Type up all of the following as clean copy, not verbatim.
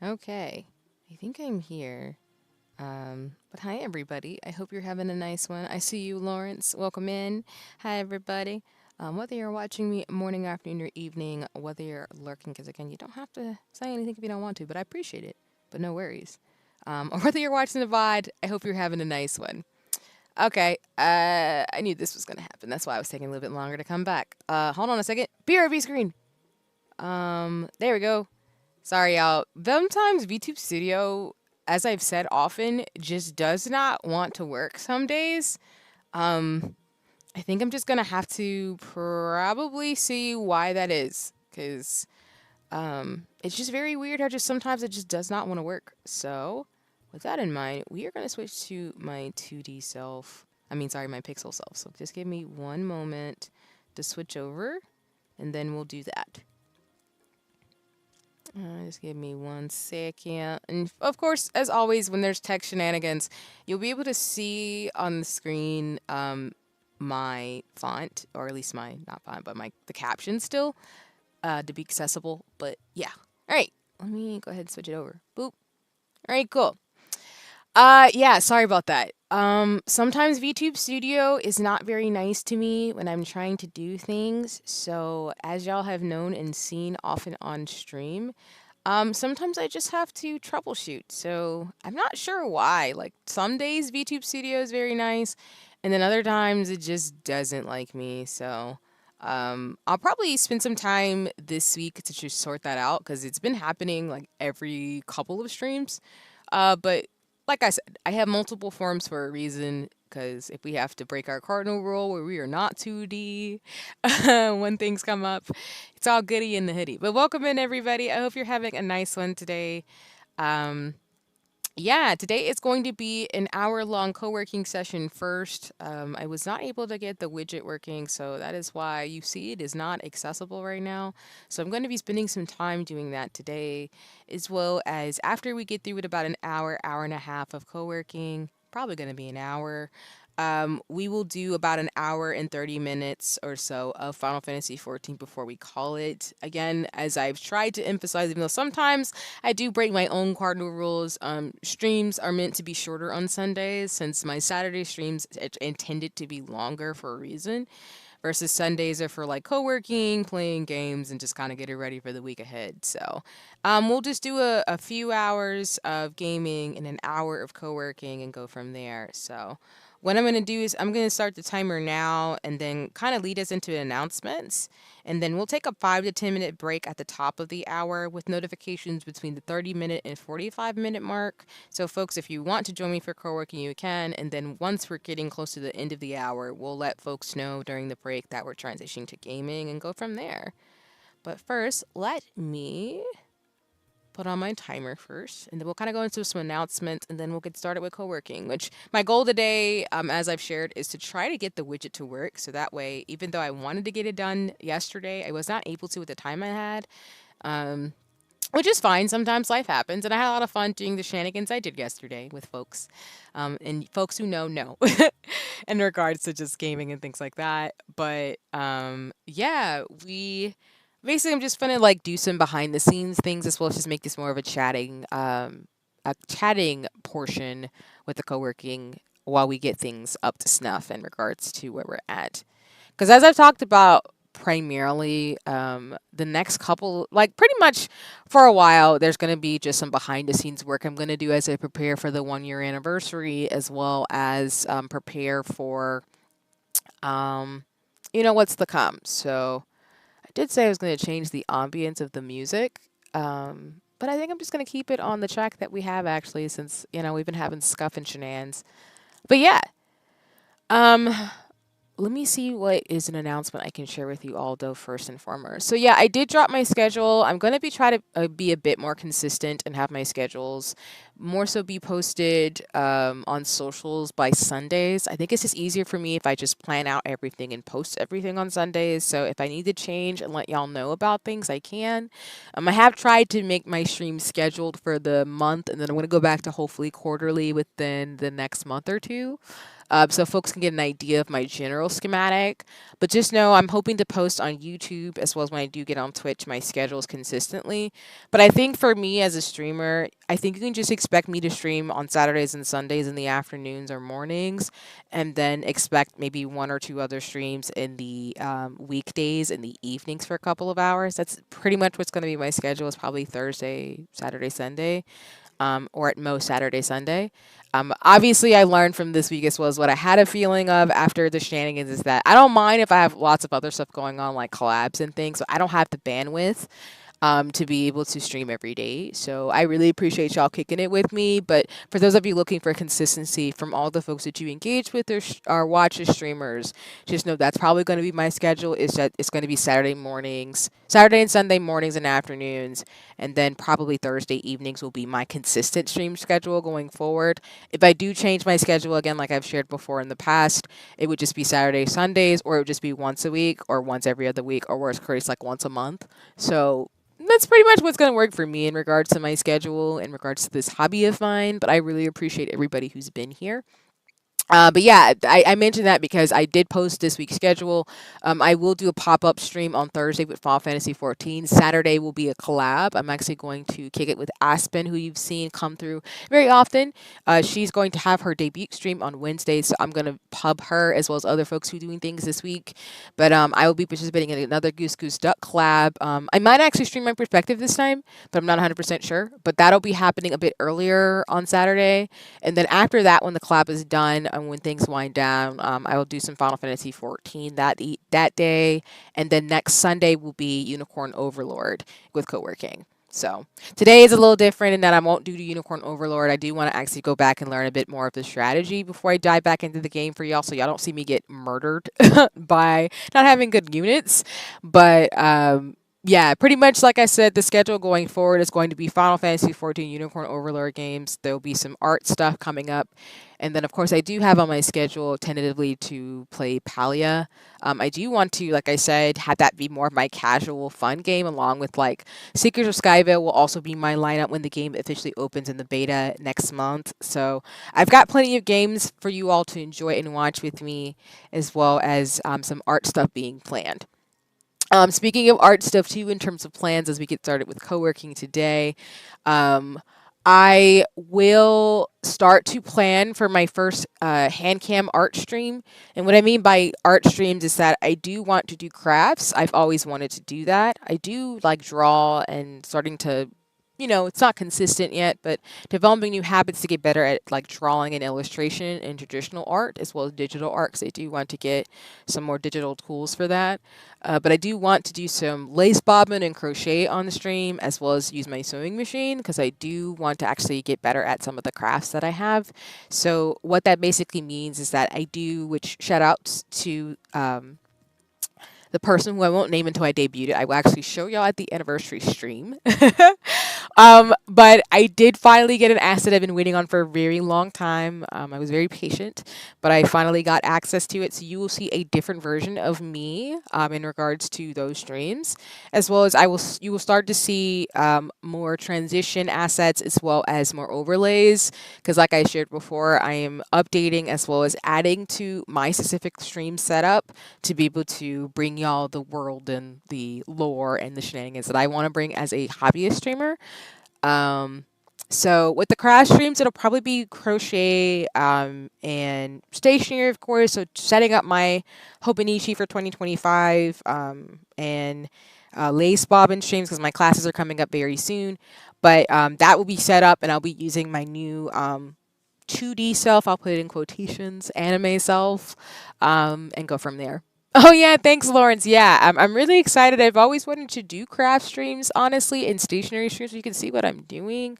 Okay, I think I'm here. But hi everybody. I hope you're having a nice one. I see you, Lawrence. Welcome in. Hi everybody. Whether you're watching me morning, afternoon, or evening, whether you're lurking, because again, you don't have to say anything if you don't want to, but I appreciate it. But no worries. Or whether you're watching the VOD, I hope you're having a nice one. Okay, I knew this was gonna happen. That's why I was taking a little bit longer to come back. Hold on a second. BRV screen. There we go. Sorry, y'all. Sometimes VTube Studio, as I've said often, just does not want to work some days. Um, I think I'm just gonna have to probably see why that is, because it's just very weird how just sometimes it just does not want to work. So, with that in mind, we are gonna switch to my 2D self. I mean, sorry, my pixel self. So just give me one moment to switch over, and then we'll do that. Just give me one second. And of course, as always, when there's tech shenanigans, you'll be able to see on the screen my font, or at least my, not font, but the caption still to be accessible. But yeah. All right. Let me go ahead and switch it over. Boop. All right, cool. Yeah, sorry about that. Sometimes VTube Studio is not very nice to me when I'm trying to do things. So, as y'all have known and seen often on stream, sometimes I just have to troubleshoot. So, I'm not sure why. Like, some days VTube Studio is very nice, and then other times it just doesn't like me. So, I'll probably spend some time this week to just sort that out because it's been happening like every couple of streams. But like I said, I have multiple forms for a reason. Because if we have to break our cardinal rule where we are not 2D when things come up, it's all goody in the hoodie. But welcome in, everybody. I hope you're having a nice one today. Um, yeah, today is going to be an hour-long co-working session first. I was not able to get the widget working, so that is why you see it is not accessible right now. So I'm going to be spending some time doing that today, as well as after we get through with about an hour, hour and a half of co-working, probably going to be an hour. We will do about an hour and 30 minutes or so of Final Fantasy 14 before we call it. Again, as I've tried to emphasize, even though sometimes I do break my own cardinal rules. Streams are meant to be shorter on Sundays since my Saturday streams intended to be longer for a reason, versus Sundays are for like co-working, playing games, and just kind of getting ready for the week ahead. So we'll just do a few hours of gaming and an hour of co-working and go from there. So what I'm going to do is I'm going to start the timer now and then kind of lead us into announcements. And then we'll take a 5 to 10 minute break at the top of the hour with notifications between the 30-minute and 45-minute mark. So, folks, if you want to join me for co-working, you can. And then once we're getting close to the end of the hour, we'll let folks know during the break that we're transitioning to gaming and go from there. But first, let me put on my timer first, and then we'll kind of go into some announcements, and then we'll get started with co-working, which my goal today, as I've shared, is to try to get the widget to work. So that way, even though I wanted to get it done yesterday, I was not able to with the time I had. Um, which is fine. Sometimes life happens, and I had a lot of fun doing the shenanigans I did yesterday with folks, and folks who know, in regards to just gaming and things like that. But yeah, we basically I'm just gonna like do some behind the scenes things as well as just make this more of a chatting portion with the co-working while we get things up to snuff in regards to where we're at. Because as I've talked about primarily, the next couple, like pretty much for a while, there's going to be just some behind the scenes work I'm going to do as I prepare for the 1 year anniversary, as well as prepare for, um, what's to come. So I did say I was going to change the ambience of the music. But I think I'm just going to keep it on the track that we have actually, since, we've been having scuff and shenanigans. But yeah, um, let me see what is an announcement I can share with you all, though, first and foremost. So, yeah, I did drop my schedule. I'm going to be trying to be a bit more consistent and have my schedules more so be posted on socials by Sundays. I think it's just easier for me if I just plan out everything and post everything on Sundays. So, if I need to change and let y'all know about things, I can. I have tried to make my stream scheduled for the month, and then I'm going to go back to hopefully quarterly within the next month or two. so folks can get an idea of my general schematic. But just know I'm hoping to post on YouTube as well as when I do get on Twitch, my schedules consistently. But I think for me as a streamer, I think you can just expect me to stream on Saturdays and Sundays in the afternoons or mornings, and then expect maybe one or two other streams in the weekdays in the evenings for a couple of hours. That's pretty much what's going to be my schedule. Is probably Thursday, Saturday, Sunday, or at most Saturday, Sunday. Obviously, I learned from this week as well as what I had a feeling of after the shenanigans is that I don't mind if I have lots of other stuff going on, like collabs and things. So I don't have the bandwidth to be able to stream every day. So I really appreciate y'all kicking it with me. But for those of you looking for consistency from all the folks that you engage with or watch as streamers, just know that's probably going to be my schedule. Is that it's going to be Saturday mornings, Saturday and Sunday mornings and afternoons, and then probably Thursday evenings will be my consistent stream schedule going forward. If I do change my schedule again, like I've shared before in the past, it would just be Saturday, Sundays, or it would just be once a week, or once every other week, or worst case, like once a month. So that's pretty much what's going to work for me in regards to my schedule, in regards to this hobby of mine. But I really appreciate everybody who's been here. But yeah, I mentioned that because I did post this week's schedule. I will do a pop-up stream on Thursday with Final Fantasy 14. Saturday will be a collab. I'm actually going to kick it with Aspen, who you've seen come through very often. She's going to have her debut stream on Wednesday, so I'm going to pub her as well as other folks who are doing things this week. But I will be participating in another Goose Goose Duck collab. I might actually stream my perspective this time, but I'm not 100% sure. But that'll be happening a bit earlier on Saturday. And then after that, when the collab is done, when things wind down, I will do some Final Fantasy 14 that day, and then next Sunday will be Unicorn Overlord with co-working. So today is a little different in that I won't do the Unicorn Overlord. I do want to actually go back and learn a bit more of the strategy before I dive back into the game for y'all, so y'all don't see me get murdered by not having good units. But yeah, pretty much like I said, the schedule going forward is going to be Final Fantasy 14 Unicorn Overlord games. There will be some art stuff coming up. And then, of course, I do have on my schedule tentatively to play Palia. I do want to, like I said, have that be more of my casual, fun game, along with like Seekers of Skyvale will also be my lineup when the game officially opens in the beta next month. So I've got plenty of games for you all to enjoy and watch with me, as well as some art stuff being planned. Speaking of art stuff too, in terms of plans as we get started with co-working today, I will start to plan for my first hand cam art stream. And what I mean by art streams is that I do want to do crafts. I've always wanted to do that. I do like draw and starting to, it's not consistent yet, but developing new habits to get better at like drawing and illustration and traditional art as well as digital art, because I do want to get some more digital tools for that. But I do want to do some lace bobbin and crochet on the stream, as well as use my sewing machine, because I do want to actually get better at some of the crafts that I have. So what that basically means is that I do, which shout outs to the person who I won't name until I debut it. I will actually show y'all at the anniversary stream. But I did finally get an asset I've been waiting on for a very long time. I was very patient, but I finally got access to it. So you will see a different version of me in regards to those streams, as well as you will start to see more transition assets as well as more overlays. Because like I shared before, I am updating as well as adding to my specific stream setup to be able to bring y'all the world and the lore and the shenanigans that I want to bring as a hobbyist streamer. So with the craft streams, it'll probably be crochet and stationery, of course. So setting up my Hobonichi for 2025 and lace bobbin streams, because my classes are coming up very soon. But that will be set up, and I'll be using my new 2D self, I'll put it in quotations, anime self, and go from there. Oh yeah, thanks, Lawrence. Yeah, I'm really excited. I've always wanted to do craft streams, honestly, and stationery streams. So you can see what I'm doing.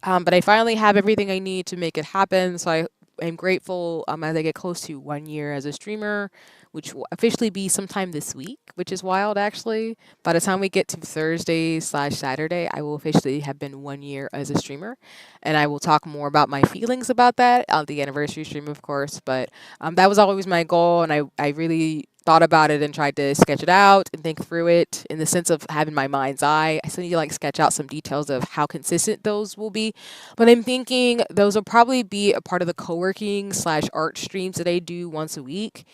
But I finally have everything I need to make it happen. So I am grateful as I get close to 1 year as a streamer, which will officially be sometime this week, which is wild actually. By the time we get to Thursday/Saturday, I will officially have been 1 year as a streamer. And I will talk more about my feelings about that on the anniversary stream, of course. But that was always my goal, and I really thought about it and tried to sketch it out and think through it in the sense of having my mind's eye. I still need to like sketch out some details of how consistent those will be. But I'm thinking those will probably be a part of the co-working slash art streams that I do once a week.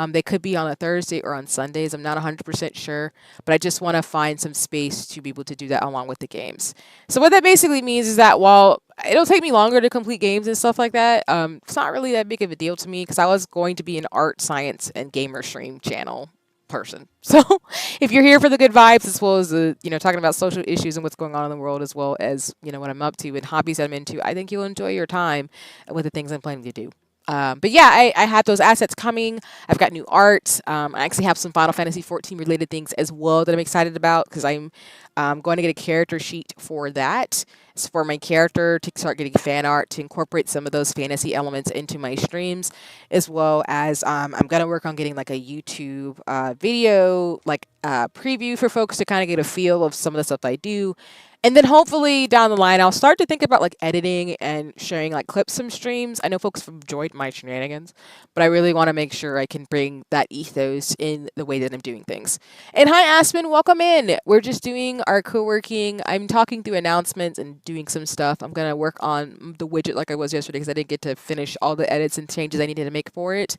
They could be on a Thursday or on Sundays. I'm not 100% sure, but I just want to find some space to be able to do that along with the games. So what that basically means is that while it'll take me longer to complete games and stuff like that, it's not really that big of a deal to me because I was going to be an art, science, and gamer stream channel person. So if you're here for the good vibes as well as the, talking about social issues and what's going on in the world as well as, what I'm up to and hobbies that I'm into, I think you'll enjoy your time with the things I'm planning to do. But yeah, I have those assets coming. I've got new art. I actually have some Final Fantasy 14 related things as well that I'm excited about because I'm going to get a character sheet for that. It's for my character to start getting fan art to incorporate some of those fantasy elements into my streams, as well as I'm going to work on getting like a YouTube video, like preview for folks to kind of get a feel of some of the stuff I do. And then hopefully down the line, I'll start to think about like editing and sharing like clips from streams. I know folks have enjoyed my shenanigans, but I really want to make sure I can bring that ethos in the way that I'm doing things. And hi, Aspen, welcome in. We're just doing our co-working. I'm talking through announcements and doing some stuff. I'm going to work on the widget like I was yesterday because I didn't get to finish all the edits and changes I needed to make for it.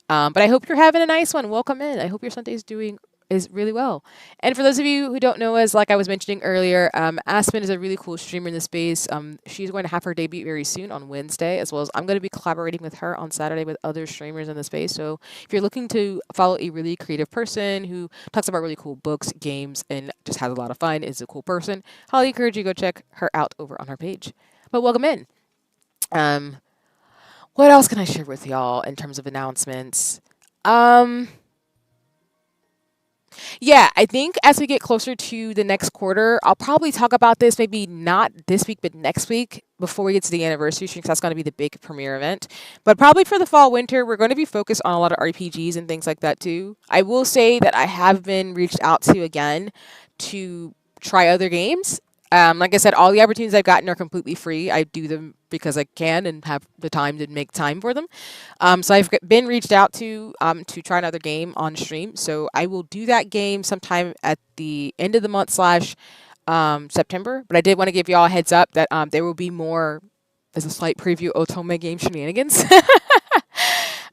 But I hope you're having a nice one. Welcome in. I hope your Sunday is really well. And for those of you who don't know us, like I was mentioning earlier, Aspen is a really cool streamer in the space. She's going to have her debut very soon on Wednesday, as well as I'm going to be collaborating with her on Saturday with other streamers in the space. So if you're looking to follow a really creative person who talks about really cool books, games, and just has a lot of fun, is a cool person, highly encourage you to go check her out over on her page. But welcome in. What else can I share with y'all in terms of announcements? Yeah, I think as we get closer to the next quarter, I'll probably talk about this, maybe not this week, but next week before we get to the anniversary stream, 'cause that's going to be the big premiere event. But probably for the fall, winter, we're going to be focused on a lot of RPGs and things like that too. I will say that I have been reached out to again to try other games. Like I said, all the opportunities I've gotten are completely free. I do them because I can and have the time to make time for them. So I've been reached out to try another game on stream. So I will do that game sometime at the end of the month slash September. But I did want to give y'all a heads up that there will be more as a slight preview Otome game Shenanigans.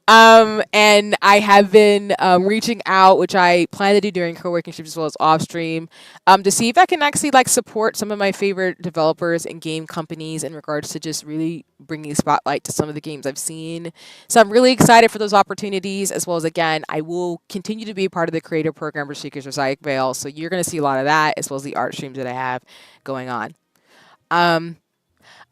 And I have been reaching out, which I plan to do during co-working streams as well as off stream, to see if I can actually like support some of my favorite developers and game companies in regards to just really bringing spotlight to some of the games I've seen. So I'm really excited for those opportunities, as well as again, I will continue to be a part of the Creative Program for Seekers of Psychic Veil. So you're going to see a lot of that, as well as the art streams that I have going on.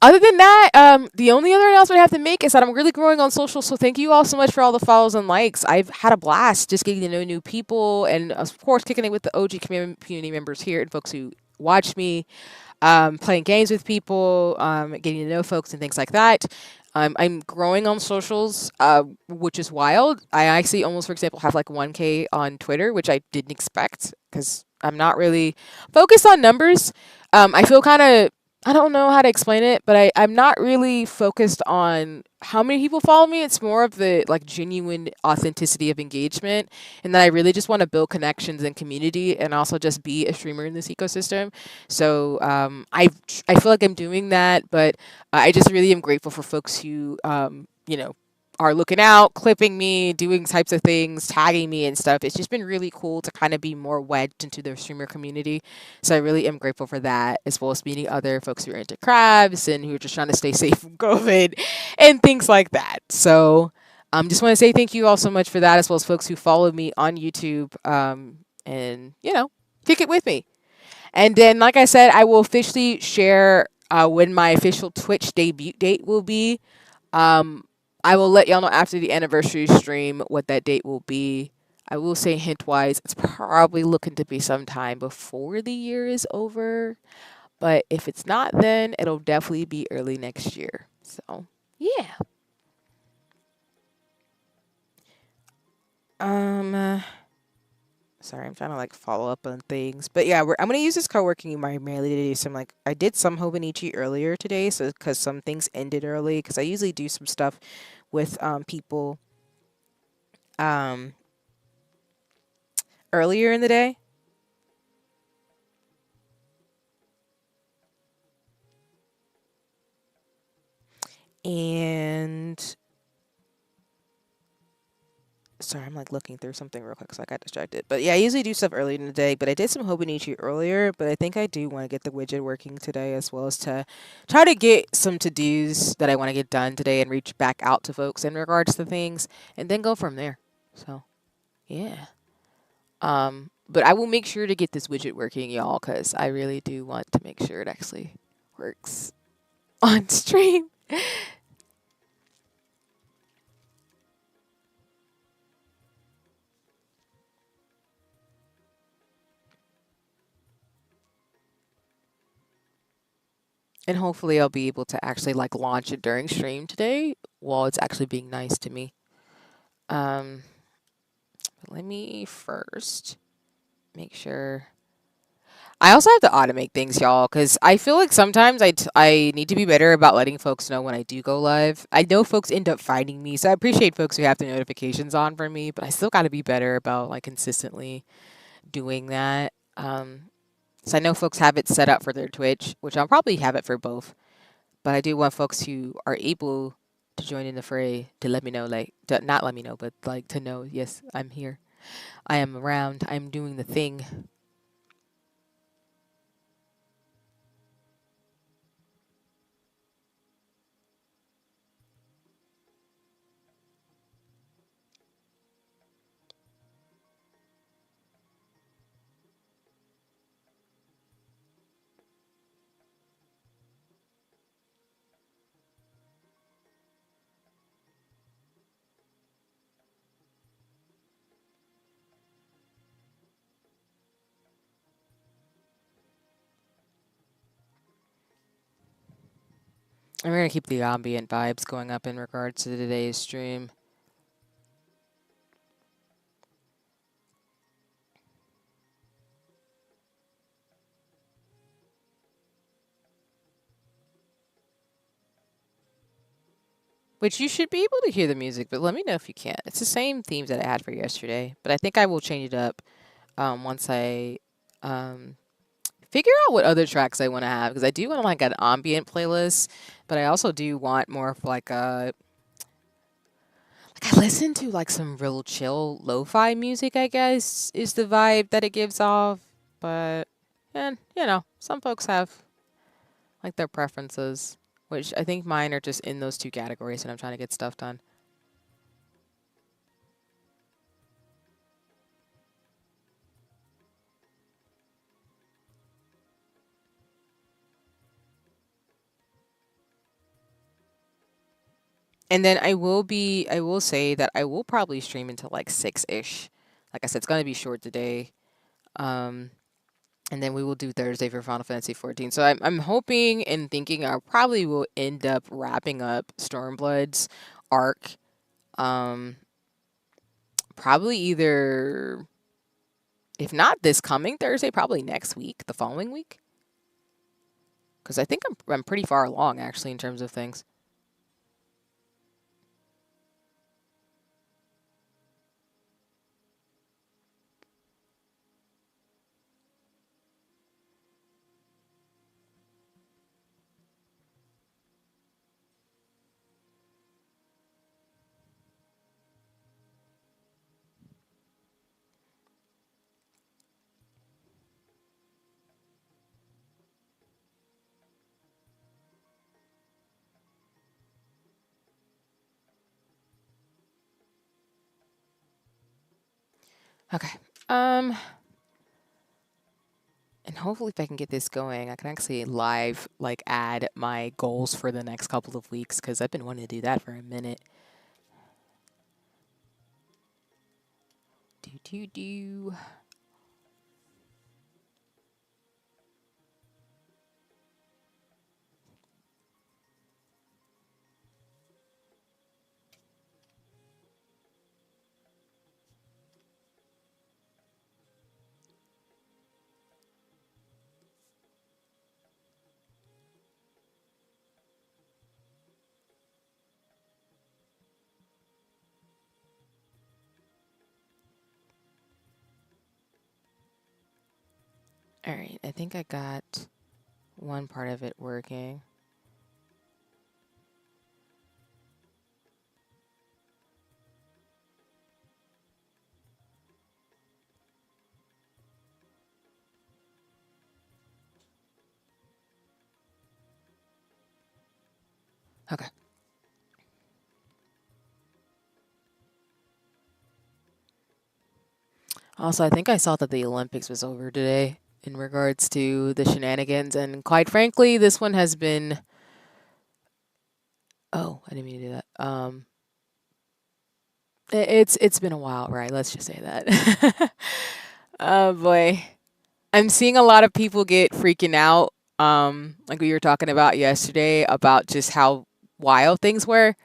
Other than that, the only other announcement I have to make is that I'm really growing on social. So thank you all so much for all the follows and likes. I've had a blast just getting to know new people and, of course, kicking it with the OG community members here and folks who watch me, playing games with people, getting to know folks and things like that. I'm growing on socials, which is wild. I actually almost, for example, have like 1K on Twitter, which I didn't expect because I'm not really focused on numbers. I feel kind of, I don't know how to explain it, but I'm not really focused on how many people follow me. It's more of the like genuine authenticity of engagement, and that I really just want to build connections and community, and also just be a streamer in this ecosystem. So I feel like I'm doing that, but I just really am grateful for folks who are looking out, clipping me, doing types of things, tagging me and stuff. It's just been really cool to kind of be more wedged into the streamer community. So I really am grateful for that, as well as meeting other folks who are into crabs and who are just trying to stay safe from COVID and things like that. So just want to say thank you all so much for that, as well as folks who follow me on YouTube and, kick it with me. And then, like I said, I will officially share when my official Twitch debut date will be. I will let y'all know after the anniversary stream what that date will be. I will say hint-wise, it's probably looking to be sometime before the year is over. But if it's not then, it'll definitely be early next year. So, yeah. Sorry, I'm trying to like follow up on things. But yeah, I'm going to use this co-working primarily to do some like, I did some Hobonichi earlier today, so because some things ended early, because I usually do some stuff with people earlier in the day. And sorry, I'm like looking through something real quick, so I got distracted. But yeah, I usually do stuff earlier in the day, but I did some Hobonichi earlier, but I think I do want to get the widget working today, as well as to try to get some to-dos that I want to get done today and reach back out to folks in regards to things, and then go from there. So yeah. But I will make sure to get this widget working, y'all, because I really do want to make sure it actually works on stream. And hopefully I'll be able to actually like launch it during stream today while it's actually being nice to me. Um, Let me first make sure. I also have to automate things, y'all, because I feel like sometimes I need to be better about letting folks know when I do go live. I know folks end up finding me, so I appreciate folks who have the notifications on for me, but I still got to be better about like consistently doing that. So I know folks have it set up for their Twitch, which I'll probably have it for both. But I do want folks who are able to join in the fray to let me know, like, to not let me know, but like to know, yes, I'm here. I am around. I'm doing the thing. And we're going to keep the ambient vibes going up in regards to today's stream. Which you should be able to hear the music, but let me know if you can't. It's the same themes that I had for yesterday, but I think I will change it up once I um, figure out what other tracks I want to have, because I do want like an ambient playlist, but I also do want more of like a like I listen to like some real chill lo-fi music, I guess, is the vibe that it gives off. But and you know, some folks have like their preferences, which I think mine are just in those two categories and I'm trying to get stuff done. And then I will say that I will probably stream until like 6-ish. Like I said, it's gonna be short today. Um, and then we will do Thursday for Final Fantasy 14. So I'm hoping and thinking I probably will end up wrapping up Stormblood's arc. Um, Probably either, if not this coming Thursday, probably next week, the following week. Because I think I'm pretty far along actually in terms of things. Okay. Um, and hopefully if I can get this going, I can actually live like add my goals for the next couple of weeks because I've been wanting to do that for a minute. Do do do. All right, I think I got one part of it working. Okay. Also, I think I saw that the Olympics was over today in regards to the shenanigans, and quite frankly, this one has been. Oh, I didn't mean to do that. It's been a wild ride. Let's just say that. Oh boy, I'm seeing a lot of people get freaking out. Like we were talking about yesterday about just how wild things were.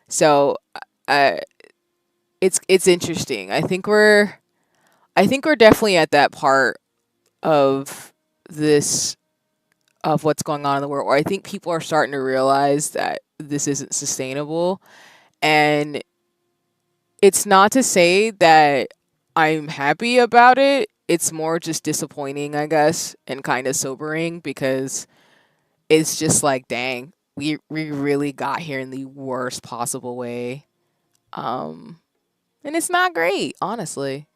So, uh, it's interesting. I think we're definitely at that part of this of what's going on in the world, where I think people are starting to realize that this isn't sustainable. And it's not to say that I'm happy about it. It's more just disappointing, I guess, and kind of sobering because it's just like, dang, we really got here in the worst possible way. Um, and it's not great, honestly.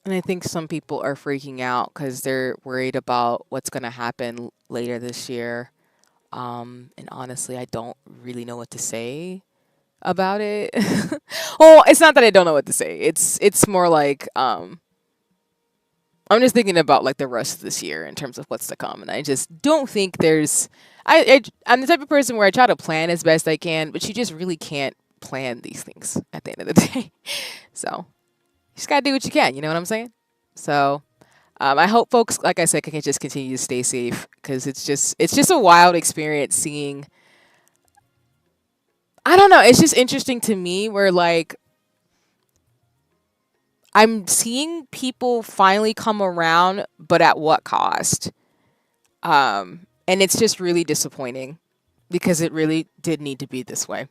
And I think some people are freaking out because they're worried about what's going to happen later this year. And honestly, I don't really know what to say about it. Well, it's not that I don't know what to say. It's more like I'm just thinking about like the rest of this year in terms of what's to come, and I just don't think there's. I'm the type of person where I try to plan as best I can, but you just really can't plan these things at the end of the day. So you just gotta do what you can. You know what I'm saying? So I hope folks, like I said, can just continue to stay safe because it's just a wild experience seeing. I don't know. It's just interesting to me where like I'm seeing people finally come around, but at what cost? And it's just really disappointing because it really did need to be this way.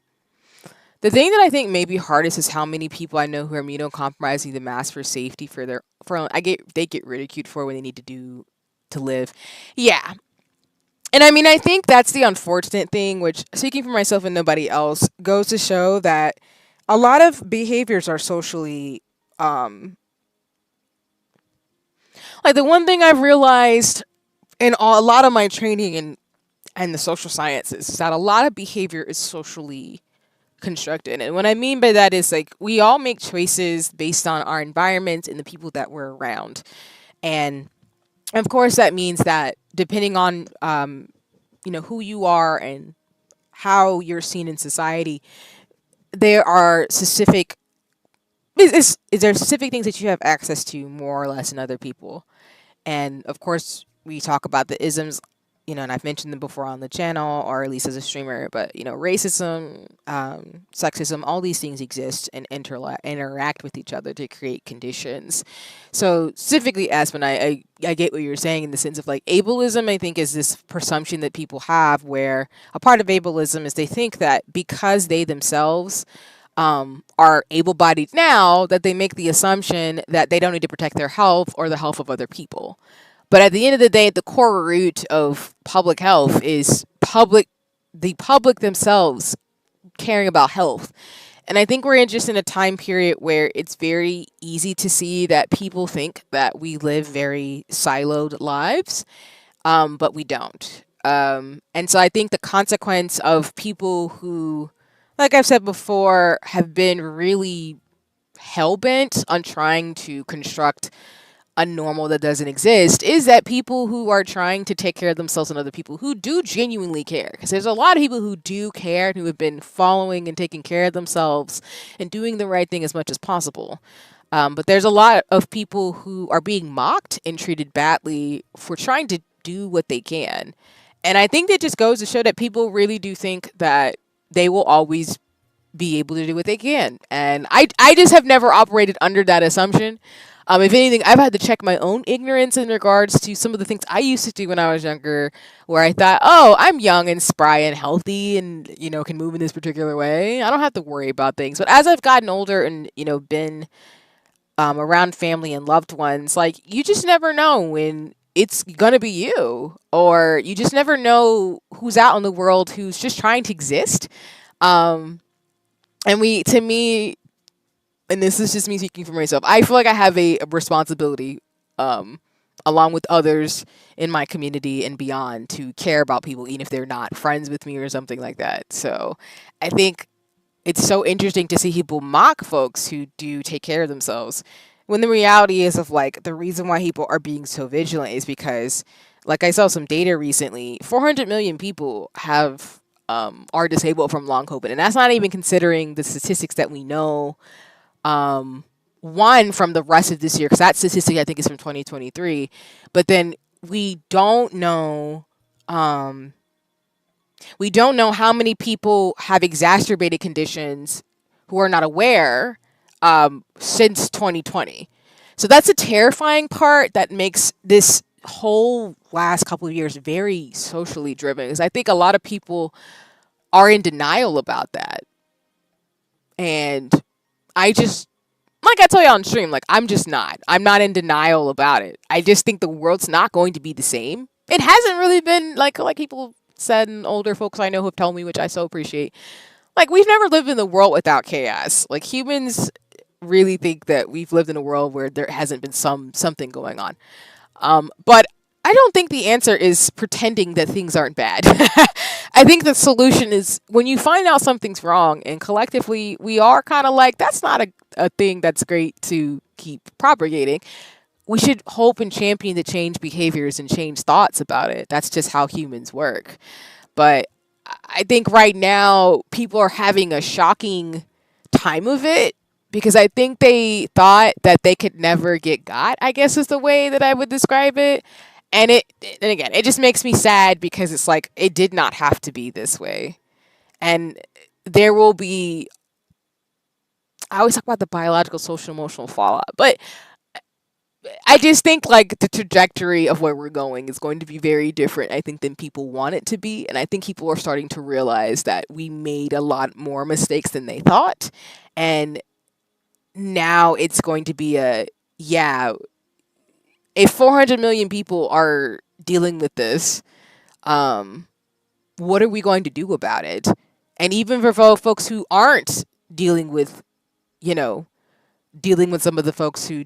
The thing that I think may be hardest is how many people I know who are immunocompromised need the mask for safety for their for I get they get ridiculed for when they need to do to live. Yeah. And I mean I think that's the unfortunate thing, which speaking for myself and nobody else goes to show that a lot of behaviors are socially like the one thing I've realized in a lot of my training and the social sciences is that a lot of behavior is socially constructed. And what I mean by that is like we all make choices based on our environment and the people that we're around. And of course that means that depending on who you are and how you're seen in society, there are specific is there specific things that you have access to more or less than other people. And of course, we talk about the isms, and I've mentioned them before on the channel or at least as a streamer, but, racism, sexism, all these things exist and interact with each other to create conditions. So, specifically, Aspen, I get what you're saying in the sense of like ableism, I think, is this presumption that people have where a part of ableism is they think that because they themselves are able bodied now, that they make the assumption that they don't need to protect their health or the health of other people. But at the end of the day, the core root of public health is the public themselves caring about health. And I think we're in just in a time period where it's very easy to see that people think that we live very siloed lives, but we don't. And so I think the consequence of people who, like I've said before, have been really hell bent on trying to construct a normal that doesn't exist is that people who are trying to take care of themselves and other people who do genuinely care, because there's a lot of people who do care and who have been following and taking care of themselves and doing the right thing as much as possible. But there's a lot of people who are being mocked and treated badly for trying to do what they can. And I think that just goes to show that people really do think that they will always be able to do what they can. And I just have never operated under that assumption. If anything, I've had to check my own ignorance in regards to some of the things I used to do when I was younger, where I thought, oh, I'm young and spry and healthy and, can move in this particular way. I don't have to worry about things. But as I've gotten older and, been around family and loved ones, like, you just never know when it's gonna be you, or you just never know who's out in the world who's just trying to exist. Um, and to me, and this is just me speaking for myself, I feel like I have a responsibility, um, along with others in my community and beyond, to care about people, even if they're not friends with me or something like that. So I think it's so interesting to see people mock folks who do take care of themselves, when the reality is of like the reason why people are being so vigilant is because, like, I saw some data recently, 400 million people have are disabled from long COVID, and that's not even considering the statistics that we know. Um, One, from the rest of this year, because that statistic I think is from 2023, but then we don't know. Um, we don't know how many people have exacerbated conditions who are not aware, since 2020. So that's a terrifying part that makes this whole last couple of years very socially driven. Because I think a lot of people are in denial about that. And I just, like I tell you on stream, like, I'm just not. I'm not in denial about it. I just think the world's not going to be the same. It hasn't really been like people said, and older folks I know who have told me, which I so appreciate. Like, we've never lived in the world without chaos. Like, humans really think that we've lived in a world where there hasn't been something going on. But I don't think the answer is pretending that things aren't bad. I think the solution is when you find out something's wrong, and collectively we are kind of like, that's not a thing that's great to keep propagating. We should hope and champion to change behaviors and change thoughts about it. That's just how humans work. But I think right now people are having a shocking time of it, because I think they thought that they could never get got, I guess is the way that I would describe it. And again, it just makes me sad, because it's like, it did not have to be this way. And there will be, I always talk about the biological, social, emotional fallout, but I just think like the trajectory of where we're going is going to be very different, I think, than people want it to be. And I think people are starting to realize that we made a lot more mistakes than they thought. And now it's going to be yeah, if 400 million people are dealing with this, what are we going to do about it? And even for folks who aren't dealing with, you know, dealing with some of the folks who,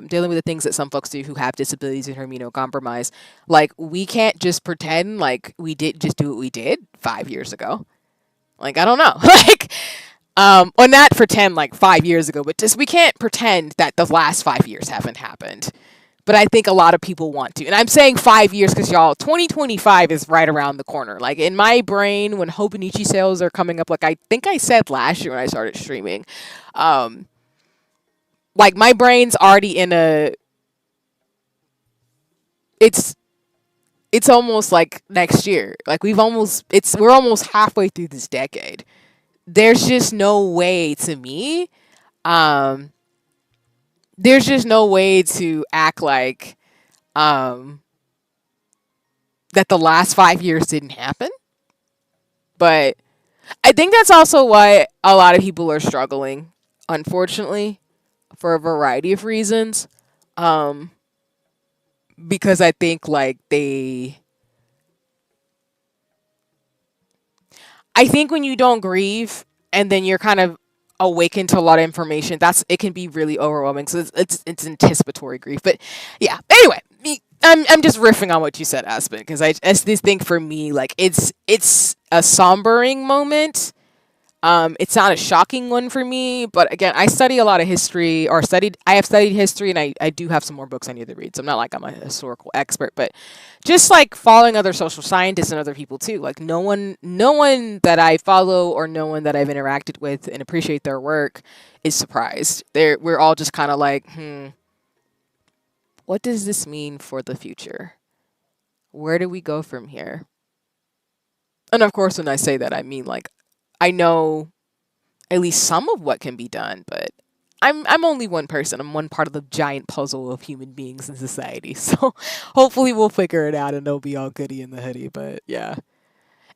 dealing with the things that some folks do who have disabilities and are immunocompromised, like, we can't just pretend like we did just do what we did 5 years ago. Like, I don't know. Like, or not pretend like 5 years ago, but just, we can't pretend that the last 5 years haven't happened. But I think a lot of people want to. And I'm saying 5 years because, y'all, 2025 is right around the corner. Like, in my brain, when Hobonichi sales are coming up, like I think I said last year when I started streaming, like, my brain's already in it's almost like next year. Like, we're almost halfway through this decade. There's just no way, to me, there's just no way to act like that the last 5 years didn't happen. But I think that's also why a lot of people are struggling, unfortunately, for a variety of reasons. Because I think like I think when you don't grieve and then you're kind of awakened to a lot of information, it can be really overwhelming. So it's anticipatory grief. But yeah, anyway, I'm just riffing on what you said, Aspen, because I just think for me, like, it's a sombering moment. It's not a shocking one for me, but again, I study a lot of history, or studied. I have studied history, and I do have some more books I need to read. So I'm not like I'm a historical expert, but just like following other social scientists and other people too. Like no one that I follow or no one that I've interacted with and appreciate their work is surprised. We're all just kind of like, what does this mean for the future? Where do we go from here? And of course, when I say that, I mean like I know at least some of what can be done, but I'm only one person. I'm one part of the giant puzzle of human beings in society. So hopefully we'll figure it out and it'll be all goody in the hoodie. But yeah.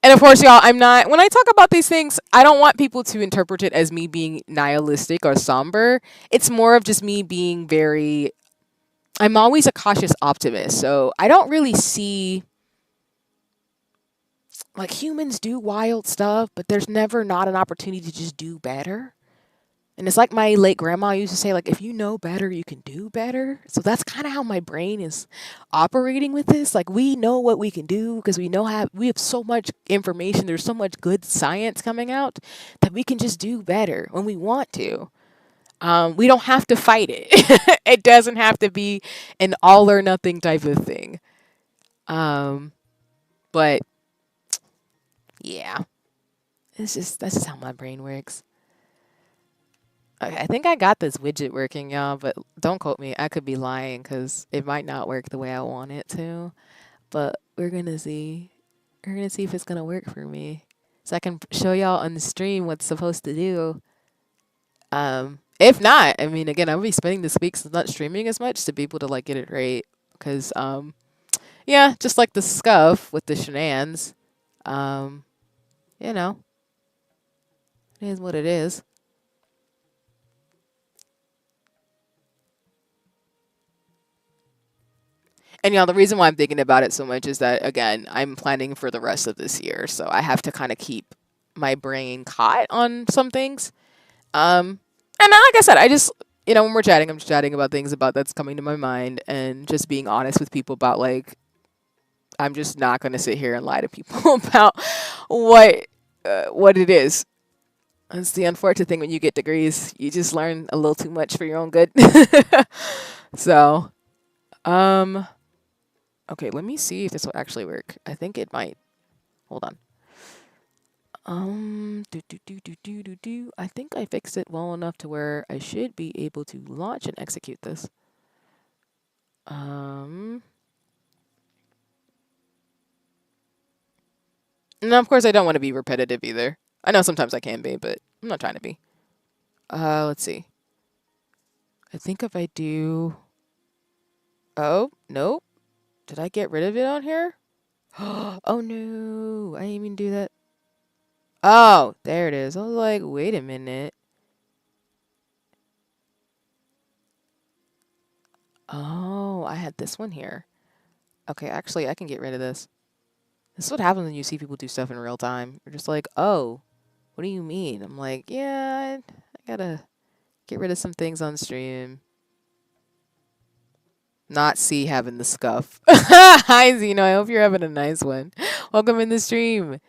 And of course, y'all, I'm not, when I talk about these things, I don't want people to interpret it as me being nihilistic or somber. It's more of just me being very, I'm always a cautious optimist. So I don't really see, like, humans do wild stuff, but there's never not an opportunity to just do better. And it's like my late grandma used to say, like, if you know better, you can do better. So that's kind of how my brain is operating with this. Like, we know what we can do because we have so much information. There's so much good science coming out that we can just do better when we want to. We don't have to fight it. It doesn't have to be an all or nothing type of thing. But yeah, that's just how my brain works. Okay, I think I got this widget working, y'all, but don't quote me. I could be lying because it might not work the way I want it to. But we're gonna see. We're gonna see if it's gonna work for me, so I can show y'all on the stream what's supposed to do. If not, I mean, again, I'll be spending this week since not streaming as much to be able to like get it right. Because yeah, just like the scuff with the shenanigans, um, you know, it is what it is. And y'all, the reason why I'm thinking about it so much is that again, I'm planning for the rest of this year, so I have to kind of keep my brain caught on some things. And like I said, I just when we're chatting, I'm just chatting about things about that's coming to my mind, and just being honest with people about like I'm just not gonna sit here and lie to people about what it is. That's the unfortunate thing when you get degrees. You just learn a little too much for your own good. So, um, okay, let me see if this will actually work. I think it might. Hold on. Do. I think I fixed it well enough to where I should be able to launch and execute this. And of course I don't want to be repetitive either. I know sometimes I can be, but I'm not trying to be. Let's see. I think if I do... Oh, nope. Did I get rid of it on here? Oh no, I didn't even do that. Oh, there it is. I was like, wait a minute. Oh, I had this one here. Okay, actually, I can get rid of this. This is what happens when you see people do stuff in real time. You're just like, oh, what do you mean? I'm like, yeah, I gotta get rid of some things on stream. Not C having the scuff. Hi, Zeno. I hope you're having a nice one. Welcome in the stream.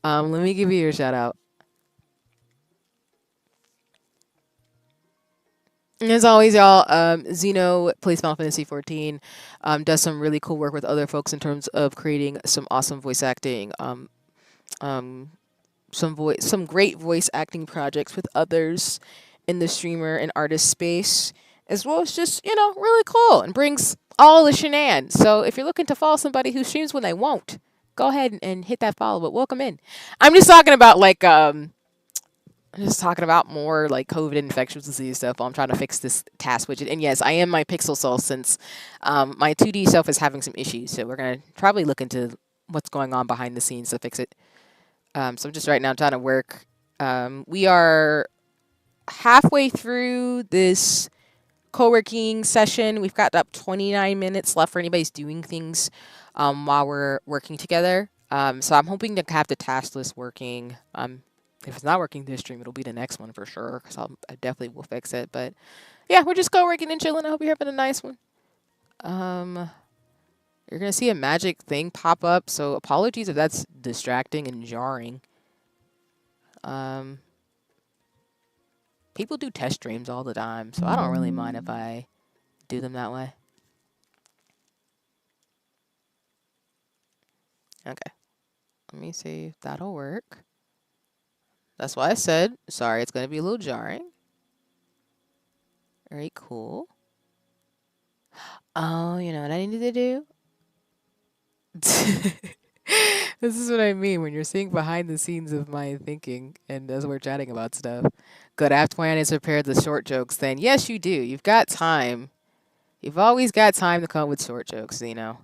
Let me give you your shout out. And as always, y'all, Zeno plays Final Fantasy 14, does some really cool work with other folks in terms of creating some awesome voice acting, um, some great voice acting projects with others in the streamer and artist space, as well as just really cool and brings all the shenanigans. So if you're looking to follow somebody who streams when they won't, go ahead and hit that follow. But welcome in. I'm just talking about like I'm just talking about more like COVID infectious disease stuff while I'm trying to fix this task widget. And yes, I am my pixel self since my 2D self is having some issues. So we're going to probably look into what's going on behind the scenes to fix it. So I'm just right now trying to work. We are halfway through this co-working session. We've got up 29 minutes left for anybody's doing things while we're working together. So I'm hoping to have the task list working. If it's not working this stream, it'll be the next one for sure, because I definitely will fix it. But yeah, we're just co-working and chilling. I hope you're having a nice one. You're going to see a magic thing pop up, so apologies if that's distracting and jarring. People do test streams all the time, so I don't really mind if I do them that way. Okay. Let me see if that'll work. That's why I said, sorry, it's going to be a little jarring. Very cool. Oh, you know what I need to do? This is what I mean when you're seeing behind the scenes of my thinking and as we're chatting about stuff. Good apt plan is prepared the short jokes then. Yes, you do. You've got time. You've always got time to come up with short jokes, you know.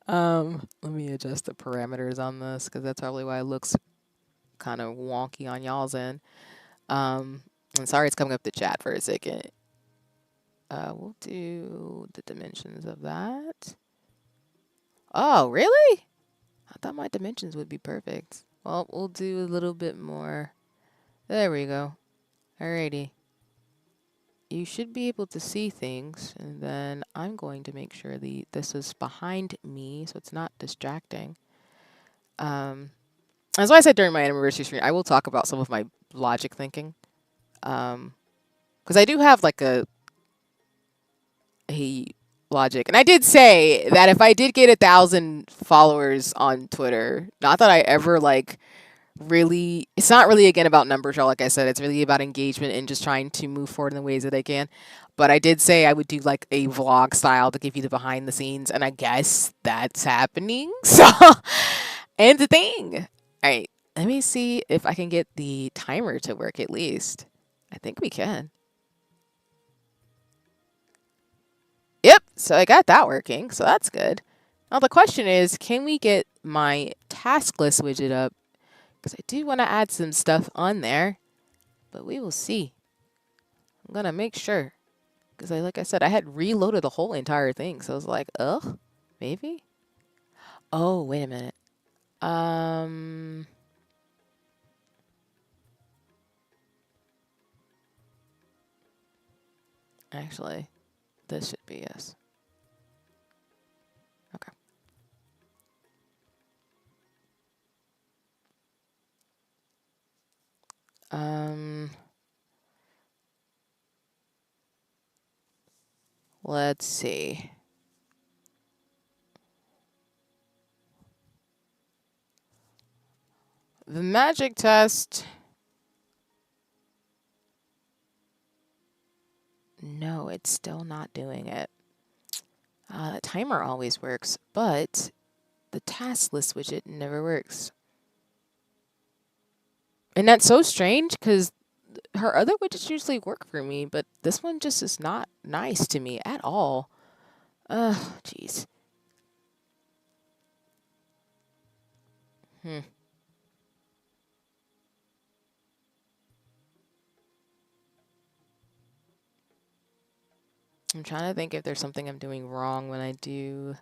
Let me adjust the parameters on this because that's probably why it looks kind of wonky on y'all's end. I'm sorry it's coming up the chat for a second. We'll do the dimensions of that. Oh, really? I thought my dimensions would be perfect. Well, we'll do a little bit more. There we go. Alrighty. You should be able to see things, and then I'm going to make sure this is behind me, so it's not distracting. As I said during my anniversary stream, I will talk about some of my logic thinking, because I do have like a logic, and I did say that if I did get 1,000 followers on Twitter, not that I ever like really, it's not really again about numbers, y'all. Like I said, it's really about engagement and just trying to move forward in the ways that I can. But I did say I would do like a vlog style to give you the behind the scenes, and I guess that's happening. So, and the thing. All right, let me see if I can get the timer to work at least. I think we can. Yep, so I got that working, so that's good. Now the question is, can we get my task list widget up? Because I do want to add some stuff on there, but we will see. I'm going to make sure. Because like I said, I had reloaded the whole entire thing, so I was like, ugh, maybe? Oh, wait a minute. Actually, this should be yes. Okay. Let's see. The magic test. No, it's still not doing it. The timer always works, but the task list widget never works. And that's so strange because her other widgets usually work for me, but this one just is not nice to me at all. Ugh, jeez. I'm trying to think if there's something I'm doing wrong when I do.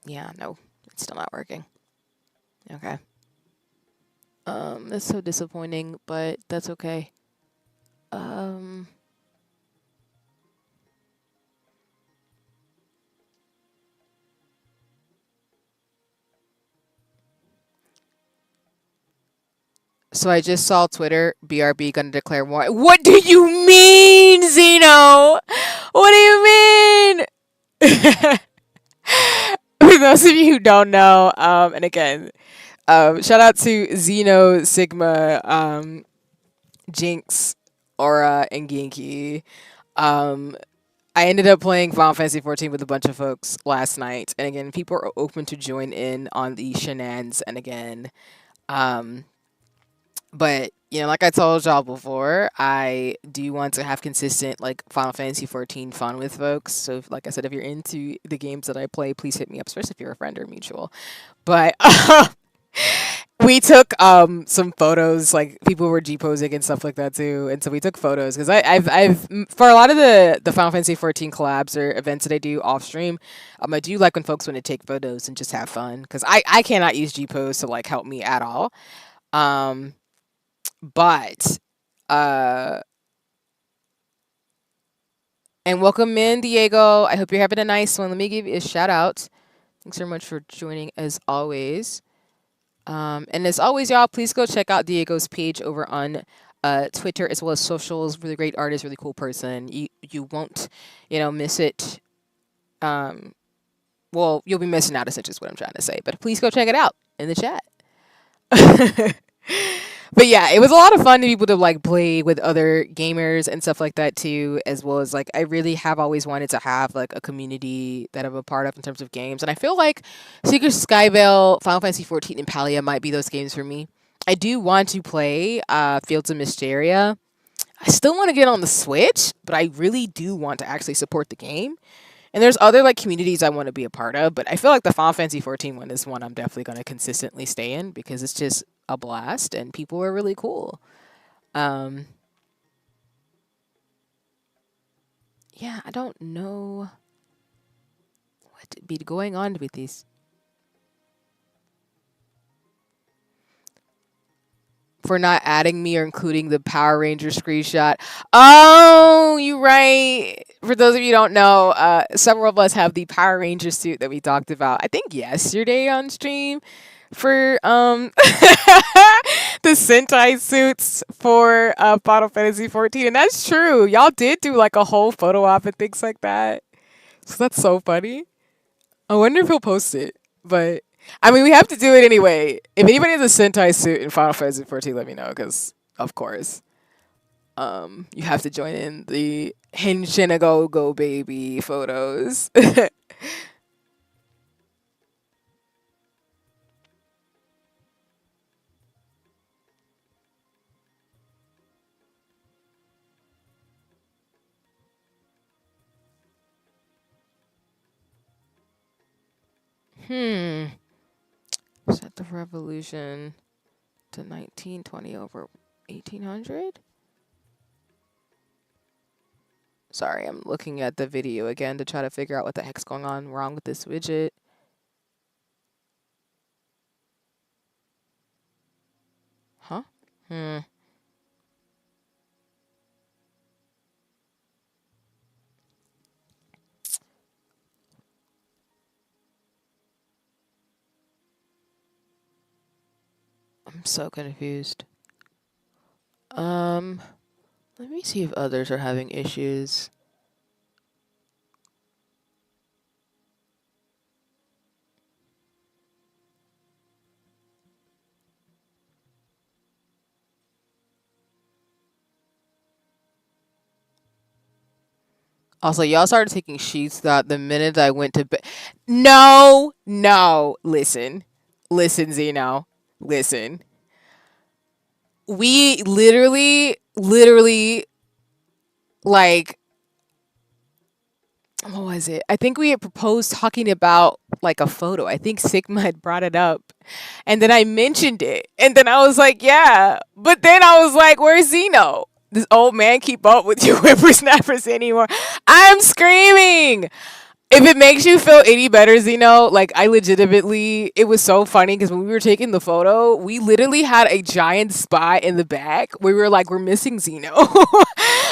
Yeah, no, it's still not working. Okay. That's so disappointing, but that's okay. So I just saw Twitter, BRB gonna declare war. What do you mean, Zeno? What do you mean? For those of you who don't know, and again, shout out to Zeno, Sigma, Jinx, Aura, and Genki. I ended up playing Final Fantasy XIV with a bunch of folks last night, and again, people are open to join in on the shenanigans. And again, but you know, like I told y'all before, I do want to have consistent like Final Fantasy XIV fun with folks. So, like I said, if you're into the games that I play, please hit me up, especially if you're a friend or mutual. But we took some photos, like people were G posing and stuff like that too, and so we took photos because I've for a lot of the Final Fantasy XIV collabs or events that I do off stream, I do like when folks want to take photos and just have fun because I cannot use G pose to like help me at all. But And welcome in, Diego. I hope you're having a nice one. Let me give you a shout out. Thanks so much for joining as always. And as always, y'all, please go check out Diego's page over on Twitter as well as socials. Really great artist, really cool person. You won't, miss it. Um, well, you'll be missing out, essentially, is what I'm trying to say. But please go check it out in the chat. But yeah, it was a lot of fun to be able to like play with other gamers and stuff like that too, as well as like I really have always wanted to have like a community that I'm a part of in terms of games, and I feel like Secret Skyveil, Final Fantasy 14, and Palia might be those games for me. I do want to play Fields of Mysteria. I still want to get on the Switch, but I really do want to actually support the game. And there's other like communities I want to be a part of, but I feel like the Final Fantasy 14 one is one I'm definitely going to consistently stay in because it's just a blast and people are really cool. Um, yeah, I don't know what to be going on with these. For not adding me or including the Power Ranger screenshot. Oh, you right. For those of you who don't know, several of us have the Power Ranger suit that we talked about, I think yesterday on stream for the Sentai suits for Final Fantasy 14. And that's true. Y'all did do like a whole photo op and things like that. So that's so funny. I wonder if he'll post it. But I mean, we have to do it anyway. If anybody has a Sentai suit in Final Fantasy 14, let me know because, of course, you have to join in the Henshin baby photos. Hmm. Set the revolution to 1920 over 1800? Sorry, I'm looking at the video again to try to figure out what the heck's going on wrong with this widget. Huh? Hmm. I'm so confused. Um, Let me see if others are having issues. Also, y'all started taking sheets that the minute I went to bed. No, no. Listen, Zeno. Listen. We literally, like, what was it? I think we had proposed talking about like a photo. I think Sigma had brought it up. And then I mentioned it. And then I was like, yeah. But then I was like, where's Zeno? This old man keep up with you whippersnappers anymore. I'm screaming. If it makes you feel any better, Zeno, like I legitimately, it was so funny because when we were taking the photo, we literally had a giant spot in the back. We were like, we're missing Zeno.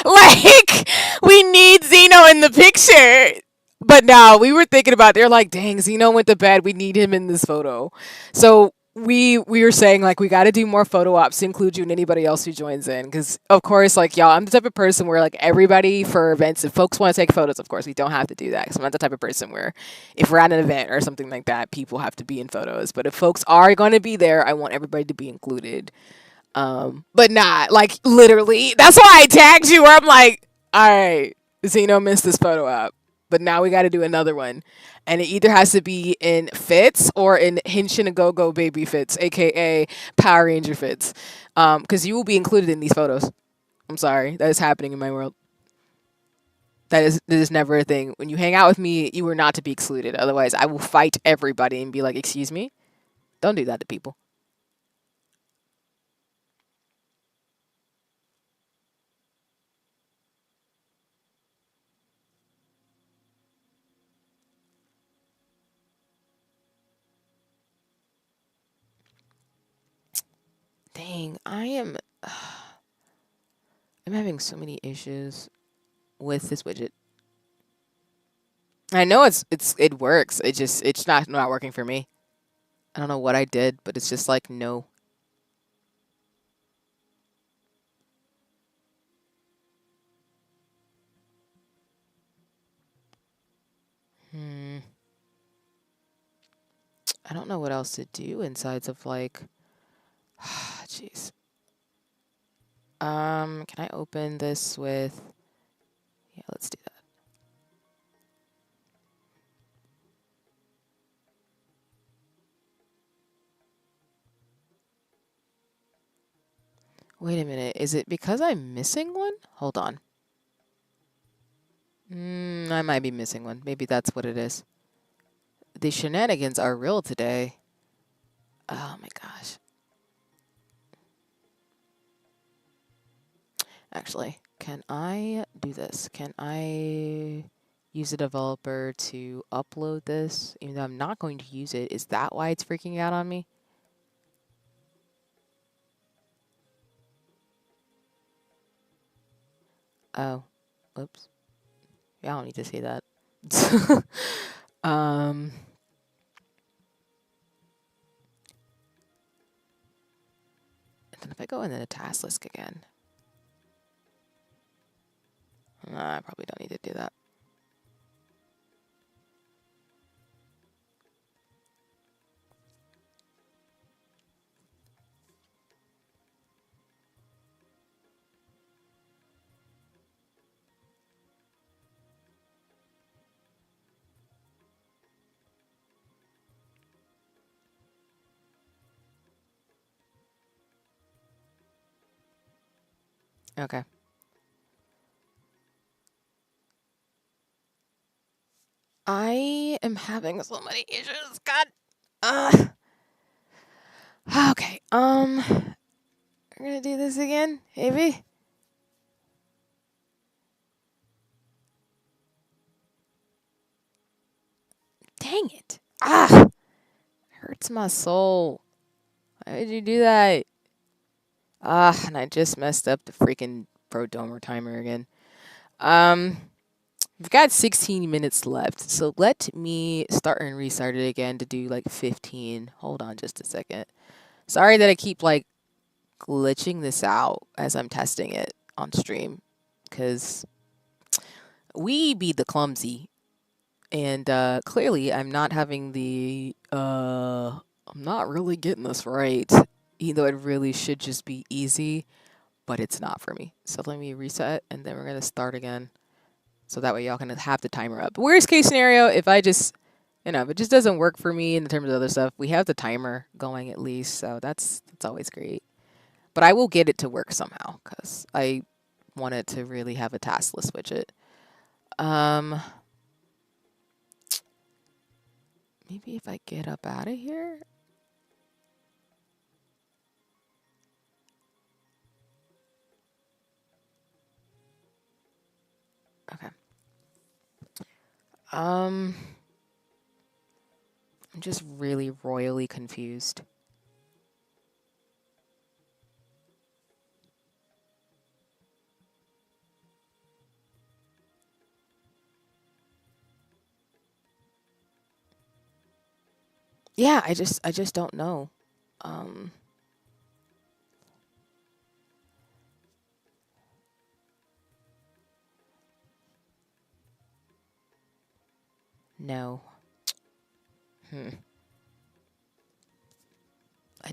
Like, we need Zeno in the picture. But now we were thinking about, they're like, dang, Zeno went to bed. We need him in this photo. So we were saying like we got to do more photo ops to include you and anybody else who joins in because of course like y'all, I'm the type of person where like everybody for events, if folks want to take photos, of course we don't have to do that because I'm not the type of person where if we're at an event or something like that people have to be in photos, but if folks are going to be there I want everybody to be included. But not like literally, that's why I tagged you where I'm like, all right, Zeno missed this photo op, but now we got to do another one, and it either has to be in fits or in Henshin a Go baby fits, aka Power Ranger fits, because you will be included in these photos. I'm sorry, that is happening in my world. That is never a thing. When you hang out with me, you are not to be excluded. Otherwise, I will fight everybody and be like, "Excuse me, don't do that to people." Dang, I'm having so many issues with this widget. I know it works. It's not working for me. I don't know what I did, but it's just like no. Hmm. I don't know what else to do insides of like. Jeez. Can I open this with? Yeah, let's do that. Wait a minute. Is it because I'm missing one? Hold on. I might be missing one. Maybe that's what it is. The shenanigans are real today. Oh my gosh. Actually, can I do this? Can I use a developer to upload this? Even though I'm not going to use it. Is that why it's freaking out on me? Oh, oops. Yeah, I don't need to see that. um, and then if I go in the task list again, I probably don't need to do that. Okay. I am having so many issues. God. Okay. We're gonna do this again, maybe. Dang it. Hurts my soul. Why would you do that? And I just messed up the freaking Pro Domer timer again. We've got 16 minutes left, so let me start and restart it again to do like 15. Hold on just a second. Sorry that I keep like glitching this out as I'm testing it on stream, because we be the clumsy, and clearly I'm not having the I'm not really getting this right, even though it really should just be easy, but it's not for me. So let me reset, and then we're gonna start again. So that way y'all can have the timer up. Worst case scenario, if I just, if it just doesn't work for me in terms of other stuff, we have the timer going at least. So that's always great. But I will get it to work somehow because I want it to really have a task list widget. Maybe if I get up out of here. Okay. I'm just really royally confused. Yeah, I just don't know. Um, no. I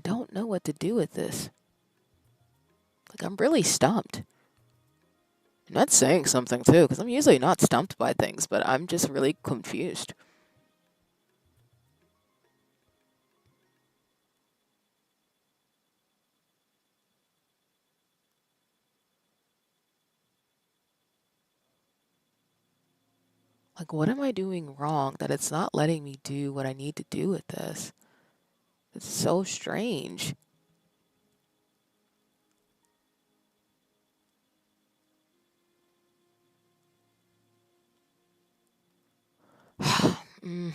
don't know what to do with this. Like, I'm really stumped. And that's saying something too, because I'm usually not stumped by things, but I'm just really confused. Like, what am I doing wrong that it's not letting me do what I need to do with this? It's so strange. mm.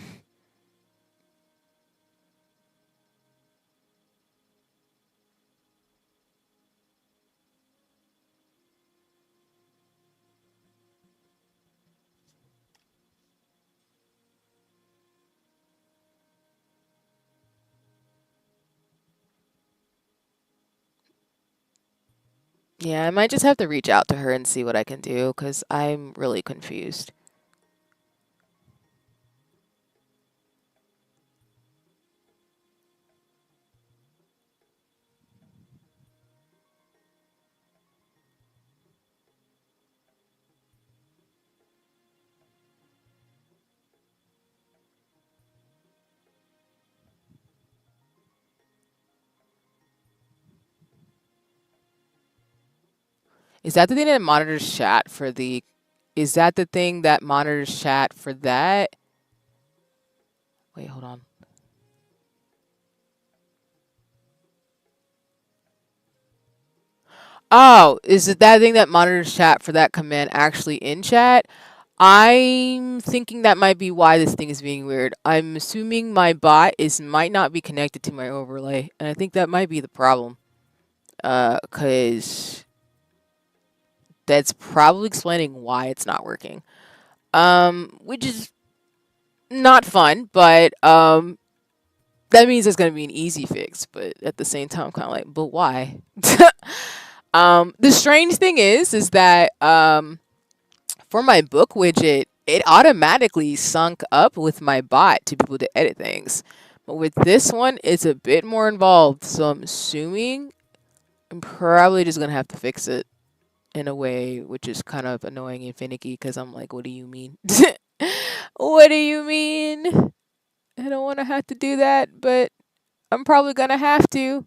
Yeah, I might just have to reach out to her and see what I can do because I'm really confused. Is that the thing that monitors chat for the? Is that the thing that monitors chat for that? Wait, hold on. Oh, is it that thing that monitors chat for that command actually in chat? I'm thinking that might be why this thing is being weird. I'm assuming my bot might not be connected to my overlay, and I think that might be the problem. Cause that's probably explaining why it's not working. Which is not fun, but that means it's gonna be an easy fix. But at the same time, I'm kind of like, but why? The strange thing is that for my book widget, it automatically sunk up with my bot to be able to edit things. But with this one, it's a bit more involved. So I'm assuming I'm probably just gonna have to fix it in a way which is kind of annoying and finicky because I'm like, what do you mean? What do you mean? I don't want to have to do that, but I'm probably gonna have to.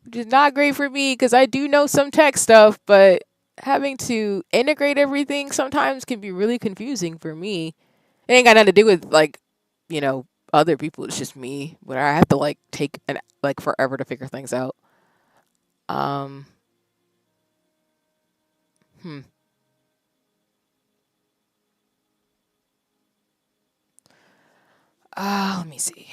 Which is not great for me because I do know some tech stuff, but having to integrate everything sometimes can be really confusing for me. It ain't got nothing to do with like, you know, other people. It's just me, where I have to like take like forever to figure things out. Um, hmm. Let me see.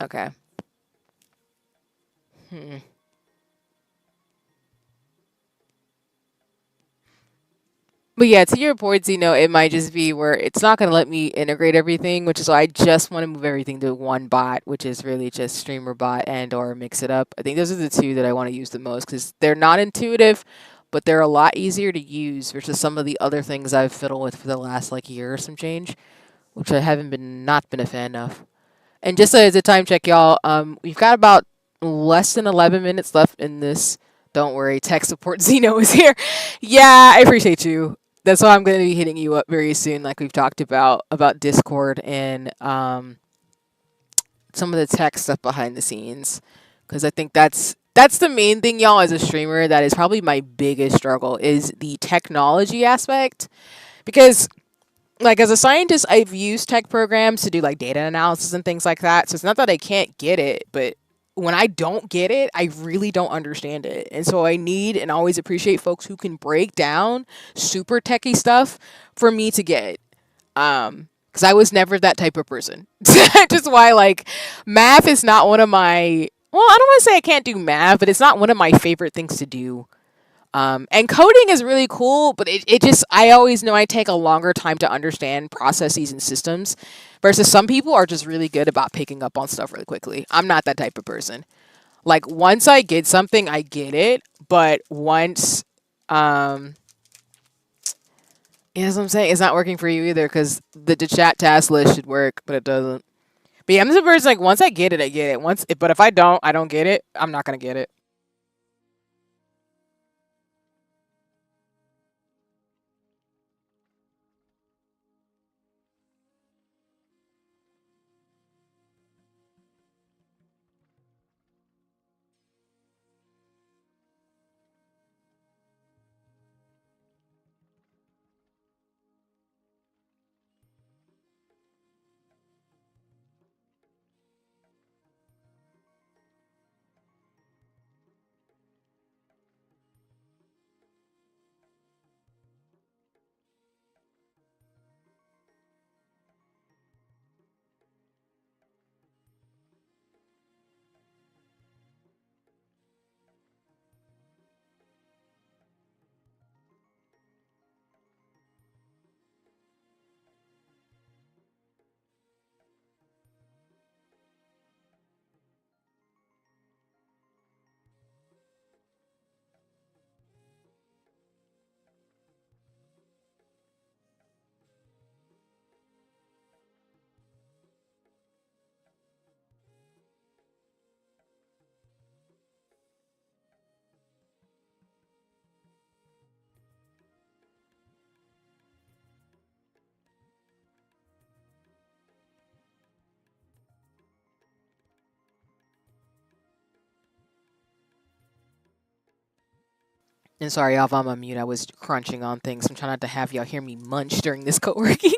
Okay. Hmm. But yeah, to your point, Zeno, it might just be where it's not going to let me integrate everything, which is why I just want to move everything to one bot, which is really just streamer bot and or mix it up. I think those are the two that I want to use the most because they're not intuitive, but they're a lot easier to use versus some of the other things I've fiddled with for the last like year or some change, which I haven't been not been a fan of. And just as a time check, y'all, we've got about less than 11 minutes left in this. Don't worry, tech support Zeno is here. Yeah, I appreciate you. That's why I'm going to be hitting you up very soon, like we've talked about Discord and some of the tech stuff behind the scenes, because I think that's the main thing, y'all. As a streamer, that is probably my biggest struggle is the technology aspect, because like as a scientist, I've used tech programs to do like data analysis and things like that. So it's not that I can't get it, but when I don't get it, I really don't understand it. And so I need and always appreciate folks who can break down super techie stuff for me to get. Because I was never that type of person. Just why like math is not one of my, well, I don't want to say I can't do math, but it's not one of my favorite things to do. And coding is really cool, but it just, I always know I take a longer time to understand processes and systems versus some people are just really good about picking up on stuff really quickly. I'm not that type of person. Like once I get something, I get it. But once, um, you know what I'm saying? It's not working for you either because the chat task list should work, but it doesn't. But yeah, I'm the person like once I get it, I get it. But if I don't get it. I'm not gonna get it. And sorry, y'all, if I'm on mute, I was crunching on things. I'm trying not to have y'all hear me munch during this co-working.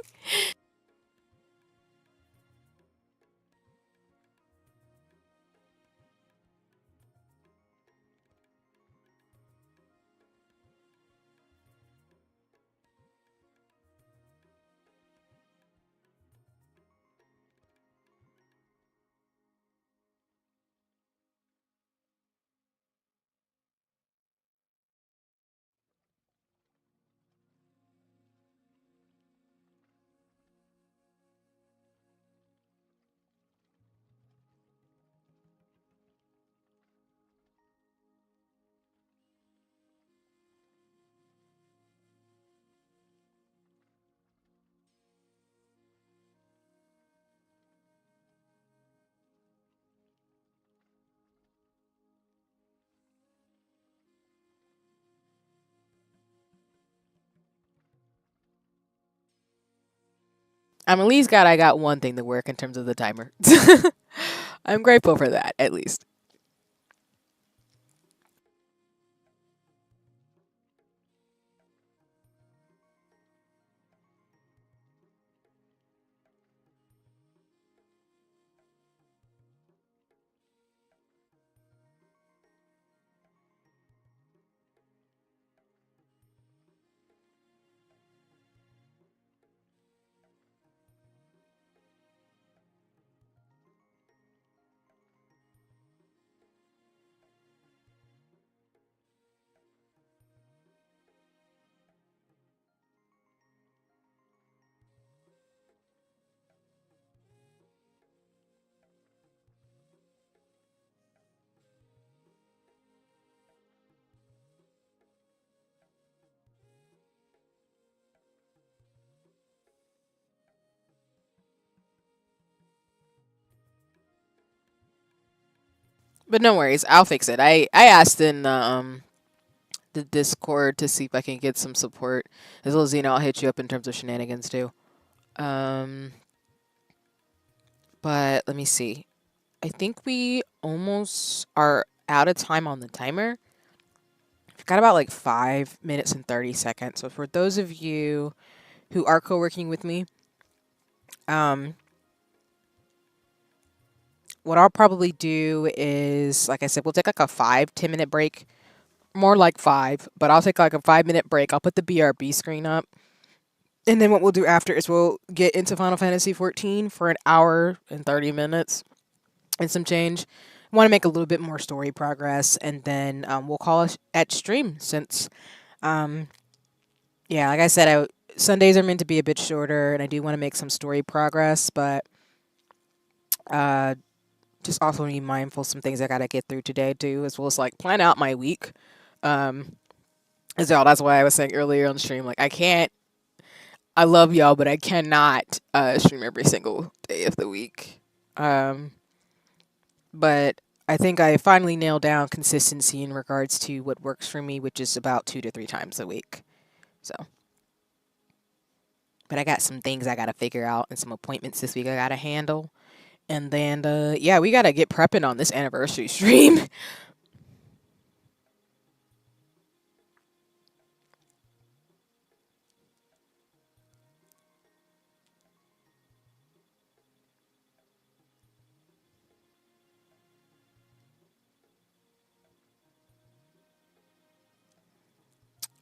I'm at least glad I got one thing to work in terms of the timer. I'm grateful for that, at least. But no worries, I'll fix it. I asked in the Discord to see if I can get some support, as well as I'll hit you up in terms of shenanigans too. Um, but let me see. I think we almost are out of time on the timer. We've got about like 5 minutes and 30 seconds. So for those of you who are co-working with me, um, what I'll probably do is, like I said, we'll take like a 5-10 minute break, more like five, but I'll take like a 5 minute break. I'll put the BRB screen up. And then what we'll do after is we'll get into Final Fantasy 14 for an hour and 30 minutes and some change. Want to make a little bit more story progress, and then we'll call it at stream since, um, yeah, like I said, Sundays are meant to be a bit shorter, and I do want to make some story progress, but uh, just also be mindful of some things I gotta get through today too, as well as like plan out my week. Um, as well, that's why I was saying earlier on the stream, like I can't. I love y'all, but I cannot stream every single day of the week. Um, but I think I finally nailed down consistency in regards to what works for me, which is about 2 to 3 times a week. So, but I got some things I gotta figure out and some appointments this week I gotta handle. And then, yeah, we gotta get prepping on this anniversary stream.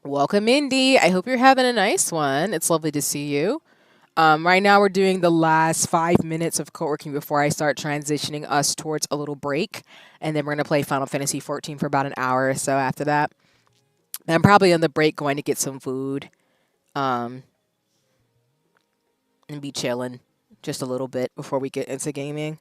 Welcome, Indy. I hope you're having a nice one. It's lovely to see you. Right now, we're doing the last 5 minutes of co-working before I start transitioning us towards a little break, and then we're gonna play Final Fantasy 14 for about an hour or so after that. I'm probably on the break going to get some food, um, and be chilling just a little bit before we get into gaming.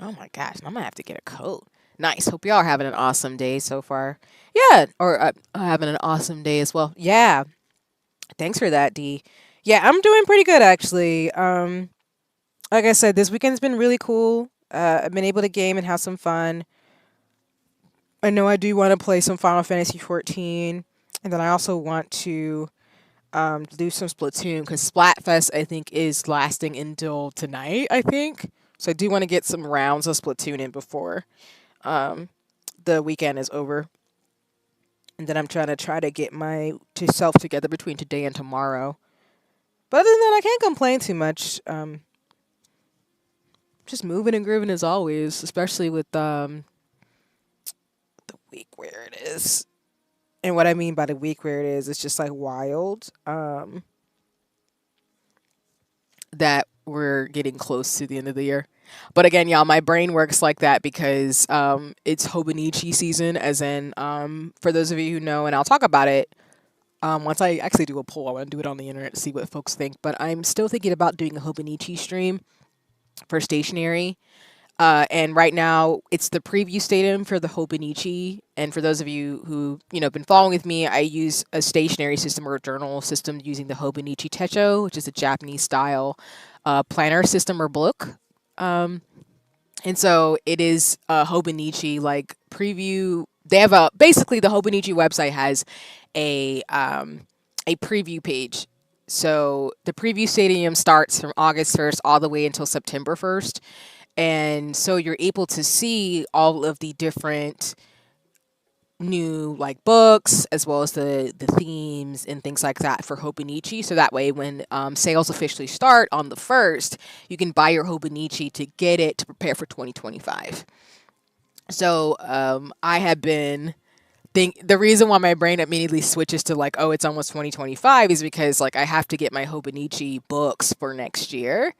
Oh my gosh, I'm gonna have to get a coat. Nice. Hope y'all are having an awesome day so far. Yeah, or having an awesome day as well. Yeah. Thanks for that, D. Yeah, I'm doing pretty good actually. Like I said, this weekend's been really cool. I've been able to game and have some fun. I know I do want to play some Final Fantasy 14, and then I also want to do some Splatoon because Splatfest I think is lasting until tonight. I think so. I do want to get some rounds of Splatoon in before um, the weekend is over, and then I'm try to get my to self together between today and tomorrow. But other than that, I can't complain too much. Just moving and grooving as always, especially with the week where it is. And what I mean by the week where it is, it's just like wild. That we're getting close to the end of the year. But again, y'all, my brain works like that because it's Hobonichi season, as in, for those of you who know, and I'll talk about it once I actually do a poll. I want to do it on the internet to see what folks think. But I'm still thinking about doing a Hobonichi stream for stationery. And right now, it's the preview stadium for the Hobonichi. And for those of you who been following with me, I use a stationery system or a journal system using the Hobonichi Techo, which is a Japanese style planner system or book. And so it is a Hobonichi like preview. They have basically the Hobonichi website has a preview page. So the preview stadium starts from August 1st all the way until September 1st. And so you're able to see all of the different new like books as well as the themes and things like that for Hobonichi. So that way when sales officially start on the 1st, you can buy your Hobonichi to get it to prepare for 2025. So I have been the reason why my brain immediately switches to like, oh, it's almost 2025 is because like I have to get my Hobonichi books for next year.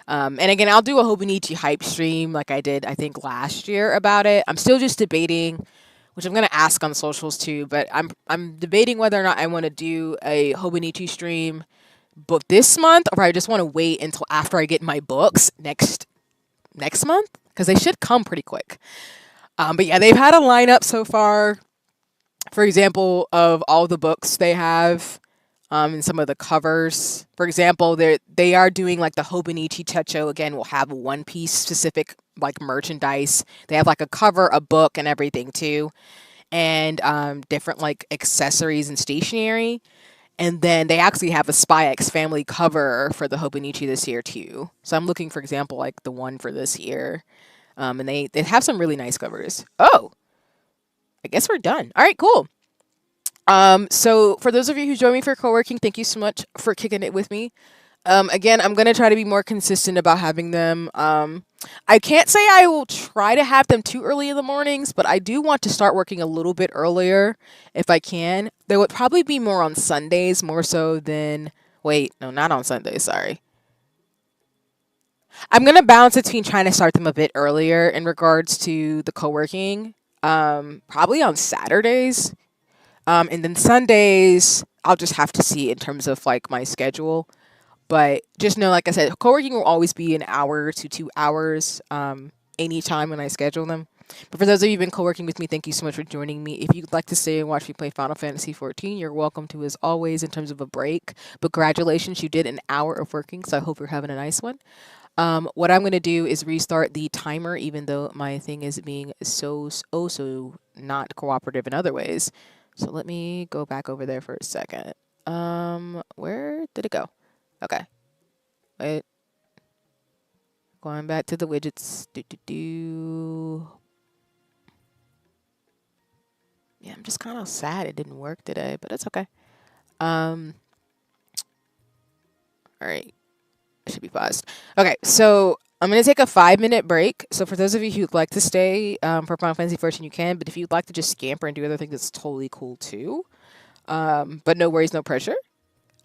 And again, I'll do a Hobonichi hype stream like I did, I think, last year about it. I'm still just debating, which I'm going to ask on socials too, but I'm debating whether or not I want to do a Hobonichi stream book this month or I just want to wait until after I get my books next month because they should come pretty quick. But yeah, they've had a lineup so far, for example, of all the books they have, and some of the covers. For example, they are doing like the Hobonichi Techo again will have One Piece specific like merchandise. They have like a cover, a book, and everything too, and different like accessories and stationery. And then they actually have a Spy X Family cover for the Hobonichi this year too. So I'm looking, for example, like the one for this year, and they have some really nice covers. Oh, I guess we're done. All right, cool. So for those of you who joined me for co-working, thank you so much for kicking it with me. Again, I'm going to try to be more consistent about having them. I can't say I will try to have them too early in the mornings, but I do want to start working a little bit earlier if I can. They would probably be more on Sundays, more so than, wait, no, not on Sundays, sorry. I'm going to balance between trying to start them a bit earlier in regards to the co-working, probably on Saturdays. And then Sundays, I'll just have to see in terms of like my schedule. But just know, like I said, co-working will always be an hour to 2 hours anytime when I schedule them. But for those of you who've been co-working with me, thank you so much for joining me. If you'd like to stay and watch me play Final Fantasy 14, you're welcome to as always in terms of a break. But congratulations, you did an hour of working, so I hope you're having a nice one. What I'm going to do is restart the timer, even though my thing is being so not cooperative in other ways. So let me go back over there for a second. Where did it go? Okay. Wait. Going back to the widgets. Yeah, I'm just kind of sad it didn't work today, but it's okay. All right. It should be paused. Okay, so I'm going to take a 5-minute break. So for those of you who'd like to stay for Final Fantasy 14, you can. But if you'd like to just scamper and do other things, that's totally cool too. But no worries, no pressure.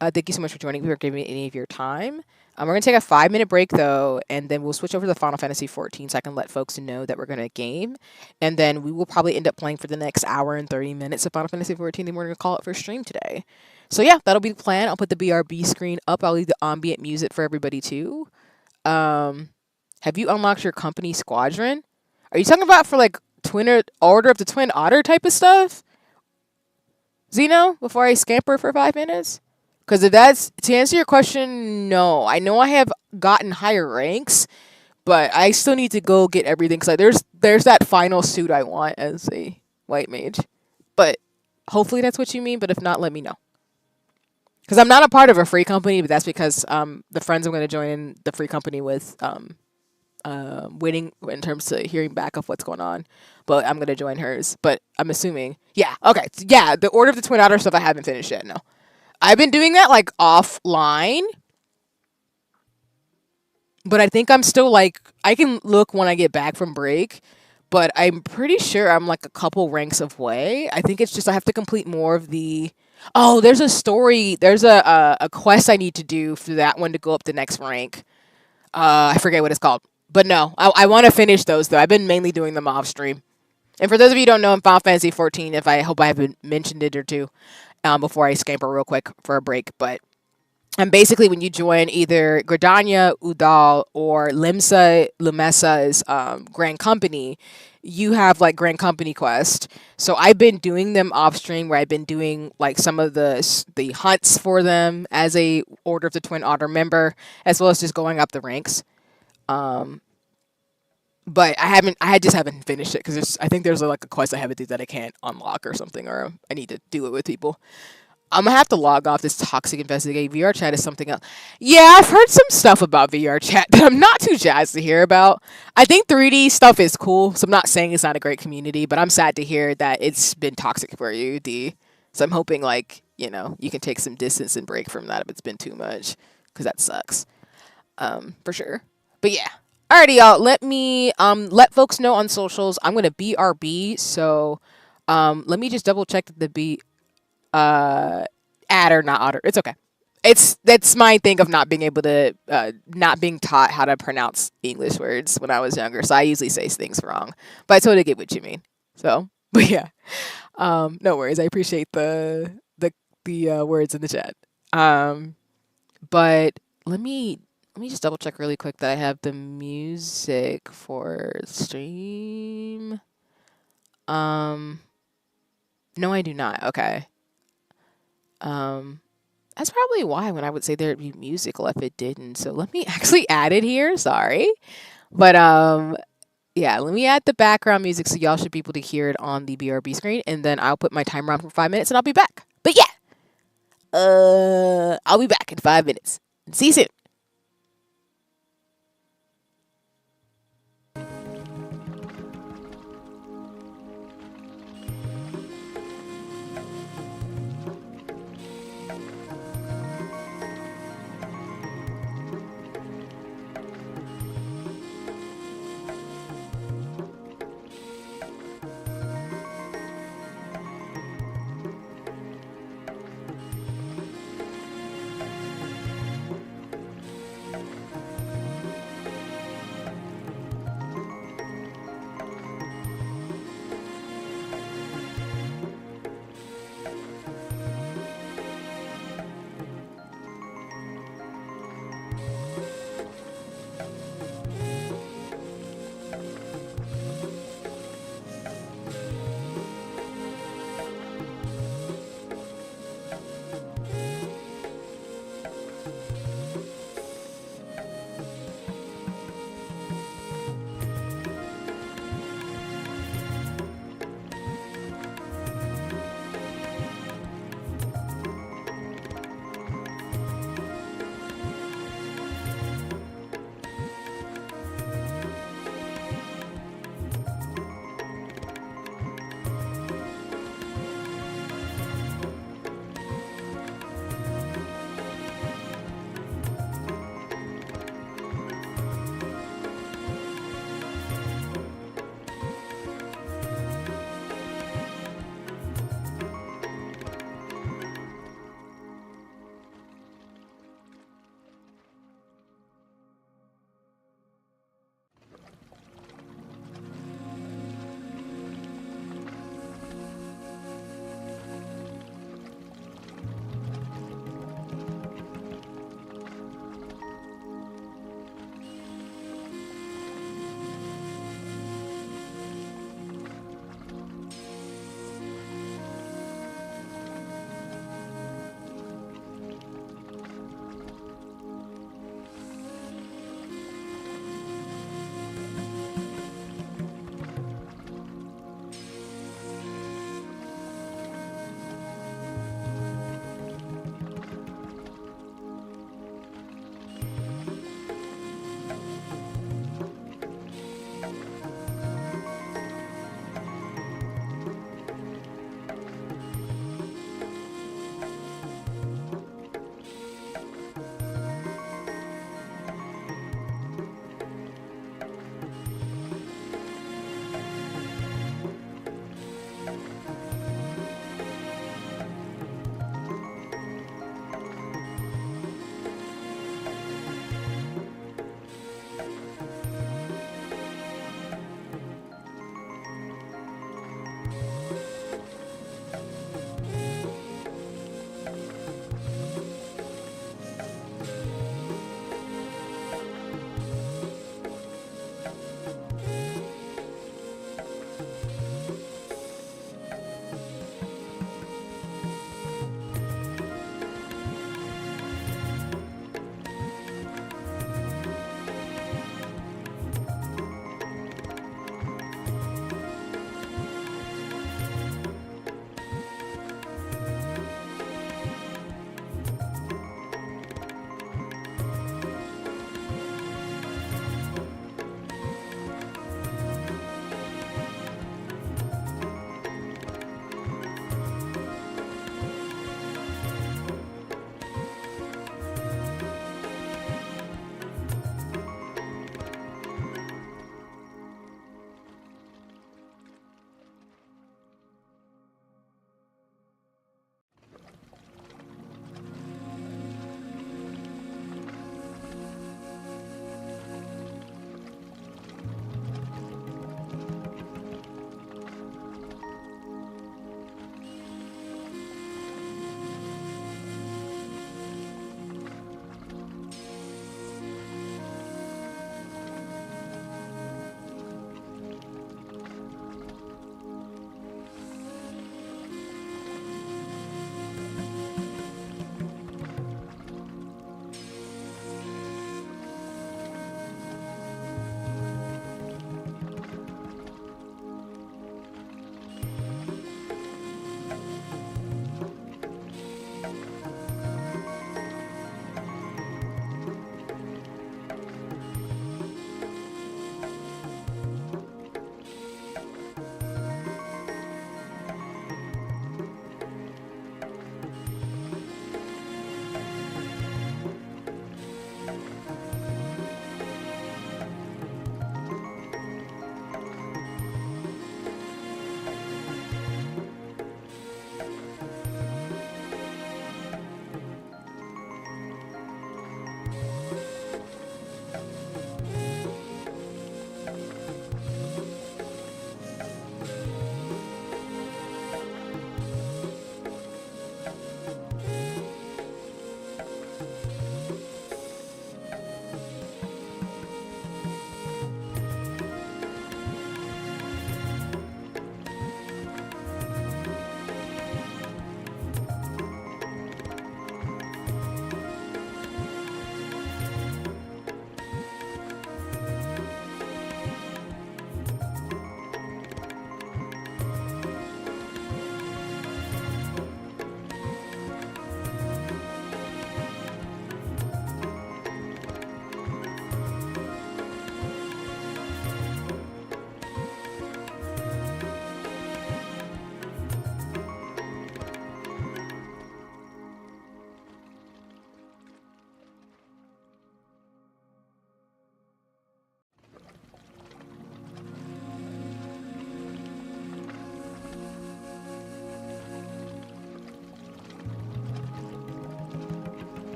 Thank you so much for joining me or giving me any of your time. We're going to take a 5-minute break, though, and then we'll switch over to Final Fantasy 14 so I can let folks know that we're going to game. And then we will probably end up playing for the next hour and 30 minutes of Final Fantasy 14, and we're going to call it for stream today. So yeah, that'll be the plan. I'll put the BRB screen up. I'll leave the ambient music for everybody, too. And Have you unlocked your company squadron? Are you talking about for like order of the Twin Otter type of stuff? Zeno, before I scamper for 5 minutes? Because if that's to answer your question, no. I know I have gotten higher ranks, but I still need to go get everything. Because there's that final suit I want as a white mage. But hopefully that's what you mean. But if not, let me know. Because I'm not a part of a free company, but that's because the friends I'm going to join in the free company with waiting in terms of hearing back of what's going on. But I'm going to join hers. But I'm assuming, yeah, okay. Yeah, the Order of the Twin Otter stuff I haven't finished yet, no. I've been doing that like offline. But I think I'm still like, I can look when I get back from break. But I'm pretty sure I'm like a couple ranks away. I think it's just I have to complete more of the... Oh, there's a story. There's a quest I need to do for that one to go up the next rank. I forget what it's called. But no, I want to finish those, though. I've been mainly doing them off stream. And for those of you who don't know, in Final Fantasy 14, if I hope I haven't mentioned it or two before I scamper real quick for a break. But basically, when you join either Gridania, Udal, or Lumesa's Grand Company, you have like Grand Company quest. So I've been doing them off stream, where I've been doing like some of the hunts for them as a Order of the Twin Otter member, as well as just going up the ranks. But I just haven't finished it because I think there's like a quest I haven't did that I can't unlock or something, or I need to do it with people. I'm gonna have to log off this toxic investigate. VR chat is something else. Yeah, I've heard some stuff about VR chat that I'm not too jazzed to hear about. I think 3D stuff is cool, so I'm not saying it's not a great community, but I'm sad to hear that it's been toxic for you, D. So I'm hoping like, you can take some distance and break from that if it's been too much, because that sucks. For sure. But yeah. Alrighty, y'all. Let me let folks know on socials. I'm gonna BRB, so let me just double check that the adder, not otter. It's okay. That's my thing of not being able to not being taught how to pronounce English words when I was younger. So I usually say things wrong. But I totally get what you mean. So, but yeah. No worries. I appreciate the words in the chat. But let me just double check really quick that I have the music for stream. No, I do not. Okay. That's probably why when I would say there'd be musical if it didn't. So let me actually add it here. Sorry. But yeah, let me add the background music so y'all should be able to hear it on the BRB screen, and then I'll put my timer on for 5 minutes and I'll be back. But yeah. I'll be back in 5 minutes. See you soon.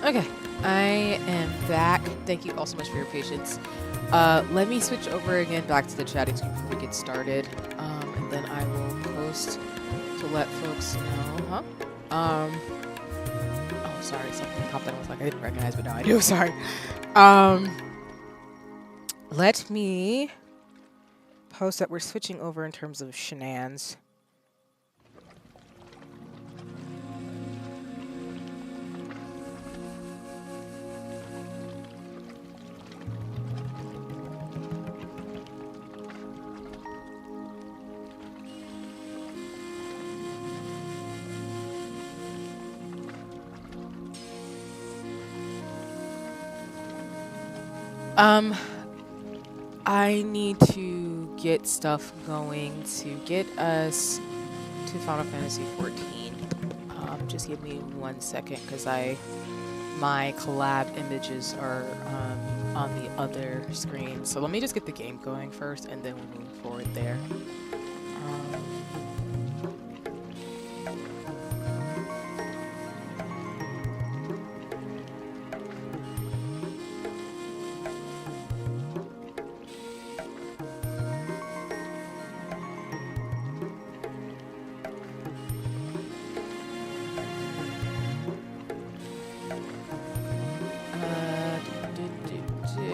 Okay, I am back. Thank you all so much for your patience. Let me switch over again back to the chatting screen before we get started, and then I will post to let folks know. Oh, sorry, something popped up. I was like, I didn't recognize, but now I do. Sorry. Let me post that we're switching over in terms of shenanigans. I need to get stuff going to get us to Final Fantasy XIV. Just give me 1 second, because my collab images are on the other screen. So let me just get the game going first, and then we'll move forward there.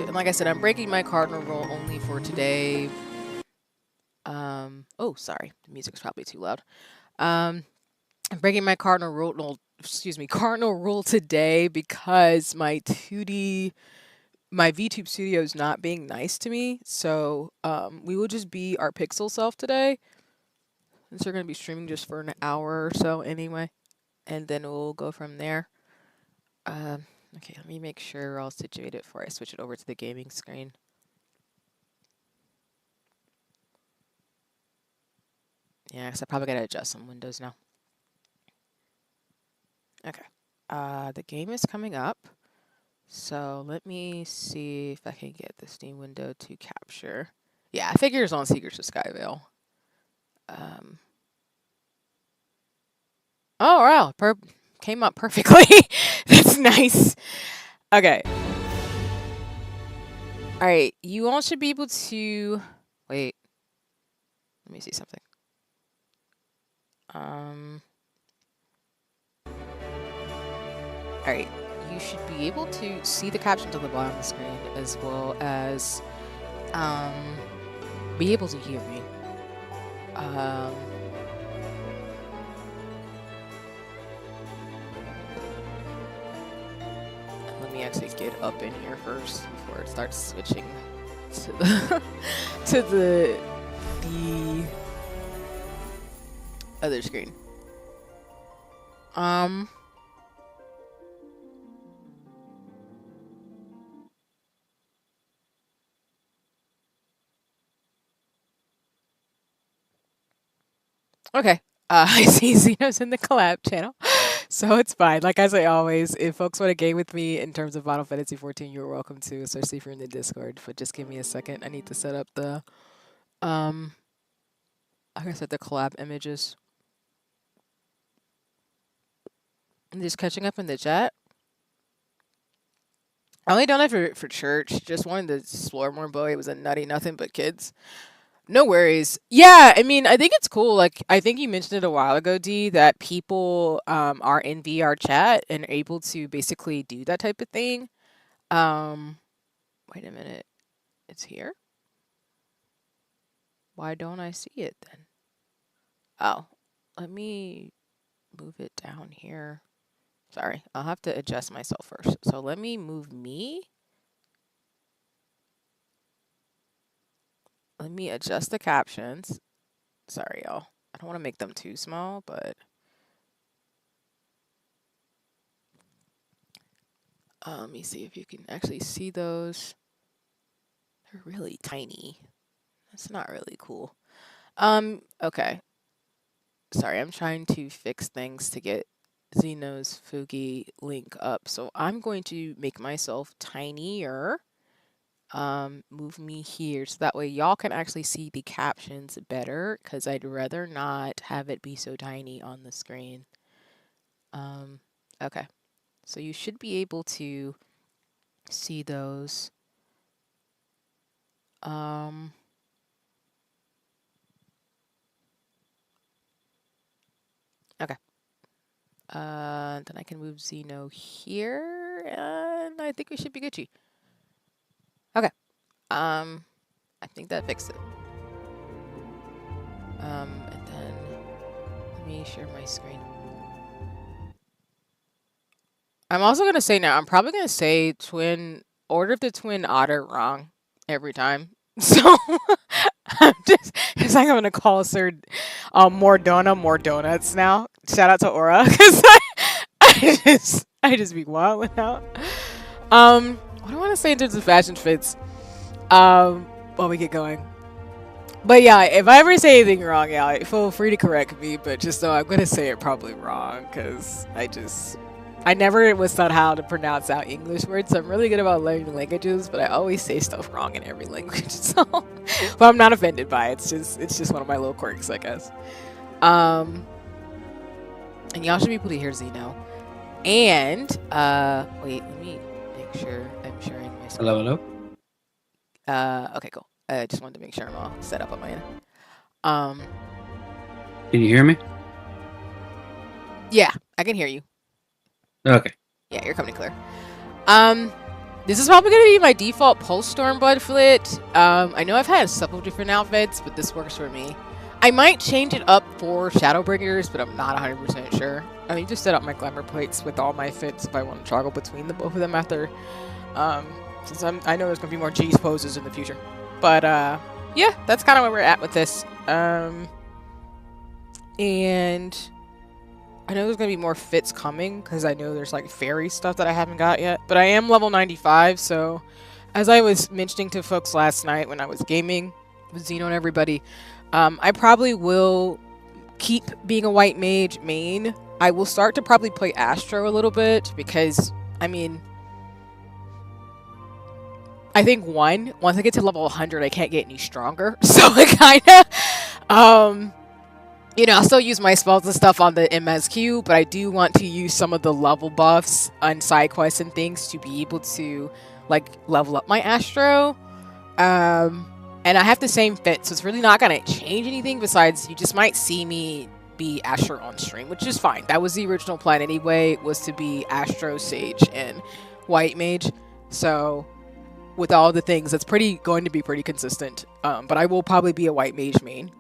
And like I said, I'm breaking my cardinal rule only for today. Oh, sorry, the music's probably too loud. I'm breaking my cardinal rule. Cardinal rule today because my VTube studio is not being nice to me. So we will just be our pixel self today, since we're gonna be streaming just for an hour or so anyway, and then we'll go from there. Okay, let me make sure we're all situated before I switch it over to the gaming screen. Yeah, because I probably gotta adjust some windows now. Okay. The game is coming up. So let me see if I can get the Steam window to capture. Yeah, I figure it's on Secrets of Skyvale. Oh, wow. Came up perfectly. That's nice. Okay. All right. You all should be able to... Wait. Let me see something. All right. You should be able to see the captions on the bottom of the screen, as well as be able to hear me. Let me actually get up in here first before it starts switching to the to the other screen. Okay. I see Xeno's in the collab channel, so it's fine. Like I say always, if folks want to game with me in terms of Final Fantasy XIV, you're welcome to, especially if you're in the Discord. But just give me a second. I need to set up the, like I said, the collab images. I'm just catching up in the chat. I only done it for church. Just wanted to explore more. Boy, it was a nutty nothing but kids. No worries. Yeah, I mean, I think it's cool. Like, I think you mentioned it a while ago, D, that people are in VR chat and are able to basically do that type of thing. Wait a minute. It's here? Why don't I see it then? Oh, let me move it down here. Sorry, I'll have to adjust myself first. So let me move me. Let me adjust the captions. Sorry, y'all. I don't want to make them too small, but let me see if you can actually see those. They're really tiny. That's not really cool. Okay. Sorry, I'm trying to fix things to get Xeno's Fugi link up. So I'm going to make myself tinier. Move me here so that way y'all can actually see the captions better, because I'd rather not have it be so tiny on the screen. Okay. So you should be able to see those. Okay. Then I can move Xeno here, and I think we should be Gucci. Okay. I think that fixed it. And then let me share my screen. I'm also gonna say now, I'm probably gonna say Order of the Twin Otter wrong every time. So it's like I'm gonna call Sir more donuts now. Shout out to Aura, because I just be wilding out. What do I want to say in terms of fashion fits? While we get going. But yeah, if I ever say anything wrong, yeah, feel free to correct me. But just know I'm gonna say it probably wrong, because I never was taught how to pronounce out English words, so I'm really good about learning languages, but I always say stuff wrong in every language. So, but I'm not offended by it. It's just one of my little quirks, I guess. And y'all should be able to hear Xeno. And wait, let me make sure I'm sharing my screen. Hello. Okay, cool. I just wanted to make sure I'm all set up on my end. Can you hear me? Yeah, I can hear you. Okay. Yeah, you're coming clear. This is probably gonna be my default Pulse Storm Bloodflit. I know I've had a couple of different outfits, but this works for me. I might change it up for Shadowbringers, but I'm not 100% sure. I mean, just set up my glamour plates with all my fits if I want to toggle between the both of them after. Since I know there's gonna be more G's poses in the future. But yeah, that's kind of where we're at with this. And I know there's going to be more fits coming, because I know there's like fairy stuff that I haven't got yet. But I am level 95, so as I was mentioning to folks last night when I was gaming with Xeno and everybody, I probably will keep being a white mage main. I will start to probably play Astro a little bit, because, I mean, I think once I get to level 100, I can't get any stronger. So I kind of, you know, I'll still use my spells and stuff on the MSQ, but I do want to use some of the level buffs on side quests and things to be able to, like, level up my Astro. And I have the same fit, so it's really not going to change anything besides you just might see me be Astro on stream, which is fine. That was the original plan anyway, was to be Astro, Sage, and White Mage. So with all the things, that's going to be pretty consistent. But I will probably be a White Mage main.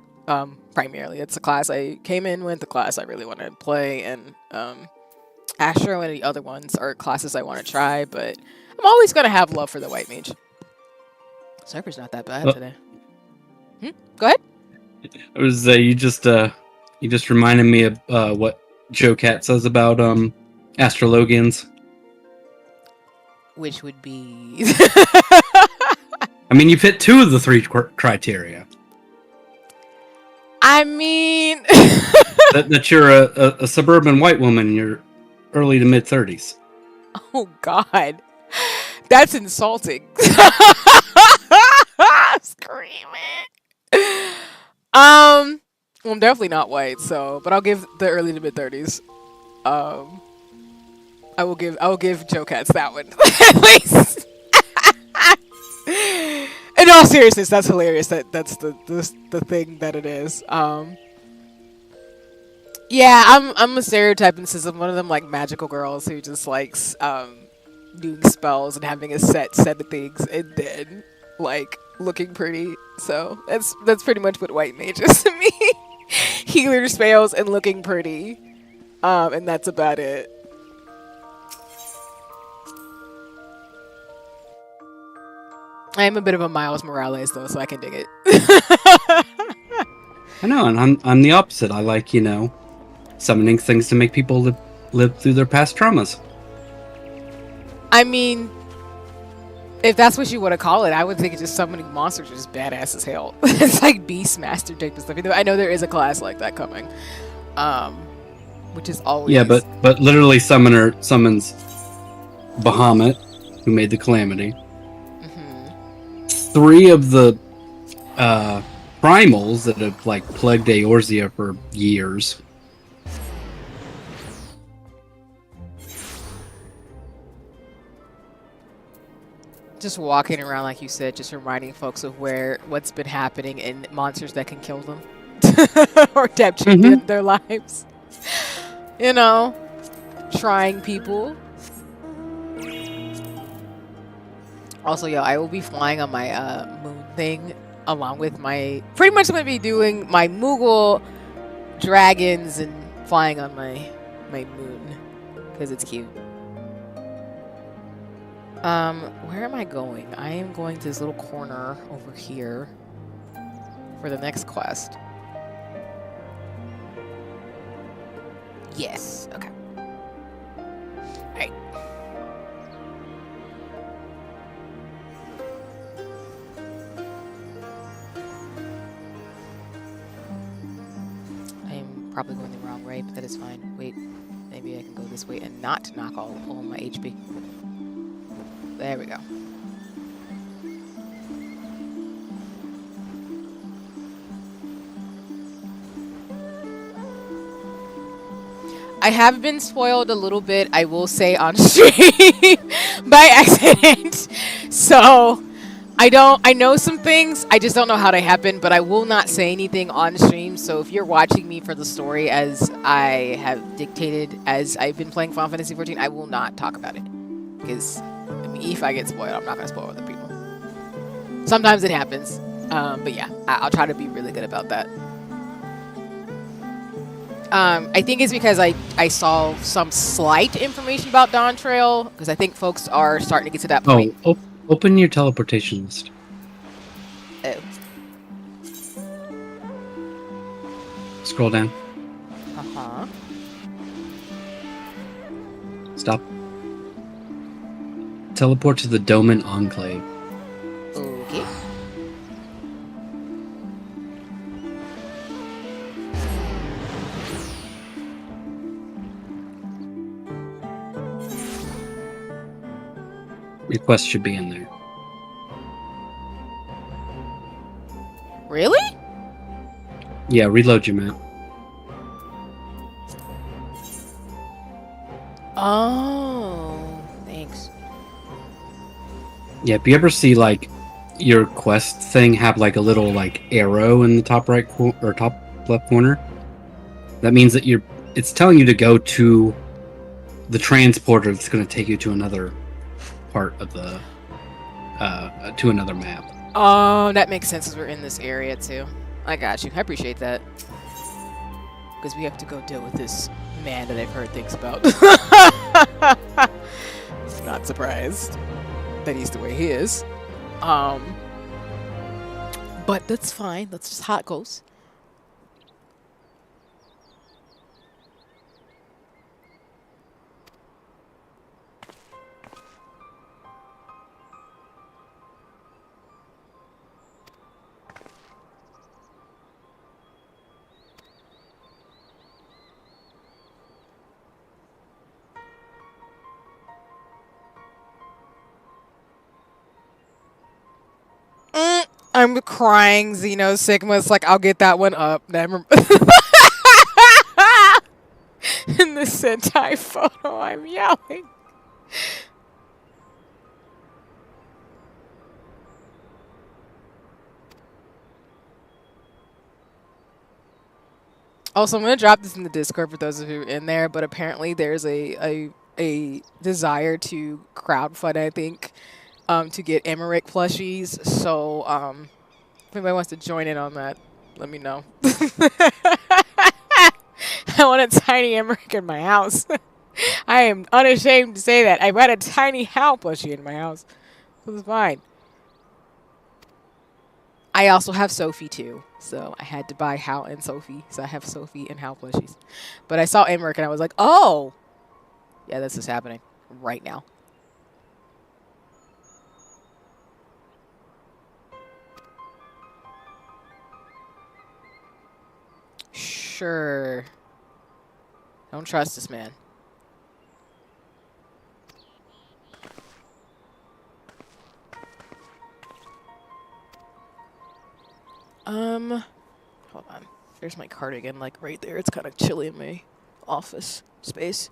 Primarily, it's the class I came in with, the class I really want to play, and Astro and the other ones are classes I want to try, but I'm always going to have love for the White Mage. Server's not that bad today. Go ahead. It was you just reminded me of what Joe Cat says about astrologians. Which would be I mean, you fit 2 of the 3 criteria. I mean, that you're a suburban white woman in your early to mid 30s. Oh God, that's insulting. Screaming. Well, I'm definitely not white, so but I'll give the early to mid 30s. I will give Joe Cats that one at least. In all seriousness, that's hilarious. That's the thing that it is. Yeah, I'm a stereotype and says I'm one of them like magical girls who just likes doing spells and having a set of things and then like looking pretty. So that's pretty much what white mage is to me. Healer spells and looking pretty. And that's about it. I am a bit of a Miles Morales though, so I can dig it. I know, and I'm the opposite. I like, you know, summoning things to make people live through their past traumas. I mean, if that's what you want to call it, I would think it's just summoning monsters is badass as hell. It's like Beastmaster type of stuff. I know there is a class like that coming, which is always but literally summoner summons Bahamut, who made the Calamity. 3 of the primals that have like plagued Eorzea for years. Just walking around, like you said, just reminding folks of what's been happening and monsters that can kill them or damage their lives. You know, trying people. Also, yo, I will be flying on my moon thing along with my. Pretty much, I'm gonna be doing my Moogle dragons and flying on my moon because it's cute. Where am I going? I am going to this little corner over here for the next quest. Yes. Okay. All right. I'm probably going the wrong way, but that is fine. Wait, maybe I can go this way and not knock all my HP. There we go. I have been spoiled a little bit, I will say, on stream by accident. So I know some things, I just don't know how they happen, but I will not say anything on stream. So if you're watching me for the story as I have dictated as I've been playing Final Fantasy XIV, I will not talk about it. Because if I get spoiled, I'm not going to spoil other people. Sometimes it happens. But yeah, I'll try to be really good about that. I think it's because I saw some slight information about Dawn Trail, because I think folks are starting to get to that point. Oh, open your teleportation list. Oh. Scroll down. Uh-huh. Stop. Teleport to the Doman Enclave. Okay. Your quest should be in there. Really? Yeah, reload your map. Oh, thanks. Yeah, if you ever see like your quest thing have like a little like arrow in the top right or top left corner, that means that it's telling you to go to the transporter that's going to take you to another part of the to another map. Oh, that makes sense as we're in this area too. I got you. I appreciate that. Because we have to go deal with this man that I've heard things about. Not surprised that he's the way he is. But that's fine. That's just how it goes. I'm crying, Xeno Sigma's like, I'll get that one up. Never. In the Sentai photo, I'm yelling. Also, I'm going to drop this in the Discord for those of you in there, but apparently there's a desire to crowdfund, I think, to get Emmerich plushies. So, if anybody wants to join in on that, let me know. I want a tiny Emmerich in my house. I am unashamed to say that. I've got a tiny Hal plushie in my house. So it's fine. I also have Sophie too, so I had to buy Hal and Sophie. So I have Sophie and Hal plushies. But I saw Emmerich and I was like, oh! Yeah, this is happening right now. Sure. Don't trust this man. Hold on. There's my cardigan, like right there. It's kind of chilly in my office space.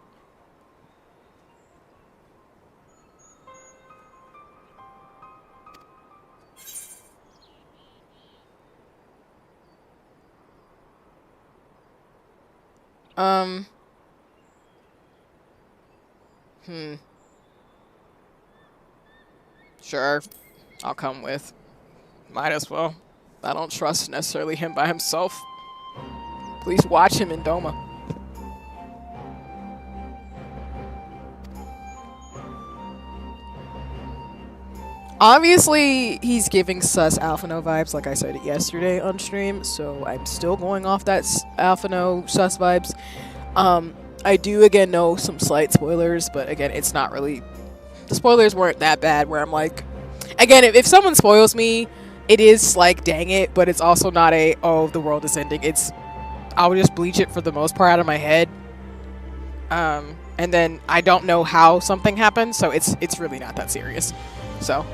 Um. Sure. I'll come with. Might as well. I don't trust necessarily him by himself. Please watch him in Doma. Obviously, he's giving sus Alphano vibes, like I said yesterday on stream, so I'm still going off that Alphano sus vibes. I do, again, know some slight spoilers, but again, it's not really... The spoilers weren't that bad, where I'm like... Again, if someone spoils me, it is like, dang it, but it's also not a, oh, the world is ending. It's... I'll just bleach it for the most part out of my head. And then I don't know how something happened, so it's really not that serious. So...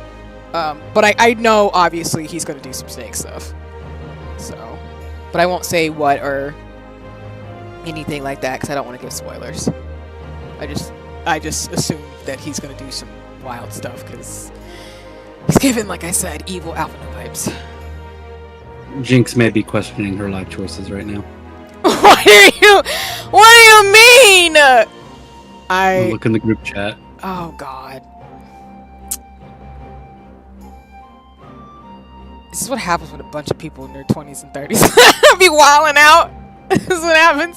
but I know, obviously, he's going to do some snake stuff. So, but I won't say what or anything like that because I don't want to give spoilers. I just assume that he's going to do some wild stuff because he's given, like I said, evil Alpha vibes. Jinx may be questioning her life choices right now. What do you mean? Look in the group chat. Oh, God. This is what happens when a bunch of people in their 20s and 30s be wilding out. This is what happens.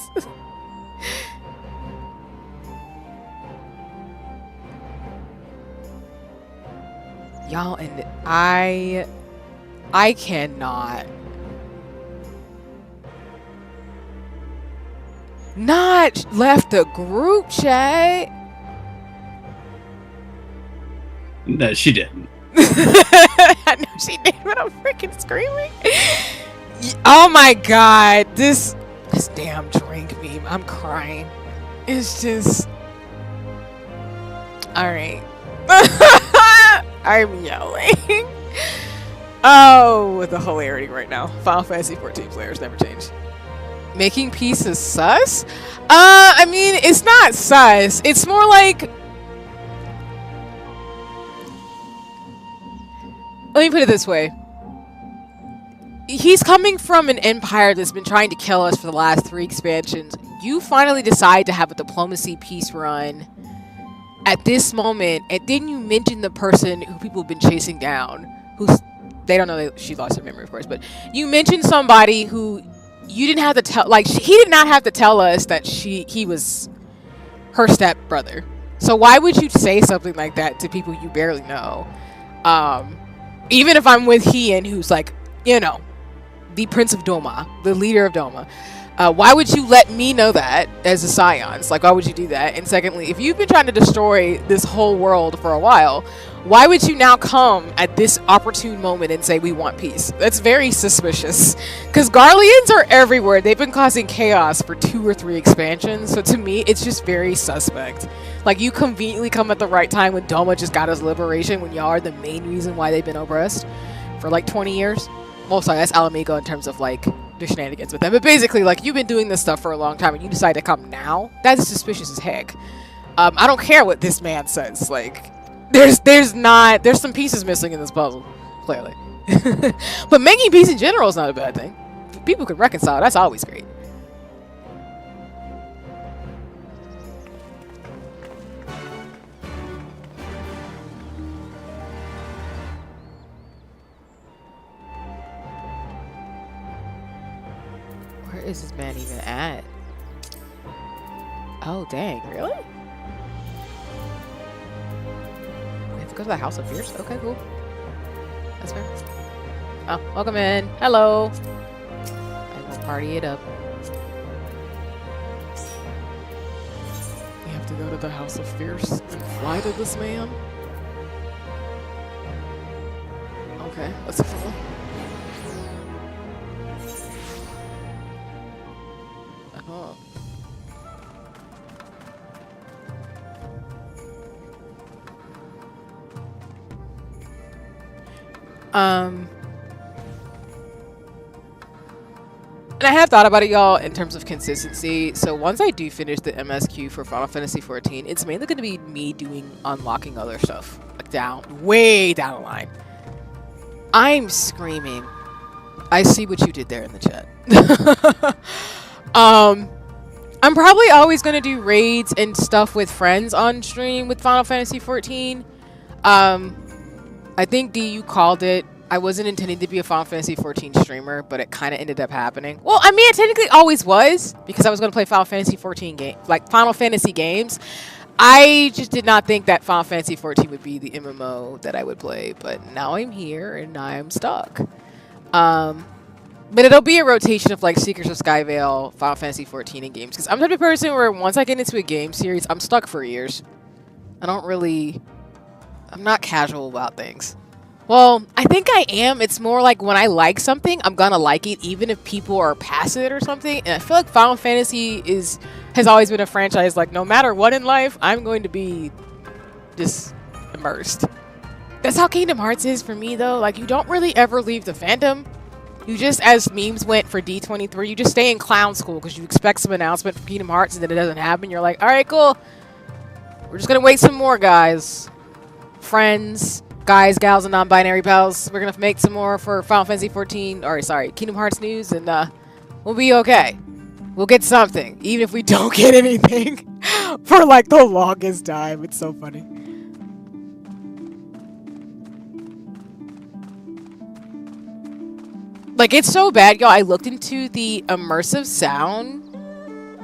Y'all, and I cannot not left the group chat. No, she didn't. I know she did, but I'm freaking screaming. Oh my god, this damn drink meme. I'm crying. It's just... Alright. I'm yelling. Oh, the hilarity right now. Final Fantasy 14 players never change. Making peace is sus? I mean, it's not sus. It's more like... Let me put it this way. He's coming from an empire that's been trying to kill us for the last 3 expansions. You finally decide to have a diplomacy peace run at this moment, and then you mention the person who people have been chasing down, they don't know that she lost her memory, of course, but you mentioned somebody who you didn't have to tell, like, he did not have to tell us that he was her stepbrother. So why would you say something like that to people you barely know? Even if I'm with Hien, who's like, you know, the Prince of Doma, the leader of Doma, why would you let me know that as a Scions? Like, why would you do that? And secondly, if you've been trying to destroy this whole world for a while, why would you now come at this opportune moment and say we want peace? That's very suspicious. Because Garleans are everywhere. They've been causing chaos for 2 or 3 expansions. So to me, it's just very suspect. Like, you conveniently come at the right time when Doma just got his liberation, when y'all are the main reason why they've been oppressed for like 20 years. Well, sorry, that's Alamigo in terms of like the shenanigans with them. But basically, like, you've been doing this stuff for a long time and you decide to come now? That is suspicious as heck. I don't care what this man says. Like, there's some pieces missing in this puzzle, clearly. But making peace in general is not a bad thing. If people can reconcile, that's always great. Where is this man even at? Oh, dang, really? We have to go to the House of Fierce? Okay, cool. That's fair. Oh, welcome in. Hello. I will party it up. We have to go to the House of Fierce and fly to this man? Okay, that's cool. Oh. And I have thought about it, y'all, in terms of consistency. So once I do finish the MSQ for Final Fantasy 14, it's mainly going to be me unlocking other stuff, like way down the line. I'm screaming. I see what you did there in the chat. I'm probably always going to do raids and stuff with friends on stream with Final Fantasy 14. I think D, you called it. I wasn't intending to be a Final Fantasy 14 streamer, but it kind of ended up happening. Well, I mean, it technically always was, because I was going to play Final Fantasy 14 game, like Final Fantasy games. I just did not think that Final Fantasy 14 would be the MMO that I would play, but now I'm here and I'm stuck. But it'll be a rotation of like Secrets of Skyvale, Final Fantasy 14, and games. Because I'm the type of person where once I get into a game series, I'm stuck for years. I'm not casual about things. Well, I think I am. It's more like when I like something, I'm gonna like it even if people are past it or something. And I feel like Final Fantasy has always been a franchise like no matter what in life, I'm going to be just immersed. That's how Kingdom Hearts is for me though. Like you don't really ever leave the fandom. You just, as memes went for D23, you just stay in clown school because you expect some announcement from Kingdom Hearts and then it doesn't happen. You're like, all right, cool. We're just gonna wait some more, guys. Friends, guys, gals, and non-binary pals. We're gonna make some more for Final Fantasy 14, or sorry, Kingdom Hearts news, and we'll be okay. We'll get something, even if we don't get anything for like the longest time. It's so funny. Like, it's so bad, y'all. I looked into the immersive sound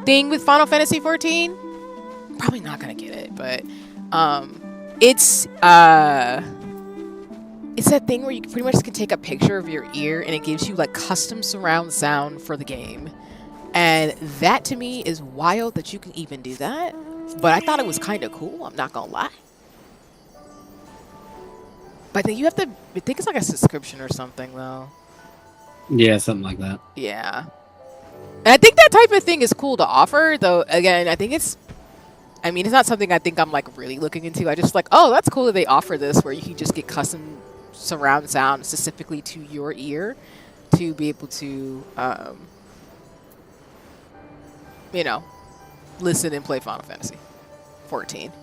thing with Final Fantasy 14. Probably not gonna get it, but it's that thing where you pretty much can take a picture of your ear and it gives you like custom surround sound for the game. And that to me is wild that you can even do that. But I thought it was kind of cool, I'm not gonna lie. But then you have to, I think it's like a subscription or something though. Yeah, something like that. Yeah. And I think that type of thing is cool to offer, though. Again, it's not something I think I'm like really looking into. I just like, oh, that's cool that they offer this where you can just get custom surround sound specifically to your ear to be able to, listen and play Final Fantasy 14.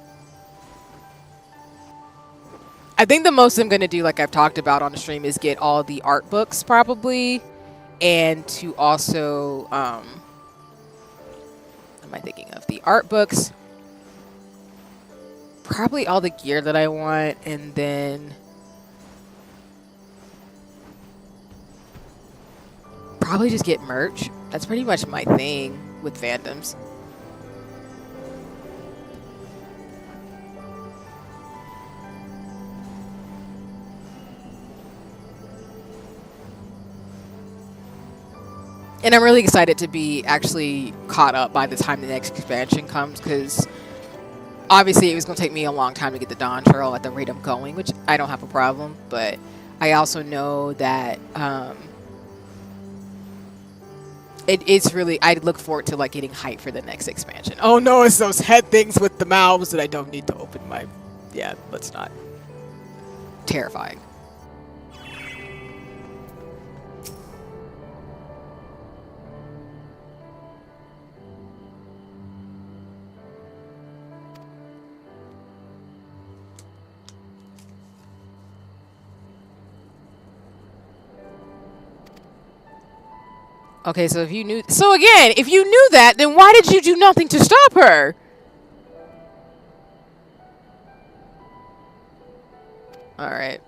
I think the most I'm going to do, like I've talked about on the stream, is get all the art books probably. And to also, what am I thinking of? The art books. Probably all the gear that I want. And then probably just get merch. That's pretty much my thing with fandoms. And I'm really excited to be actually caught up by the time the next expansion comes, because obviously it was going to take me a long time to get the Dawn Trail at the rate I'm going, which I don't have a problem. But I also know that it's really, I look forward to like getting hyped for the next expansion. Oh no, it's those head things with the mouths that I don't need to open my... Yeah, let's not. Terrifying. Okay, so if you knew... So again, if you knew that, then why did you do nothing to stop her? Alright.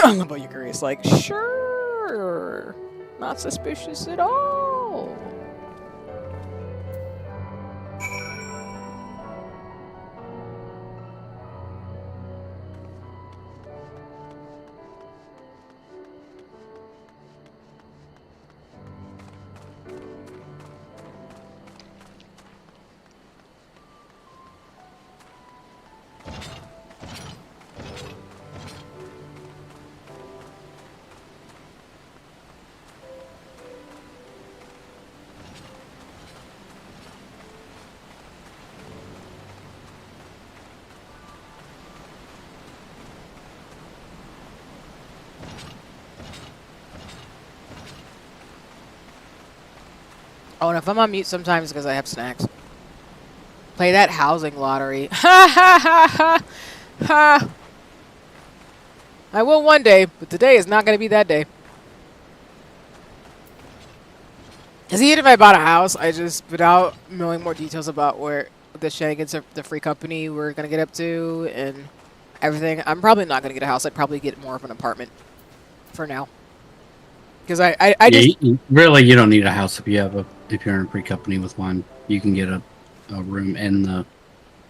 I love how you're curious. Like, sure. Not suspicious at all. Oh, and if I'm on mute sometimes because I have snacks. Play that housing lottery. Ha ha ha ha ha. I will one day, but today is not going to be that day. Because even if I bought a house, I just, without knowing more details about where the Shenangians of the free company we're going to get up to and everything, I'm probably not going to get a house. I'd probably get more of an apartment for now. Because I Yeah, just... really, you don't need a house if you're in a free company with one. You can get a room in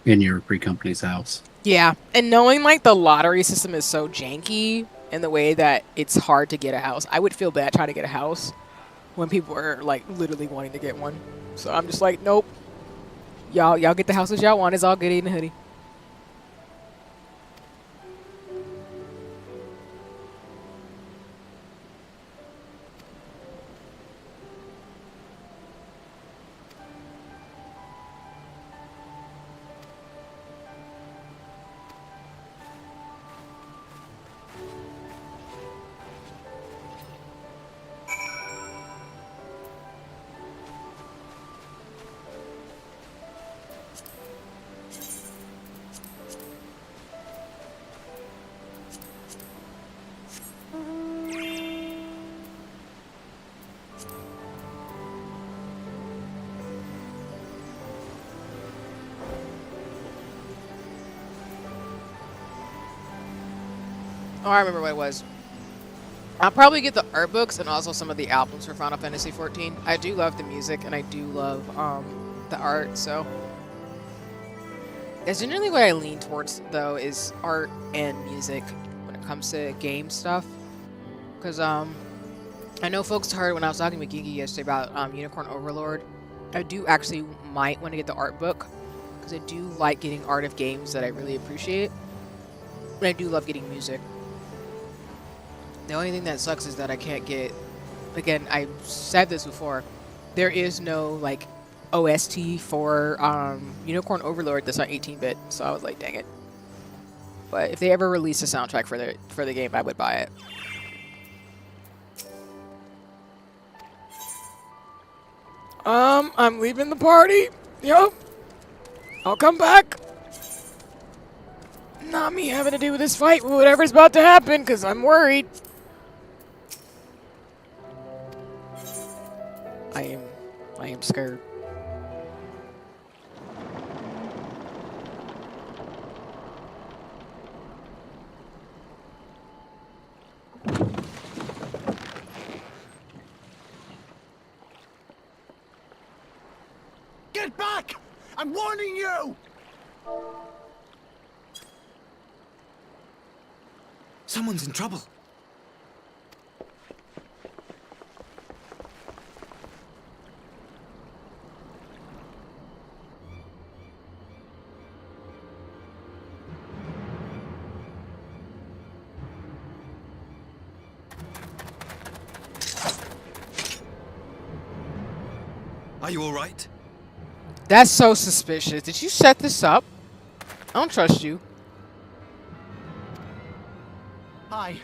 your free company's house. Yeah, and knowing like the lottery system is so janky in the way that it's hard to get a house, I would feel bad trying to get a house when people are like literally wanting to get one. So I'm just like, nope. Y'all get the houses y'all want. It's all good eating a hoodie. Oh, I remember what it was. I'll probably get the art books and also some of the albums for Final Fantasy XIV. I do love the music and I do love the art, so it's generally what I lean towards though is art and music when it comes to game stuff. Because I know folks heard when I was talking with Gigi yesterday about Unicorn Overlord. I do actually might want to get the art book because I do like getting art of games that I really appreciate. And I do love getting music. The only thing that sucks is that I can't get, again, I said this before, there is no like OST for Unicorn Overlord that's not 18-bit, so I was like, dang it. But if they ever release a soundtrack for the game, I would buy it. I'm leaving the party. Yup. I'll come back. Not me having to do with this fight, whatever's about to happen, because I'm worried. I am scared. Get back! I'm warning you! Someone's in trouble. Are you all right? That's so suspicious. Did you set this up? I don't trust you. Hi.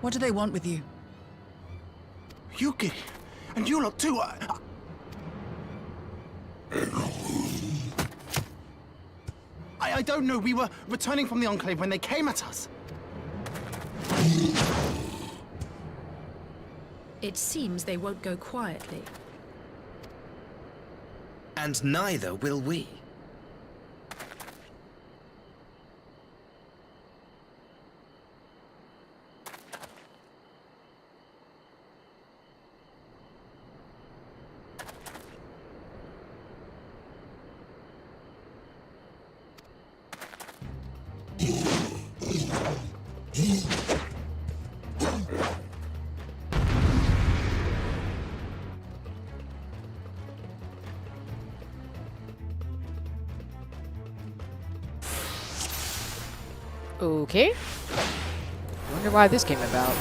What do they want with you? Yuki, and you lot too. I don't know. We were returning from the Enclave when they came at us. It seems they won't go quietly. And neither will we. Okay. Wonder why this came about.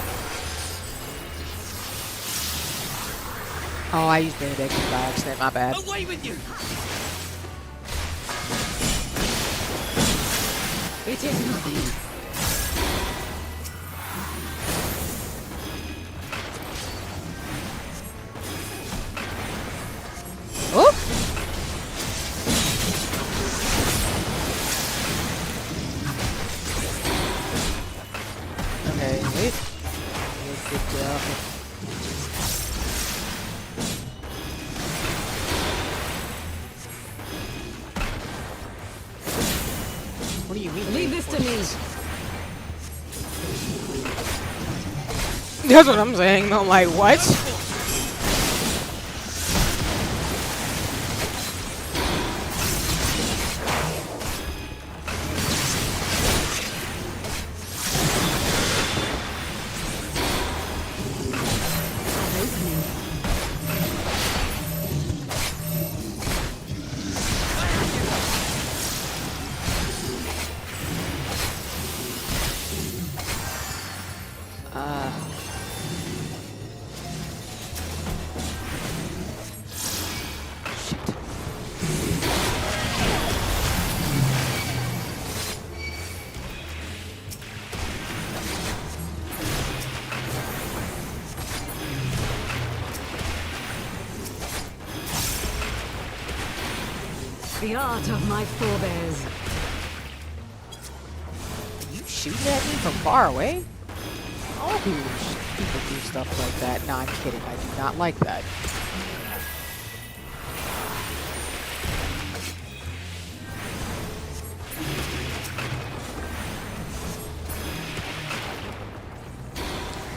Oh, I used Benedict by accident. My bad. Away with you! It is nothing. Oh! Wait. Good job. What do you mean? Leave this to me. That's what I'm saying. I'm like, what? The art of my forebears. You shoot at me from far away? All people do stuff like that. No, I'm kidding. I do not like that.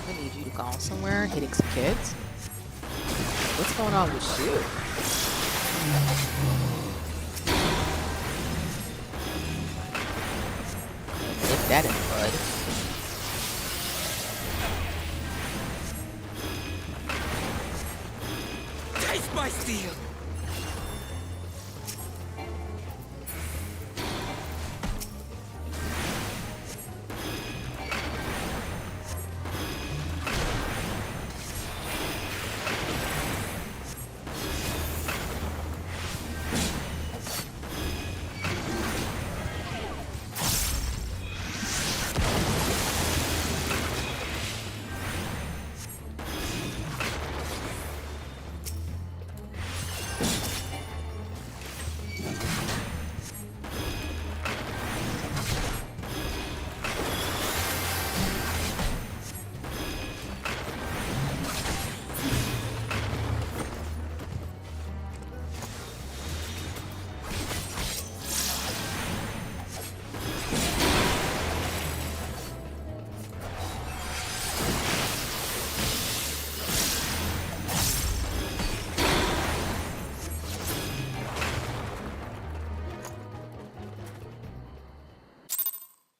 I need you to go somewhere hitting some kids. What's going on with you? Nip that in the bud. Taste my steel!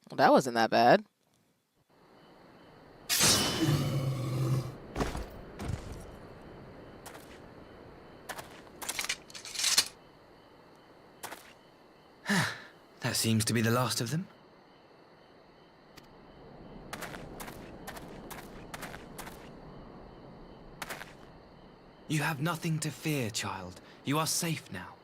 Well, that wasn't that bad. That seems to be the last of them. You have nothing to fear, child. You are safe now.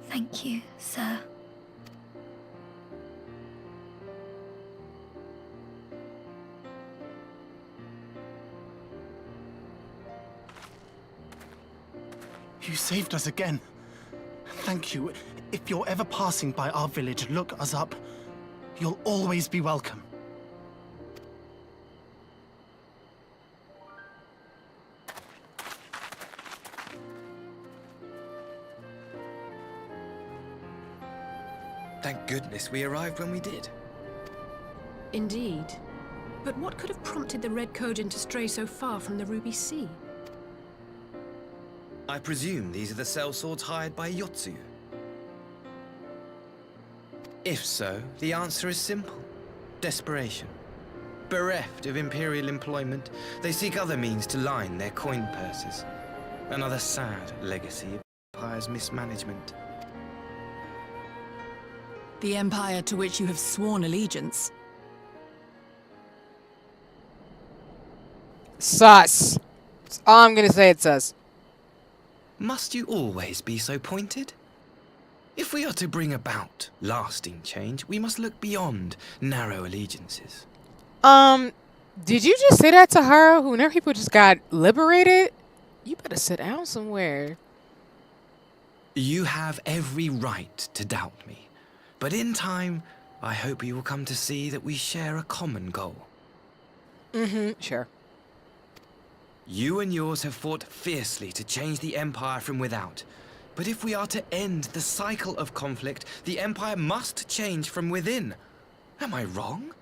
Thank you, sir. You saved us again. Thank you. If you're ever passing by our village, look us up. You'll always be welcome. Thank goodness we arrived when we did. Indeed. But what could have prompted the Red Kojin to stray so far from the Ruby Sea? I presume these are the sellswords hired by Yotsuyu. If so, the answer is simple. Desperation. Bereft of imperial employment, they seek other means to line their coin purses. Another sad legacy of Empire's mismanagement. The Empire to which you have sworn allegiance. Sus. That's all I'm gonna say. It sus. Must you always be so pointed? If we are to bring about lasting change, we must look beyond narrow allegiances. Did you just say that to her? Whenever people just got liberated? You better sit down somewhere. You have every right to doubt me. But in time, I hope you will come to see that we share a common goal. Sure. You and yours have fought fiercely to change the Empire from without. But if we are to end the cycle of conflict, the Empire must change from within. Am I wrong?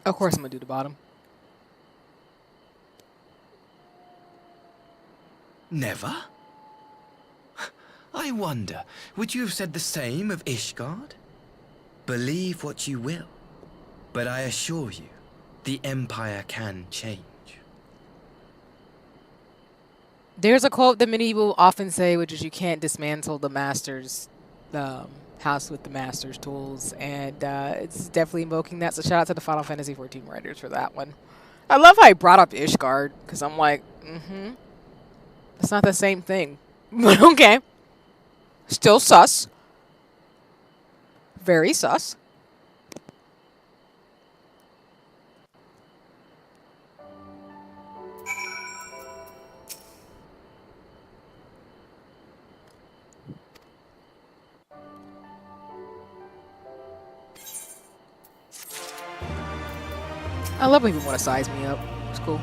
Of course I'm gonna do the bottom. Never? I wonder, would you have said the same of Ishgard? Believe what you will, but I assure you, the Empire can change. There's a quote that many people often say, which is you can't dismantle the master's house with the master's tools, and it's definitely invoking that. So shout out to the Final Fantasy XIV writers for that one. I love how I brought up Ishgard, because I'm like, it's not the same thing. But okay. Still sus. Very sus. I love when people want to size me up. It's cool.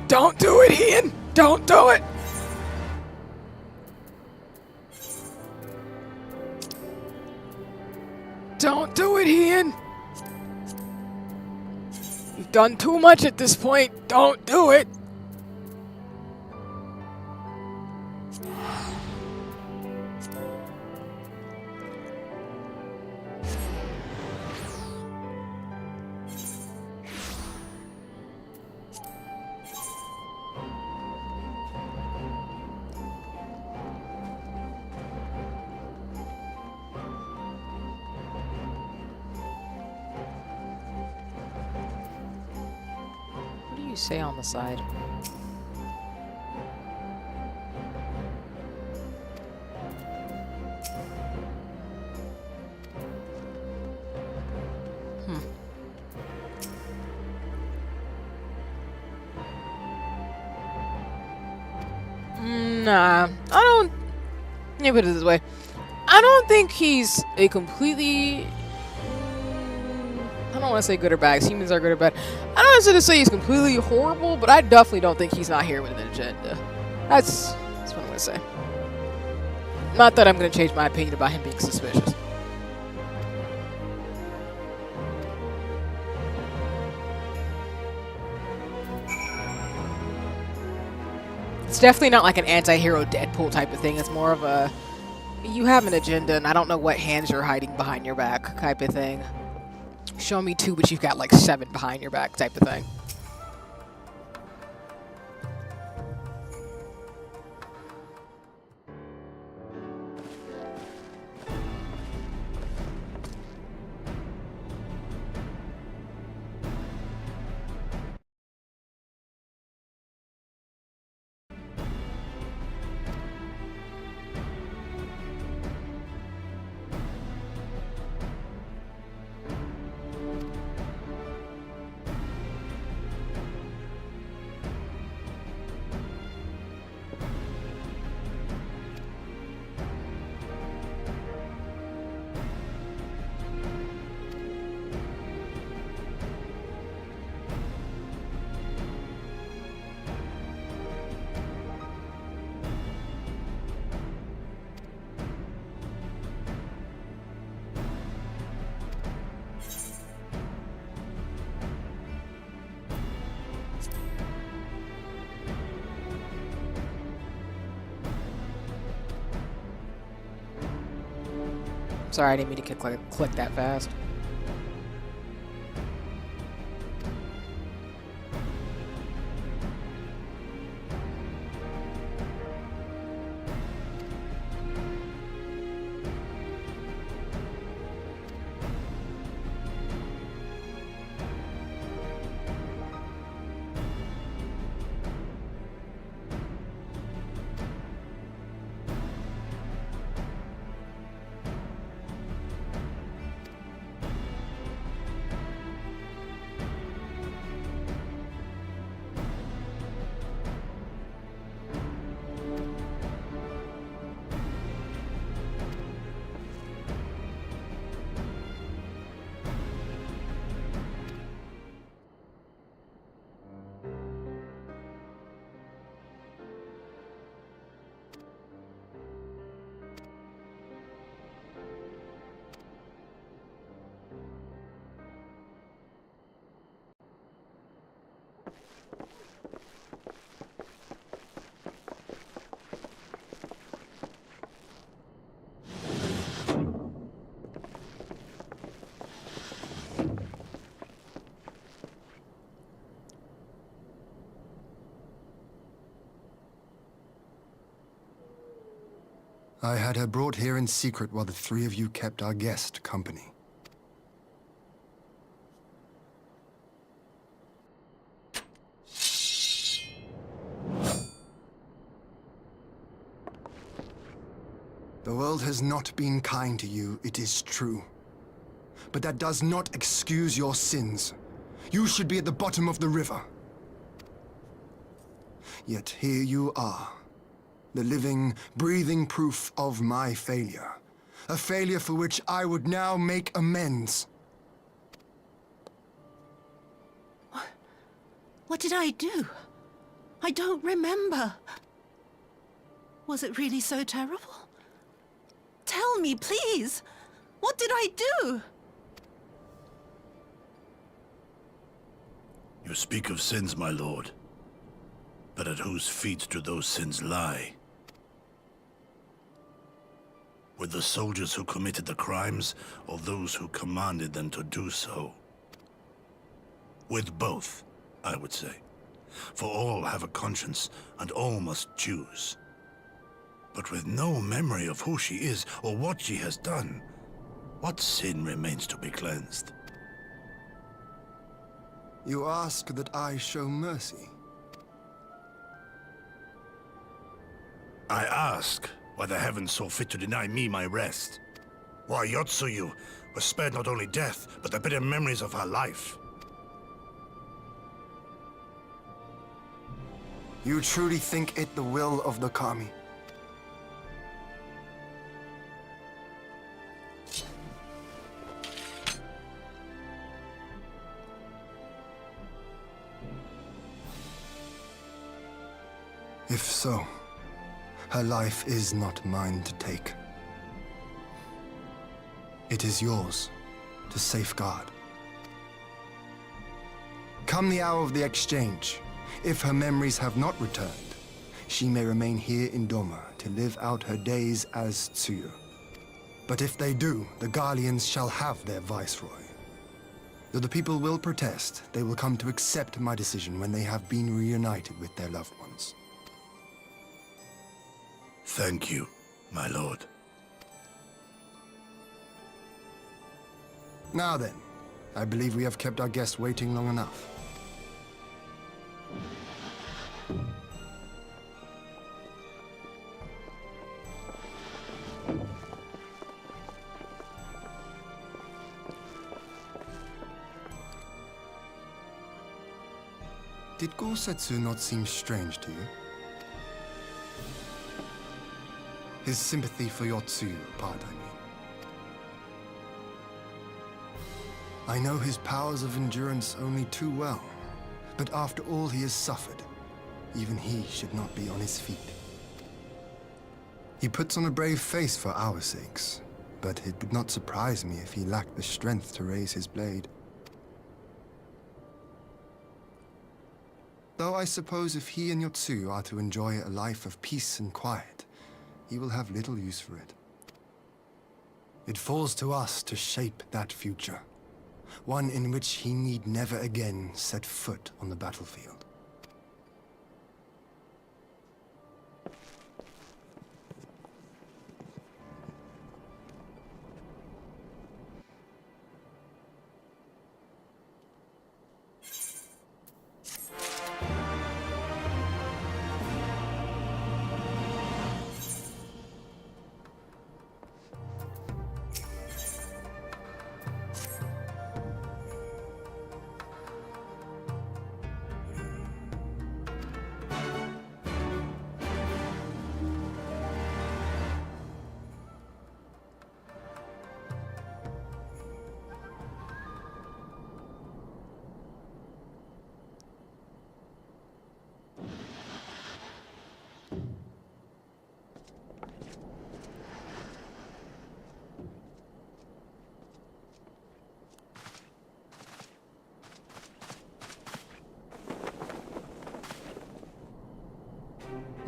Don't do it, Ian! Don't do it! Don't do it, Ian! You've done too much at this point. Don't do it! Say on the side. Nah, I don't. Let me put it this way. I don't think he's a completely. I don't want to say good or bad. Humans are good or bad. I don't want to say he's completely horrible, but I definitely don't think he's not here with an agenda. That's what I'm going to say. Not that I'm going to change my opinion about him being suspicious. It's definitely not like an anti-hero Deadpool type of thing. It's more of a, you have an agenda and I don't know what hands you're hiding behind your back type of thing. Show me 2, but you've got like 7 behind your back type of thing. Sorry, I didn't mean to click that fast. I had her brought here in secret while the three of you kept our guest company. The world has not been kind to you, it is true. But that does not excuse your sins. You should be at the bottom of the river. Yet here you are. The living, breathing proof of my failure. A failure for which I would now make amends. What did I do? I don't remember. Was it really so terrible? Tell me, please. What did I do? You speak of sins, my lord. But at whose feet do those sins lie? With the soldiers who committed the crimes, or those who commanded them to do so? With both, I would say. For all have a conscience, and all must choose. But with no memory of who she is, or what she has done, what sin remains to be cleansed? You ask that I show mercy. I ask why the heavens saw fit to deny me my rest. Why Yotsuyu was spared not only death, but the bitter memories of her life. You truly think it the will of the Kami? If so, her life is not mine to take. It is yours to safeguard. Come the hour of the exchange, if her memories have not returned, she may remain here in Doma to live out her days as Tsuyu. But if they do, the Guardians shall have their viceroy. Though the people will protest, they will come to accept my decision when they have been reunited with their loved ones. Thank you, my lord. Now then, I believe we have kept our guest waiting long enough. Did Gosetsu not seem strange to you? His sympathy for Yotsuyu, part, I mean. I know his powers of endurance only too well, but after all he has suffered, even he should not be on his feet. He puts on a brave face for our sakes, but it would not surprise me if he lacked the strength to raise his blade. Though I suppose if he and Yotsuyu are to enjoy a life of peace and quiet, he will have little use for it. It falls to us to shape that future. One in which he need never again set foot on the battlefield.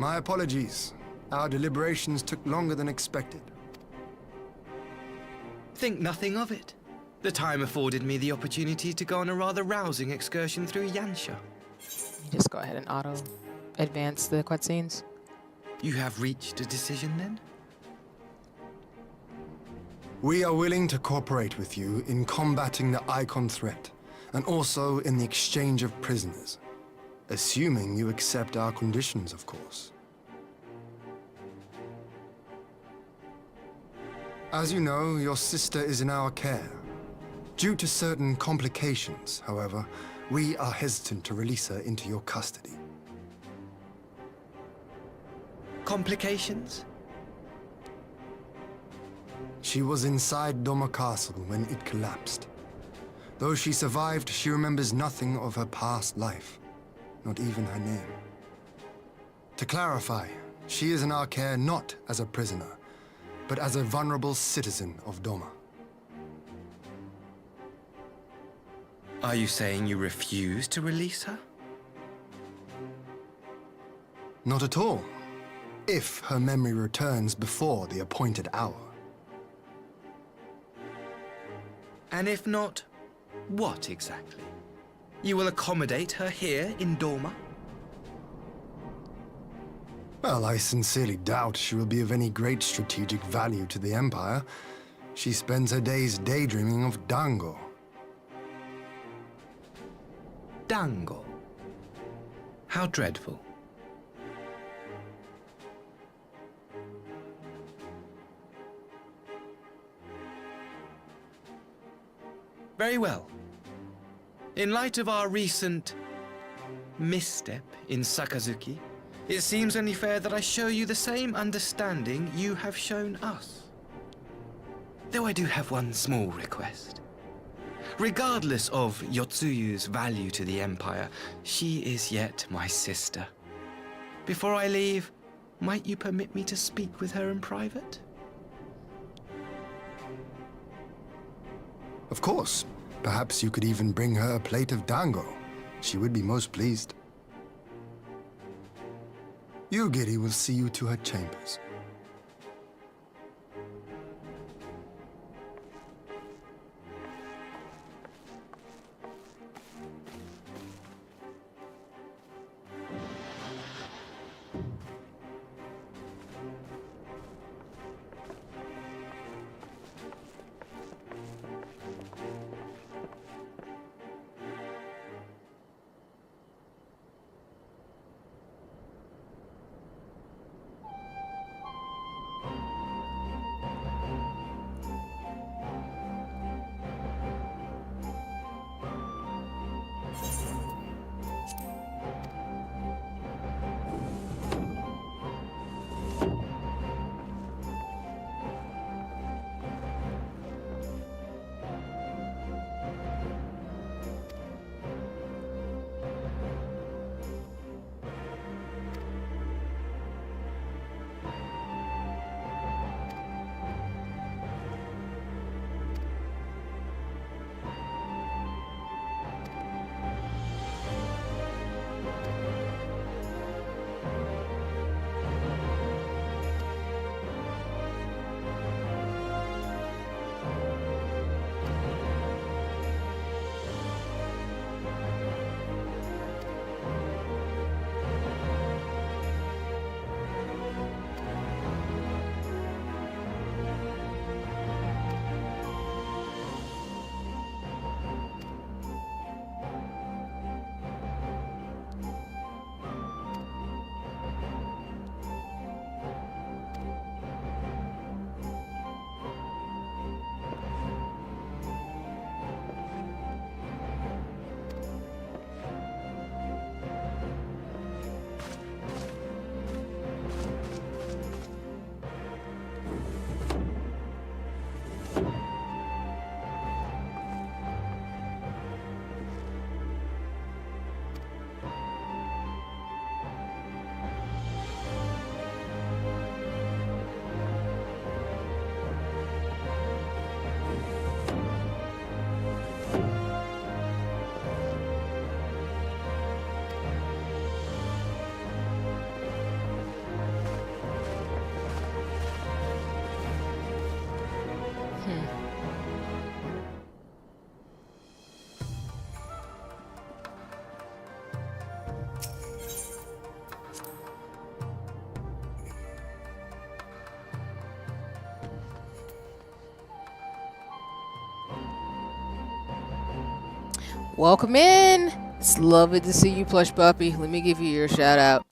My apologies. Our deliberations took longer than expected. Think nothing of it. The time afforded me the opportunity to go on a rather rousing excursion through Yansha. You just go ahead and auto-advance the cutscenes. You have reached a decision then? We are willing to cooperate with you in combating the Icon threat, and also in the exchange of prisoners. Assuming you accept our conditions, of course. As you know, your sister is in our care. Due to certain complications, however, we are hesitant to release her into your custody. Complications? She was inside Doma Castle when it collapsed. Though she survived, she remembers nothing of her past life. Not even her name. To clarify, she is in our care not as a prisoner, but as a vulnerable citizen of Doma. Are you saying you refuse to release her? Not at all. If her memory returns before the appointed hour. And if not, what exactly? You will accommodate her here in Doma? Well, I sincerely doubt she will be of any great strategic value to the Empire. She spends her days daydreaming of Dango. Dango? How dreadful. Very well. In light of our recent misstep in Sakazuki, it seems only fair that I show you the same understanding you have shown us. Though I do have one small request. Regardless of Yotsuyu's value to the Empire, she is yet my sister. Before I leave, might you permit me to speak with her in private? Of course. Perhaps you could even bring her a plate of dango. She would be most pleased. Yugiri will see you to her chambers. Welcome in. It's lovely to see you, plush puppy. Let me give you your shout out.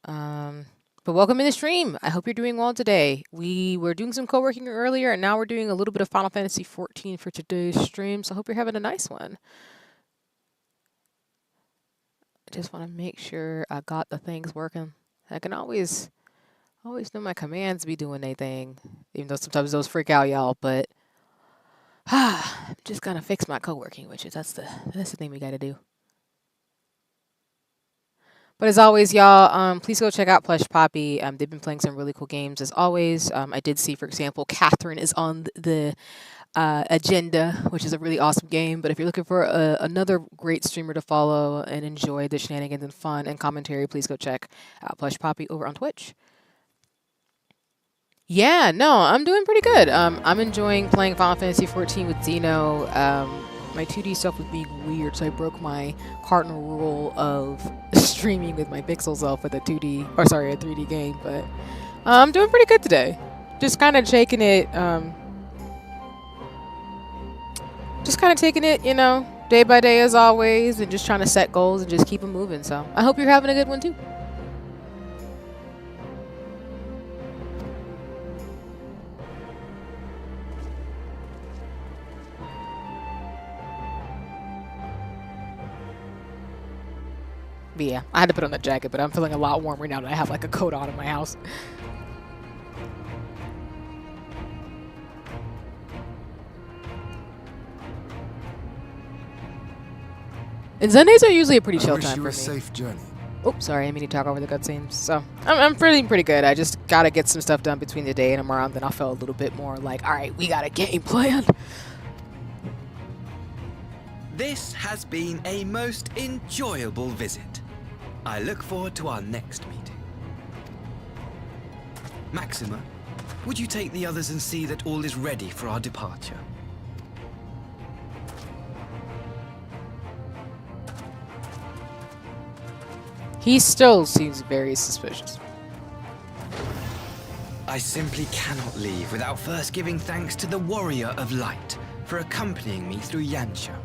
But welcome in the stream. I hope you're doing well today. We were doing some co-working earlier, and now we're doing a little bit of Final Fantasy XIV for today's stream. So I hope you're having a nice one. I just want to make sure I got the things working. I can always know my commands be doing their thing, even though sometimes those freak out y'all. But I'm just gonna fix my co-working widgets. That's the thing we got to do. But as always, y'all, please go check out Plush Poppy. They've been playing some really cool games as always. I did see, for example, Catherine is on the agenda, which is a really awesome game. But if you're looking for another great streamer to follow and enjoy the shenanigans and fun and commentary, please go check out Plush Poppy over on Twitch. Yeah, no, I'm doing pretty good. I'm enjoying playing Final Fantasy XIV with Zeno. My 2D stuff was being weird, so I broke my cardinal rule of streaming with my pixels off with a 3D game. But I'm doing pretty good today. Just kind of taking it, you know, day by day as always, and just trying to set goals and just keep them moving. So I hope you're having a good one too. But yeah, I had to put on the jacket, but I'm feeling a lot warmer now that I have like a coat on in my house. And Sundays are usually a pretty chill time for me. Safe journey. Oh, sorry, I mean to talk over the cutscenes. So I'm feeling pretty good. I just gotta get some stuff done between the day and tomorrow, and then I'll feel a little bit more like, all right, we got a game plan. This has been a most enjoyable visit. I look forward to our next meeting. Maxima, would you take the others and see that all is ready for our departure? He still seems very suspicious. I simply cannot leave without first giving thanks to the Warrior of Light for accompanying me through Yansha.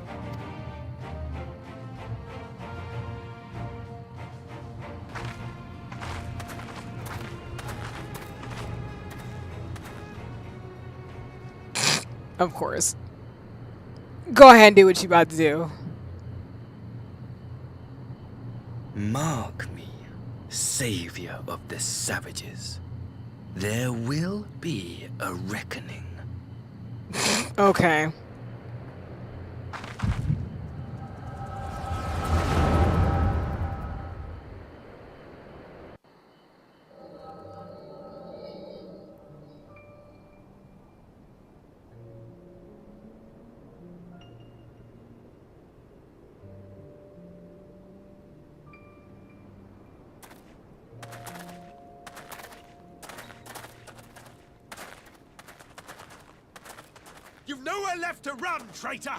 Of course. Go ahead and do what you about to do. Mark me, savior of the savages. There will be a reckoning. Okay. You've nowhere left to run, traitor!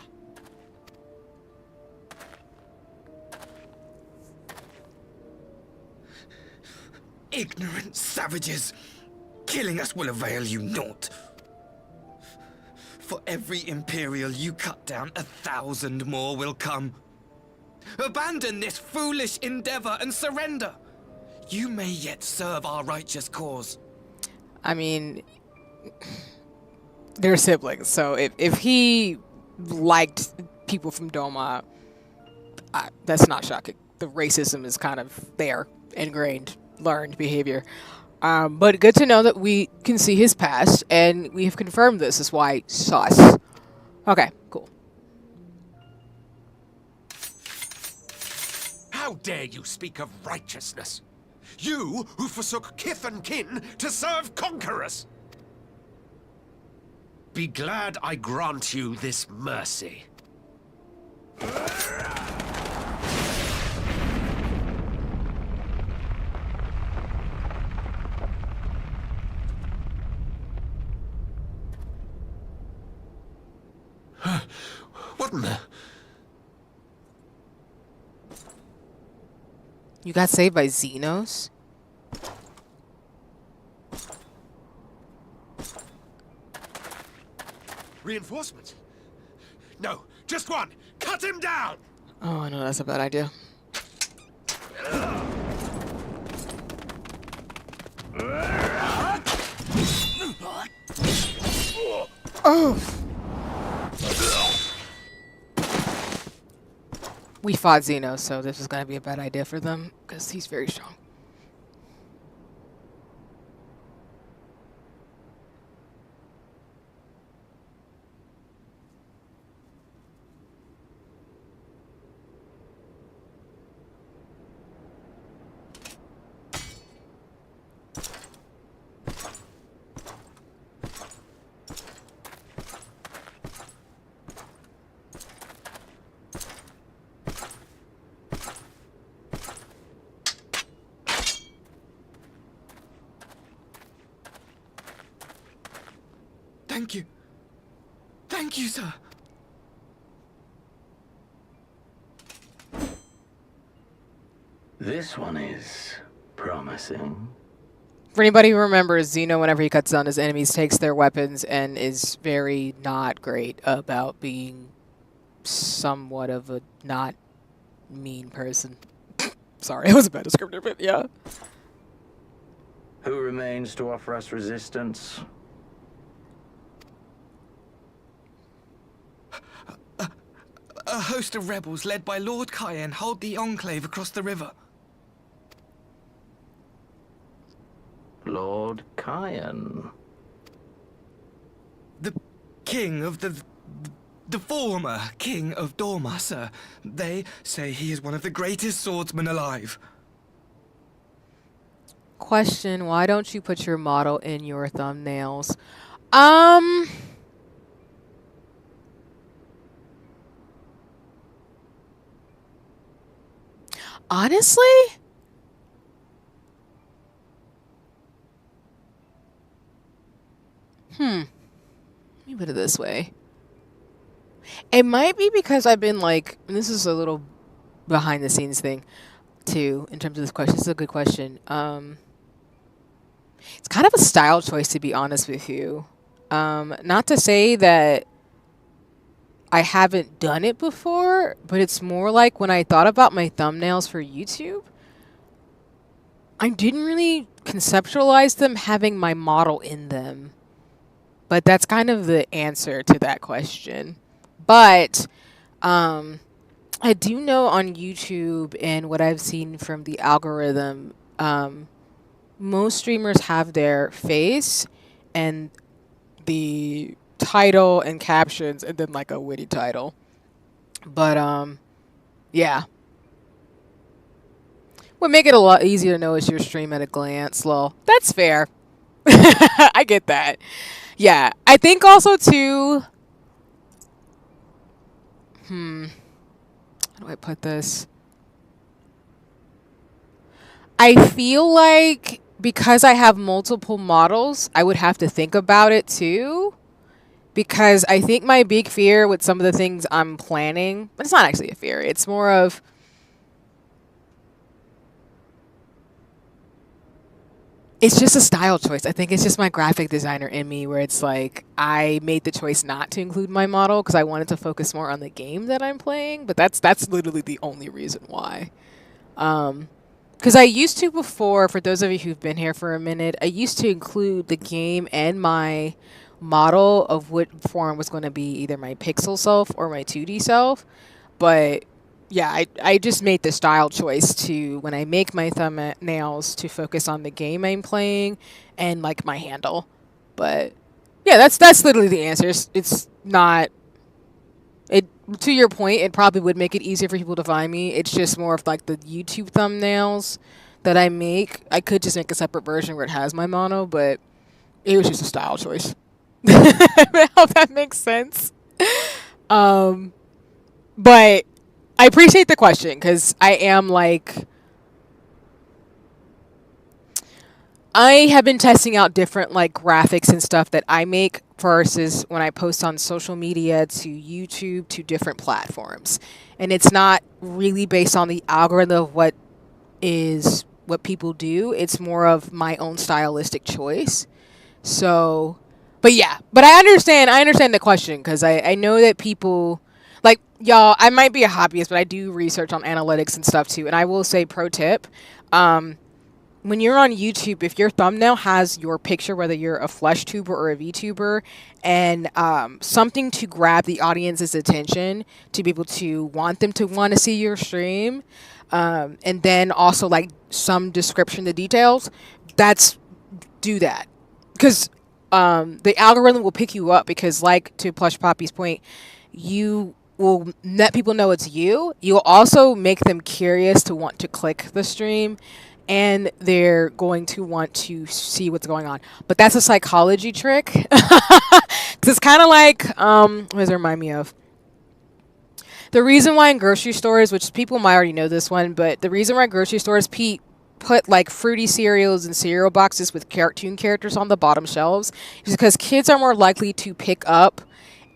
Ignorant savages! Killing us will avail you naught. For every Imperial you cut down, 1,000 more will come. Abandon this foolish endeavor and surrender. You may yet serve our righteous cause. I mean, they're siblings, so if he liked people from Doma, that's not shocking. The racism is kind of there, ingrained, learned behavior. But good to know that we can see his past, and we have confirmed this is why sus. Okay, cool. How dare you speak of righteousness? You who forsook kith and kin to serve conquerors! Be glad I grant you this mercy. What in the... You got saved by Xenos? Reinforcements? No, just one. Cut him down! Oh, I know that's a bad idea. Oh! We fought Xeno, so this is going to be a bad idea for them, because he's very strong. Thank you. Thank you, sir. This one is promising. For anybody who remembers, Xeno, whenever he cuts down his enemies, takes their weapons and is very not great about being somewhat of a not mean person. Sorry, it was a bad descriptor, but yeah. Who remains to offer us resistance? A host of rebels led by Lord Cayenne hold the Enclave across the river. Lord Cayenne? The king of the former king of Dorma, sir. They say he is one of the greatest swordsmen alive. Question, why don't you put your model in your thumbnails? Honestly? Let me put it this way. It might be because I've been like, and this is a little behind the scenes thing too, in terms of this question. This is a good question. It's kind of a style choice, to be honest with you. Not to say that I haven't done it before, but it's more like when I thought about my thumbnails for YouTube, I didn't really conceptualize them having my model in them. But that's kind of the answer to that question. But I do know on YouTube and what I've seen from the algorithm, most streamers have their face and the title and captions and then like a witty title. But yeah. Would make it a lot easier to know it's your stream at a glance. Lol. That's fair. I get that. Yeah. I think also too, how do I put this? I feel like because I have multiple models, I would have to think about it too. Because I think my big fear with some of the things I'm planning, but it's not actually a fear. It's more of, it's just a style choice. I think it's just my graphic designer in me where it's like, I made the choice not to include my model because I wanted to focus more on the game that I'm playing. But that's literally the only reason why. Because I used to before, for those of you who've been here for a minute, I used to include the game and my model of what form was going to be either my pixel self or my 2D self. But yeah, I just made the style choice to, when I make my thumbnails, to focus on the game I'm playing and like my handle. But yeah, that's literally the answer. It's not, it, to your point, it probably would make it easier for people to find me. It's just more of like the YouTube thumbnails that I make. I could just make a separate version where it has my mono, but it was just a style choice. I hope that makes sense. But I appreciate the question because I am like, I have been testing out different like graphics and stuff that I make versus when I post on social media to YouTube to different platforms. And it's not really based on the algorithm of what people do. It's more of my own stylistic choice. So, but yeah, but I understand the question because I know that people like, y'all, I might be a hobbyist, but I do research on analytics and stuff too. And I will say, pro tip, when you're on YouTube, if your thumbnail has your picture, whether you're a flesh tuber or a VTuber, and something to grab the audience's attention, to be able to want them to want to see your stream, and then also like some description, the details, do that. Because the algorithm will pick you up, because like to Plush Poppy's point, you will let people know it's you. You'll also make them curious to want to click the stream, and they're going to want to see what's going on. But that's a psychology trick. Because it's kind of like, what does it remind me of? The reason why in grocery stores, which people might already know this one, but the reason why grocery stores put like fruity cereals and cereal boxes with cartoon characters on the bottom shelves is because kids are more likely to pick up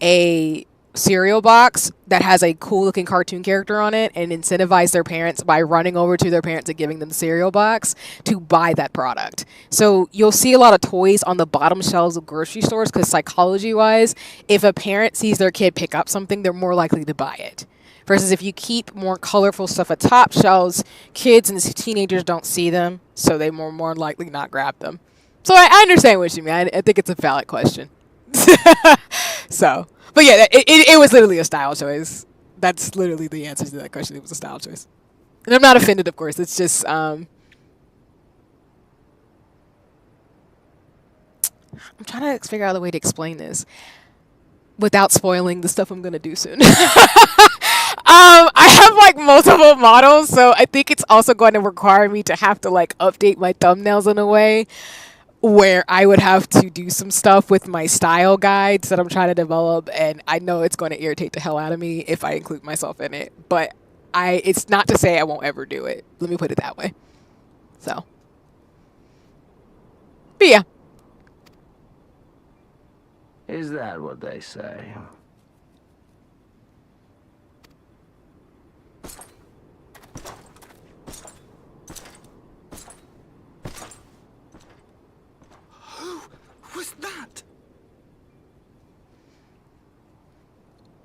a cereal box that has a cool looking cartoon character on it and incentivize their parents by running over to their parents and giving them the cereal box to buy that product. So you'll see a lot of toys on the bottom shelves of grocery stores because psychology wise, if a parent sees their kid pick up something, they're more likely to buy it. Versus if you keep more colorful stuff at top shelves, kids and teenagers don't see them, so they more likely not grab them. So I understand what you mean. I think it's a valid question. So, but yeah, it was literally a style choice. That's literally the answer to that question. It was a style choice. And I'm not offended, of course. It's just, I'm trying to figure out a way to explain this without spoiling the stuff I'm going to do soon. I have like multiple models, so I think it's also going to require me to have to like update my thumbnails in a way where I would have to do some stuff with my style guides that I'm trying to develop, and I know it's going to irritate the hell out of me if I include myself in it, but it's not to say I won't ever do it. Let me put it that way. So, but yeah. Is that what they say? Was that?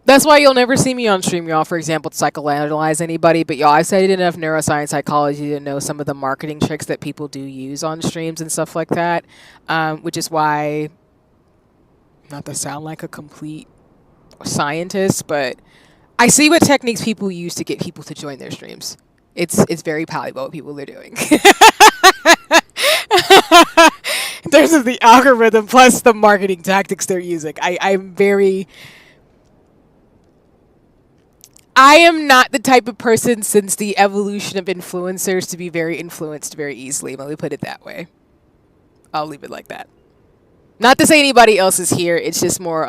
That's why you'll never see me on stream, y'all, for example, to psychoanalyze anybody. But y'all, I studied enough neuroscience psychology to know some of the marketing tricks that people do use on streams and stuff like that. Which is why, not to sound like a complete scientist, but I see what techniques people use to get people to join their streams. It's very valuable what people are doing. In terms of the algorithm plus the marketing tactics they're using. I am not the type of person since the evolution of influencers to be very influenced very easily. Let me put it that way. I'll leave it like that. Not to say anybody else is here. It's just more,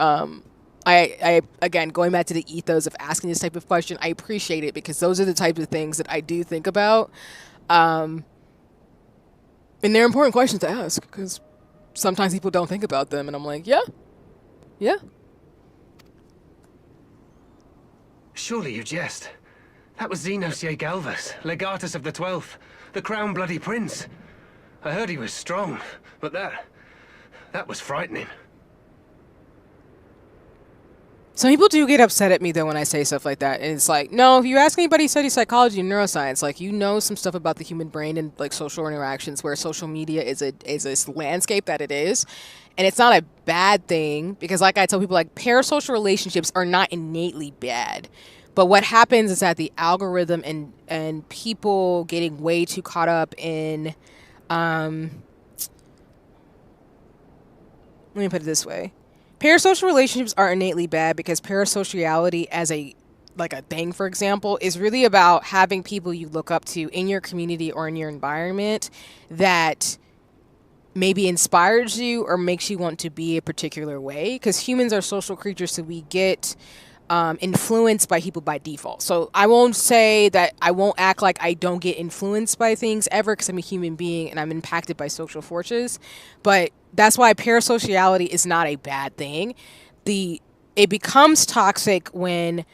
I again, going back to the ethos of asking this type of question, I appreciate it because those are the types of things that I do think about. And they're important questions to ask because sometimes people don't think about them. And I'm like, yeah. Surely you jest. That was Xenosier Galvus, Legatus of the 12th, the Crown Bloody Prince. I heard he was strong, but that was frightening. Some people do get upset at me, though, when I say stuff like that. And it's like, no, if you ask anybody who studies psychology and neuroscience, like, you know some stuff about the human brain and, like, social interactions where social media is a landscape that it is. And it's not a bad thing because, like I tell people, like, parasocial relationships are not innately bad. But what happens is that the algorithm and people getting way too caught up in, let me put it this way. Parasocial relationships are innately bad because parasociality as a thing, for example, is really about having people you look up to in your community or in your environment that maybe inspires you or makes you want to be a particular way. Because humans are social creatures, so we get influenced by people by default. So I won't say that I won't act like I don't get influenced by things ever because I'm a human being and I'm impacted by social forces. But that's why parasociality is not a bad thing. It becomes toxic when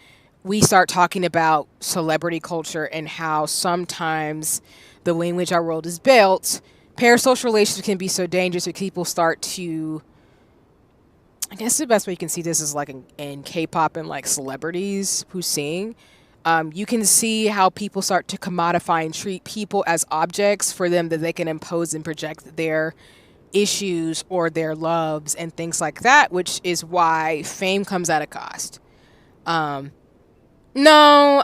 we start talking about celebrity culture and how sometimes the way in which our world is built, parasocial relationships can be so dangerous that people start to I guess the best way you can see this is like in K-pop and like celebrities who sing. You can see how people start to commodify and treat people as objects for them that they can impose and project their issues or their loves and things like that, which is why fame comes at a cost. No,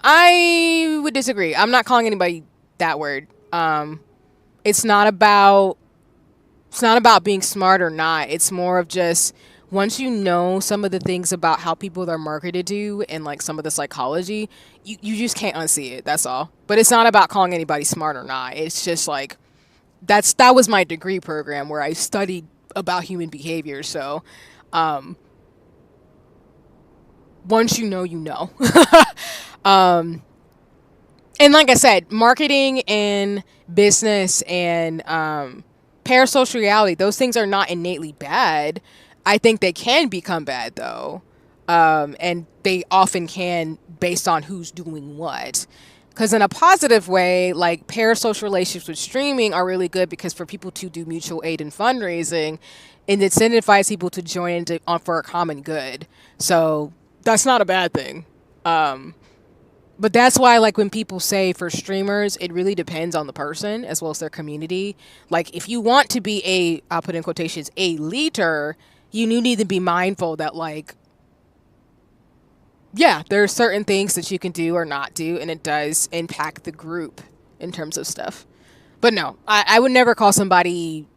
I would disagree. I'm not calling anybody that word. It's not about being smart or not. It's more of just once you know some of the things about how people are marketed to and like some of the psychology, you just can't unsee it. That's all. But it's not about calling anybody smart or not. It's just like that was my degree program where I studied about human behavior. So once you know, you know. And like I said, marketing and business and parasocial reality, those things are not innately bad. I think they can become bad though. And they often can based on who's doing what. Because in a positive way, like parasocial relationships with streaming are really good because for people to do mutual aid and fundraising, it incentivizes people to join for a common good. So that's not a bad thing. But that's why, like, when people say for streamers, it really depends on the person as well as their community. Like, if you want to be I'll put in quotations, a leader, you need to be mindful that, like, yeah, there are certain things that you can do or not do, and it does impact the group in terms of stuff. But no, I would never call somebody,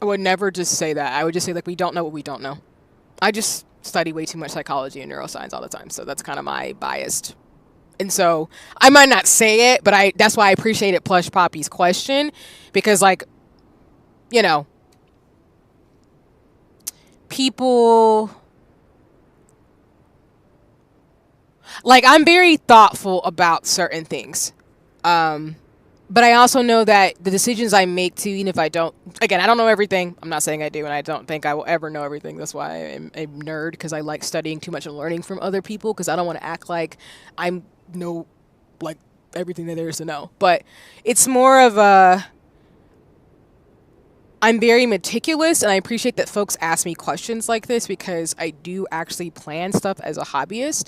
I would never just say that. I would just say, like, we don't know what we don't know. I just study way too much psychology and neuroscience all the time, so that's kind of my bias. And so I might not say it, but that's why I appreciated Plush Poppy's question, because, like, you know, people, like, I'm very thoughtful about certain things, but I also know that the decisions I make too, even if I don't, again, I don't know everything. I'm not saying I do, and I don't think I will ever know everything. That's why I'm a nerd, because I like studying too much and learning from other people, because I don't want to act like I know, like, everything that there is to know. But it's more of I'm very meticulous, and I appreciate that folks ask me questions like this, because I do actually plan stuff as a hobbyist.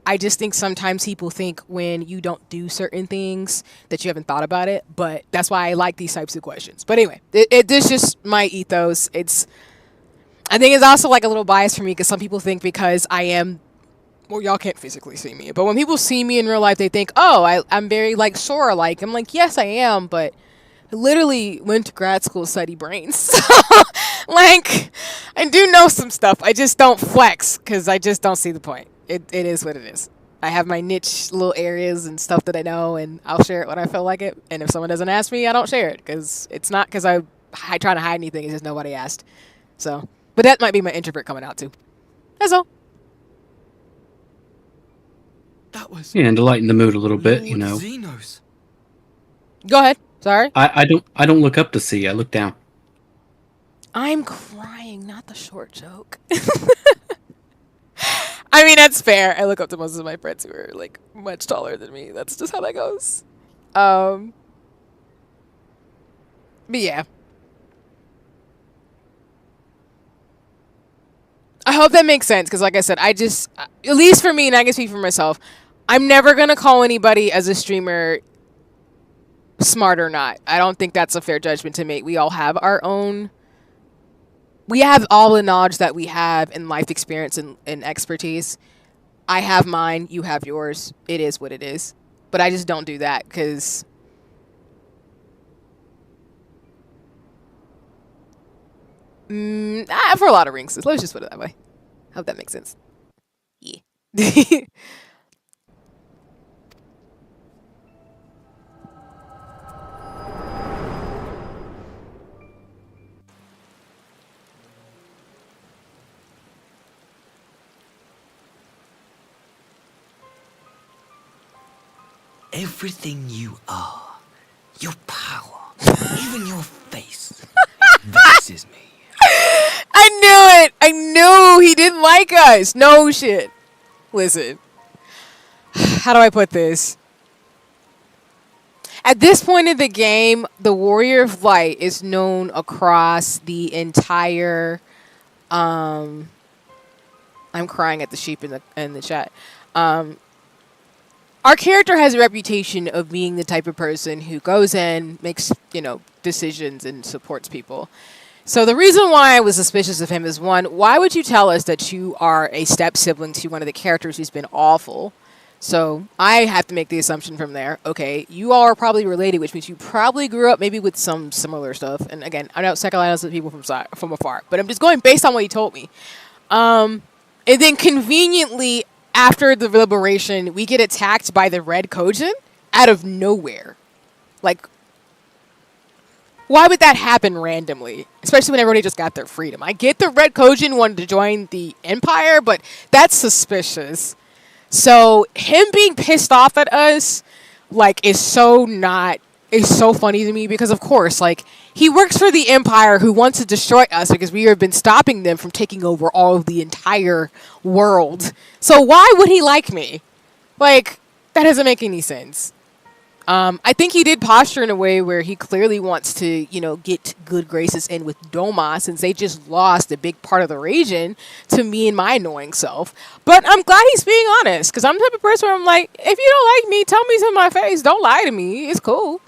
I just think sometimes people think when you don't do certain things that you haven't thought about it, but that's why I like these types of questions. But anyway, it's just my ethos. I think it's also like a little bias for me, because some people think because I am, well, y'all can't physically see me, but when people see me in real life, they think, oh, I'm very like Sora-like. I'm like, yes, I am, but I literally went to grad school to study brains. So, like, I do know some stuff. I just don't flex, because I just don't see the point. It is what it is. I have my niche little areas and stuff that I know, and I'll share it when I feel like it. And if someone doesn't ask me, I don't share it, because it's not because I try to hide anything. It's just nobody asked. So, but that might be my introvert coming out too. That's all. That was, yeah, and to lighten the mood a little bit, you know. Xenos. Go ahead. Sorry. I don't look up to see. I look down. I'm crying, not the short joke. I mean, that's fair. I look up to most of my friends who are, like, much taller than me. That's just how that goes. But yeah. I hope that makes sense, because like I said, I just, at least for me, and I can speak for myself, I'm never going to call anybody as a streamer smart or not. I don't think that's a fair judgment to make. We all have our own, we have all the knowledge that we have in life experience and expertise. I have mine, you have yours. It is what it is. But I just don't do that, because for a lot of rings, let's just put it that way. Hope that makes sense. Yeah. Everything you are, your power, even your face, vexes me. I knew it! I knew he didn't like us! No shit. Listen. How do I put this? At this point in the game, the Warrior of Light is known across the entire I'm crying at the sheep in the chat. Our character has a reputation of being the type of person who goes in, makes, decisions and supports people. So the reason why I was suspicious of him is, one, why would you tell us that you are a step sibling to one of the characters who's been awful? So I have to make the assumption from there, okay, you all are probably related, which means you probably grew up maybe with some similar stuff. And again, I don't psychoanalyze people from afar, but I'm just going based on what he told me. And then conveniently, after the liberation, we get attacked by the Red Kojin out of nowhere. Like, why would that happen randomly? Especially when everybody just got their freedom. I get the Red Kojin wanted to join the Empire, but that's suspicious. So him being pissed off at us, is so funny to me because, of course, he works for the Empire who wants to destroy us because we have been stopping them from taking over all of the entire world. So why would he like me? That doesn't make any sense. I think he did posture in a way where he clearly wants to, get good graces in with Doma since they just lost a big part of the region to me and my annoying self. But I'm glad he's being honest because I'm the type of person where I'm like, if you don't like me, tell me to my face. Don't lie to me. It's cool.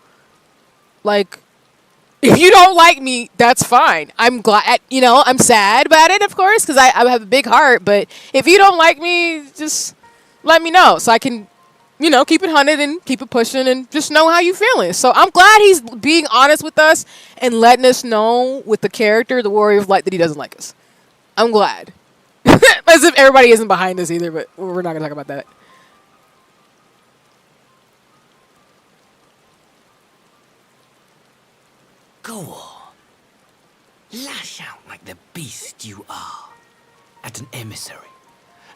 If you don't like me, that's fine. I'm glad, I'm sad about it, of course, because I have a big heart. But if you don't like me, just let me know so I can, keep it hunted and keep it pushing and just know how you feeling. So I'm glad he's being honest with us and letting us know with the character, the Warrior of Light, that he doesn't like us. I'm glad. As if everybody isn't behind us either, but we're not going to talk about that. Go on. Lash out like the beast you are at an emissary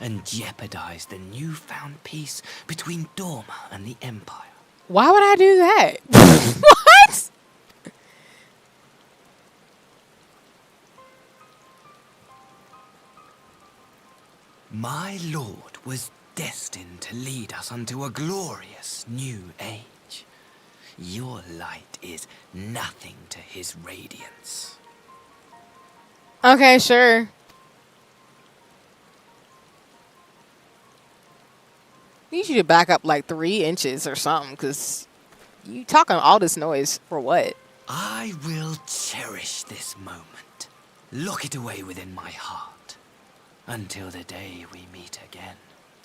and jeopardize the newfound peace between Dorma and the Empire. Why would I do that? What? My lord was destined to lead us unto a glorious new age. Your light is nothing to his radiance. Okay, sure. I need you to back up 3 inches or something, because you talking all this noise for what? I will cherish this moment. Lock it away within my heart. Until the day we meet again.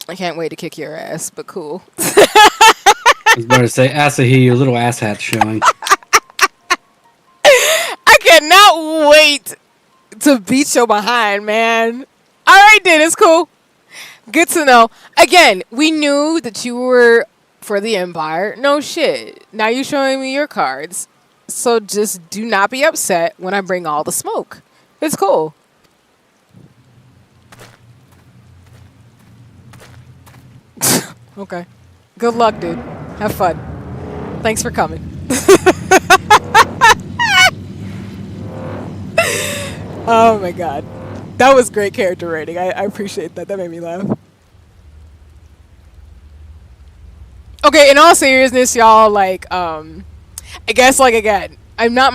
I can't wait to kick your ass, but cool. I was about to say, Asahi, your little ass hat's showing. I cannot wait to beat your behind, man. Alright then, it's cool. Good to know. Again, we knew that you were for the Empire. No shit. Now you're showing me your cards. So just do not be upset when I bring all the smoke. It's cool. Okay. Good luck, dude. Have fun. Thanks for coming. Oh my god. That was great character rating. I appreciate that. That made me laugh. Okay, in all seriousness, y'all, I guess, again, I'm not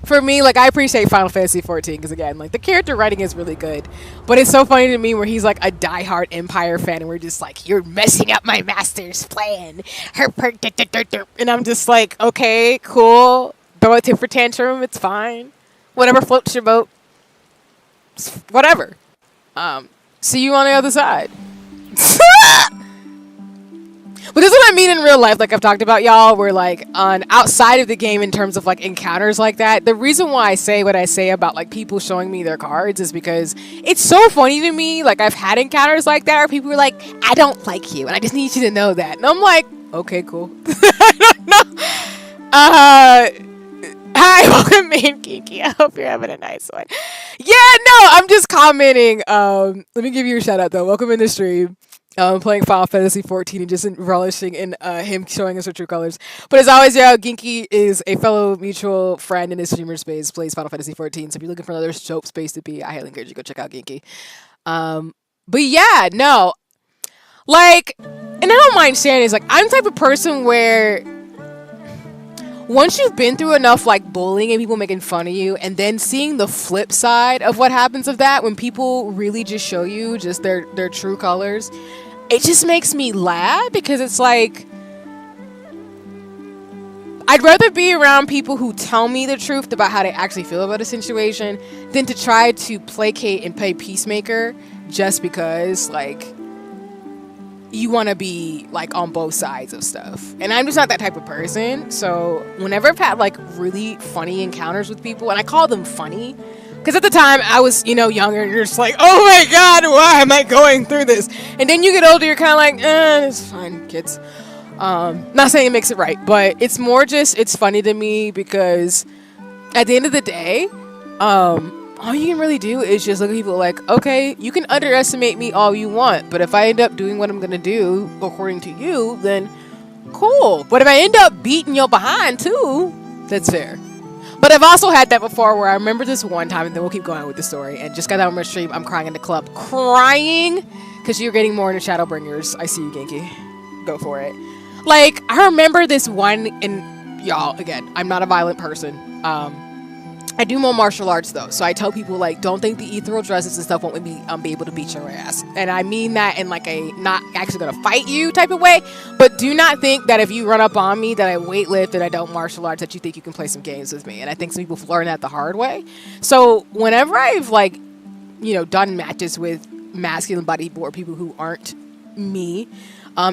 for me, I appreciate Final Fantasy XIV because, again, the character writing is really good. But it's so funny to me where he's, a diehard Empire fan and we're just you're messing up my master's plan. And I'm just okay, cool. Throw a temper tantrum. It's fine. Whatever floats your boat. Whatever. See you on the other side. But this is what I mean in real life, I've talked about, y'all, where, on outside of the game in terms of, encounters like that, the reason why I say what I say about, people showing me their cards is because it's so funny to me. I've had encounters like that where people are like, I don't like you, and I just need you to know that. And I'm like, okay, cool. I don't know. Hi, welcome in, Kiki. I hope you're having a nice one. Yeah, no, I'm just commenting. Let me give you a shout out, though. Welcome in the stream. Playing Final Fantasy XIV and just relishing in him showing us her true colors. But as always, yeah, Ginky is a fellow mutual friend in his streamer space, plays Final Fantasy XIV. So if you're looking for another soap space to be, I highly encourage you to go check out Ginky. But yeah, no. And I don't mind sharing, it's I'm the type of person where once you've been through enough like bullying and people making fun of you, and then seeing the flip side of what happens of that, when people really just show you just their true colors, it just makes me laugh, because it's like, I'd rather be around people who tell me the truth about how they actually feel about a situation than to try to placate and play peacemaker just because like you want to be like on both sides of stuff. And I'm just not that type of person. So whenever I've had like really funny encounters with people, and I call them funny because at the time I was, you know, younger, and you're just like, oh my god, why am I going through this? And then you get older, you're kind of like, it's fine, kids. Not saying it makes it right, but it's more just, it's funny to me because at the end of the day, all you can really do is just look at people like, okay, you can underestimate me all you want, but if I end up doing what I'm gonna do according to you, then cool. But if I end up beating your behind too, that's fair. But I've also had that before where I remember this one time, and then we'll keep going with the story, and just got out on my stream, I'm crying in the club. Crying because you're getting more into Shadowbringers. I see you, Genki. Go for it. Like, I remember this one, and y'all, again, I'm not a violent person. I do more martial arts though, so I tell people like, don't think the ethereal dresses and stuff won't be able to beat your ass. And I mean that in like a not actually gonna fight you type of way, but do not think that if you run up on me that I weightlift and I don't martial arts that you think you can play some games with me. And I think some people learn that the hard way. So whenever I've like, you know, done matches with masculine bodyboard people who aren't me,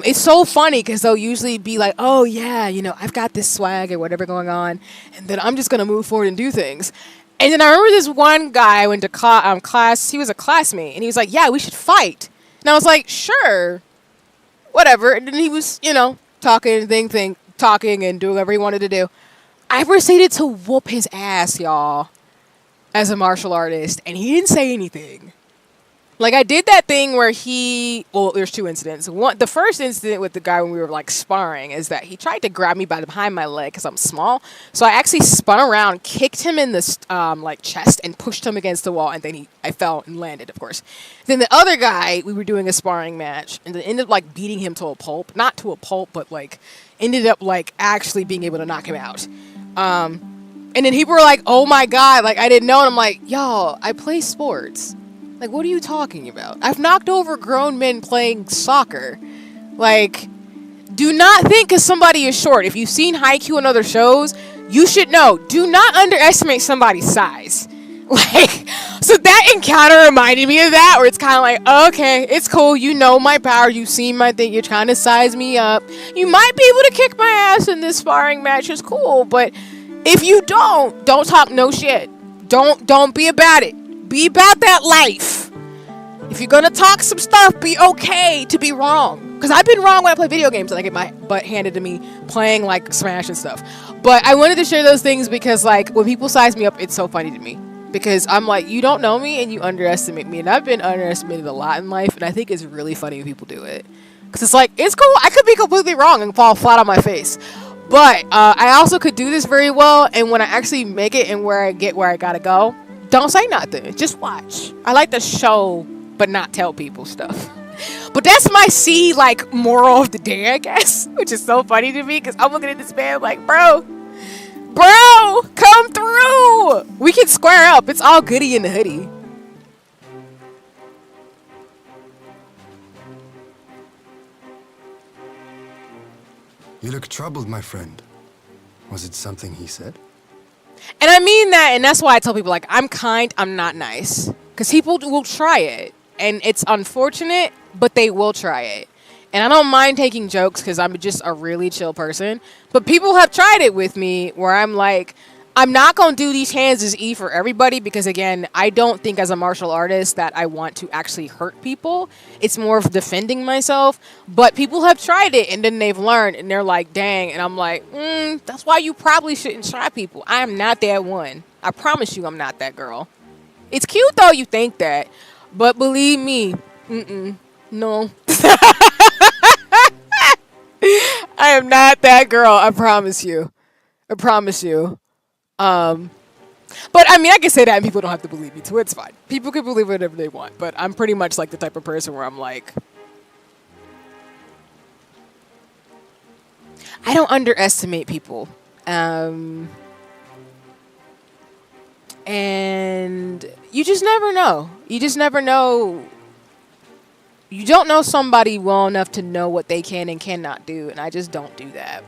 it's so funny because they'll usually be like, oh yeah, you know, I've got this swag or whatever going on, and then I'm just going to move forward and do things. And then I remember this one guy I went to class, he was a classmate, and he was like, yeah, we should fight. And I was like, sure, whatever. And then he was, you know, talking and doing whatever he wanted to do. I proceeded to whoop his ass, y'all, as a martial artist, and he didn't say anything. Like, I did that thing where there's two incidents. One, the first incident with the guy when we were, like, sparring is that he tried to grab me by behind my leg because I'm small. So I actually spun around, kicked him in the, chest and pushed him against the wall. And then I fell and landed, of course. Then the other guy, we were doing a sparring match. And then ended up, like, beating him to a pulp. Not to a pulp, but, like, ended up, like, actually being able to knock him out. And then people were like, oh, my God. Like, I didn't know. And I'm like, y'all, I play sports. Like, what are you talking about? I've knocked over grown men playing soccer. Like, do not think because somebody is short. If you've seen HIYOKO and other shows, you should know. Do not underestimate somebody's size. Like, so that encounter reminded me of that, where it's kind of like, okay, it's cool. You know my power. You've seen my thing. You're trying to size me up. You might be able to kick my ass in this sparring match. It's cool. But if you don't talk no shit. Don't be about it. Be about that life. If you're gonna talk some stuff, be okay to be wrong. Because I've been wrong when I play video games and I get my butt handed to me playing like Smash and stuff. But I wanted to share those things because like when people size me up, it's so funny to me. Because I'm like, you don't know me and you underestimate me. And I've been underestimated a lot in life. And I think it's really funny when people do it. Because it's like, it's cool. I could be completely wrong and fall flat on my face. But I also could do this very well. And when I actually make it and where I get where I gotta go, don't say nothing. Just watch. I like to show, but not tell people stuff. But that's my moral of the day, I guess. Which is so funny to me because I'm looking at this man like, bro, come through. We can square up. It's all goody in the hoodie. You look troubled, my friend. Was it something he said? And I mean that, and that's why I tell people, like, I'm kind, I'm not nice. Because people will try it. And it's unfortunate, but they will try it. And I don't mind taking jokes because I'm just a really chill person. But people have tried it with me where I'm like, I'm not going to do these hands as E for everybody because, again, I don't think as a martial artist that I want to actually hurt people. It's more of defending myself. But people have tried it, and then they've learned, and they're like, dang. And I'm like, that's why you probably shouldn't try people. I am not that one. I promise you I'm not that girl. It's cute, though, you think that. But believe me, no. I am not that girl. I promise you. I promise you. But I mean, I can say that and people don't have to believe me too. It's fine. People can believe whatever they want. But I'm pretty much like the type of person where I'm like, I don't underestimate people. And you just never know. You just never know. You don't know somebody well enough to know what they can and cannot do, and I just don't do that.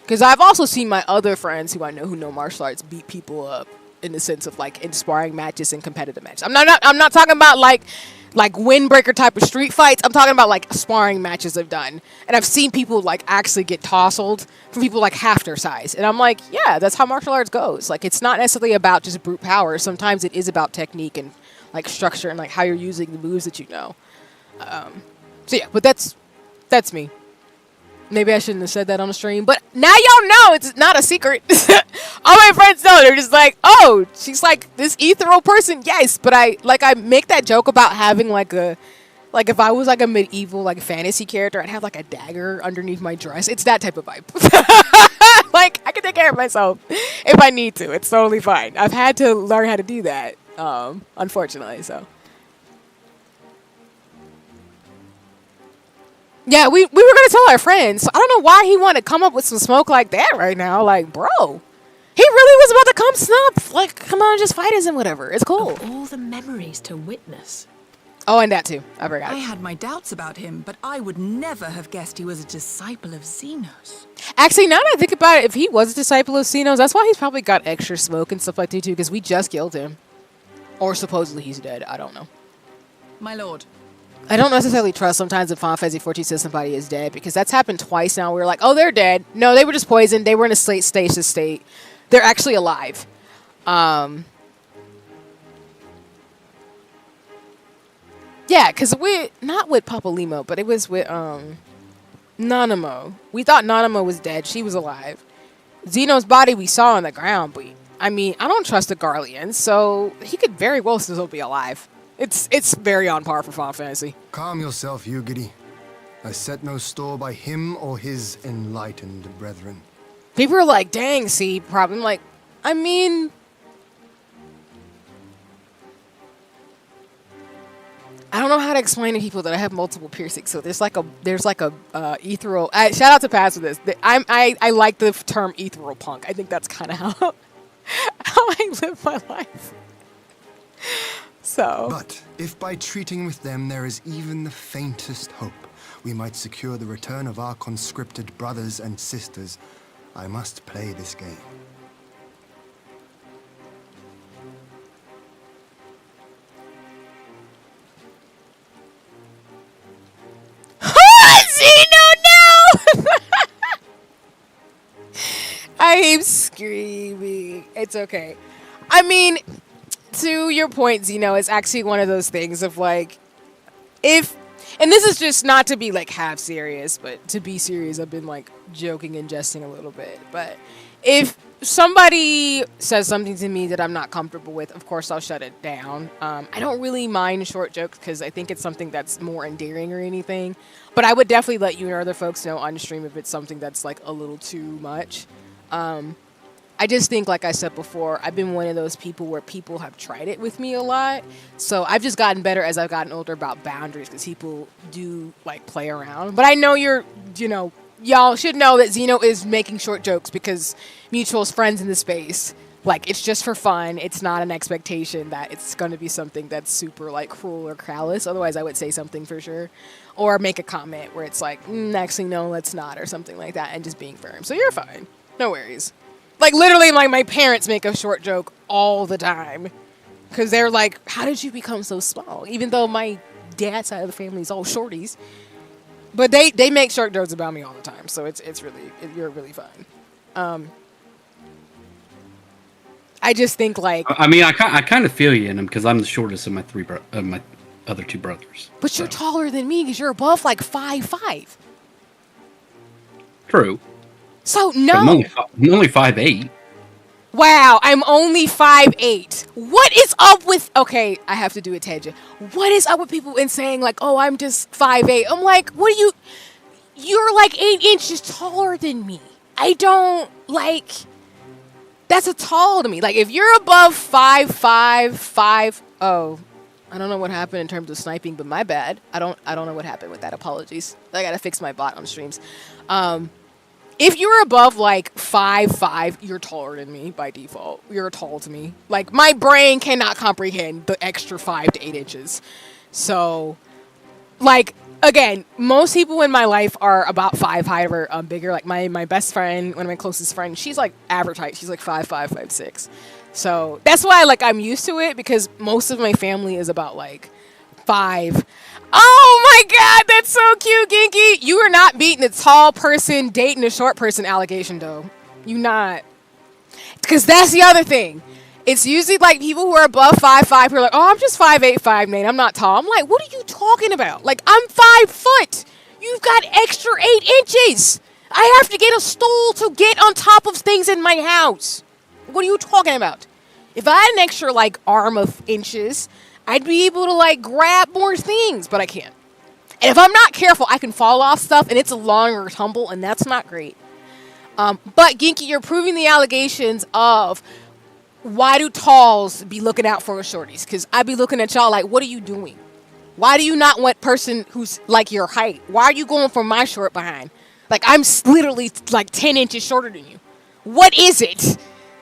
Because I've also seen my other friends who I know who know martial arts beat people up in the sense of like in sparring matches and competitive matches. I'm not talking about like windbreaker type of street fights. I'm talking about like sparring matches I've done, and I've seen people like actually get tousled from people like half their size, and I'm like, yeah, that's how martial arts goes. Like it's not necessarily about just brute power. Sometimes it is about technique and like structure and like how you're using the moves that you know. So yeah, but that's me. Maybe I shouldn't have said that on the stream, but now y'all know it's not a secret. All my friends know. They're just like, oh, she's like this ethereal person. Yes, but I make that joke about having like if I was like a medieval like fantasy character, I'd have like a dagger underneath my dress. It's that type of vibe. Like I can take care of myself if I need to. It's totally fine. I've had to learn how to do that, unfortunately. So. Yeah, we were gonna tell our friends. I don't know why he wanted to come up with some smoke like that right now. Like, bro, he really was about to come snub. Like, come on, just fight us and whatever. It's cool. Of all the memories to witness. Oh, and that too. I forgot. I had my doubts about him, but I would never have guessed he was a disciple of Xenos. Actually, now that I think about it, if he was a disciple of Xenos, that's why he's probably got extra smoke and stuff like that too. Because we just killed him, or supposedly he's dead. I don't know. My lord. I don't necessarily trust sometimes if Final Fantasy 14 says somebody is dead, because that's happened twice now. We were like, oh, they're dead. No, they were just poisoned. They were in a stasis state. They're actually alive. Yeah, because not with Papalimo, but it was with Nanamo. We thought Nanamo was dead. She was alive. Xeno's body we saw on the ground, but I mean, I don't trust the Garleans, so he could very well still be alive. It's very on par for Final Fantasy. Calm yourself, Yugiri. I set no store by him or his enlightened brethren. People are like, dang, see, problem. Like, I mean, I don't know how to explain to people that I have multiple piercings. So there's like a ethereal. Shout out to Paz for this. I like the term ethereal punk. I think that's kind of how I live my life. So. But if by treating with them there is even the faintest hope, we might secure the return of our conscripted brothers and sisters, I must play this game. Xeno, no! I am screaming. It's okay. I mean, to your point, Xeno, it's actually one of those things of like, and this is just not to be like half serious, but to be serious, I've been like joking and jesting a little bit. But if somebody says something to me that I'm not comfortable with, of course I'll shut it down. I don't really mind short jokes because I think it's something that's more endearing or anything. But I would definitely let you and other folks know on stream if it's something that's like a little too much. I just think, like I said before, I've been one of those people where people have tried it with me a lot. So I've just gotten better as I've gotten older about boundaries because people do, like, play around. But I know y'all should know that Xeno is making short jokes because mutual's friends in the space. Like, it's just for fun. It's not an expectation that it's going to be something that's super, like, cruel or callous. Otherwise, I would say something for sure. Or make a comment where it's like, actually, no, let's not, or something like that, and just being firm. So you're fine. No worries. Like, literally, like, my parents make a short joke all the time. Because they're like, how did you become so small? Even though my dad's side of the family is all shorties. But they make short jokes about me all the time. So you're really fine. I just think, like... I mean, I kind of feel you in them because I'm the shortest of my my other two brothers. But you're taller than me because you're above, like, 5'5". True. So, no. I'm only 5'8". Wow, I'm only 5'8". What is up with... Okay, I have to do a tangent. What is up with people in saying, like, oh, I'm just 5'8"? I'm like, what are you... You're, like, 8 inches taller than me. I don't, like... That's a tall to me. Like, if you're above 5'5", 5... Oh, I don't know what happened in terms of sniping, but my bad. I don't know what happened with that. Apologies. I gotta fix my bot on streams. if you're above like 5'5", you're taller than me by default. You're tall to me. Like, my brain cannot comprehend the extra 5 to 8 inches. So, like, again, most people in my life are about 5 height or bigger. Like, my best friend, one of my closest friends, she's like average height. She's like 5'5", 5'6". So that's why, like, I'm used to it, because most of my family is about like 5. Oh my god, that's so cute, Ginky. You are not beating a tall person dating a short person allegation, though. You not. Because that's the other thing. It's usually like people who are above 5'5" who are like, oh, I'm just 5'8", 5'9", I'm not tall. I'm like, what are you talking about? Like, I'm 5 foot. You've got extra 8 inches. I have to get a stool to get on top of things in my house. What are you talking about? If I had an extra, like, arm of inches, I'd be able to, like, grab more things, but I can't. And if I'm not careful, I can fall off stuff, and it's a longer tumble, and that's not great. But, Ginky, you're proving the allegations of why do talls be looking out for shorties? Because I'd be looking at y'all like, what are you doing? Why do you not want person who's, like, your height? Why are you going for my short behind? Like, I'm literally, like, 10 inches shorter than you. What is it?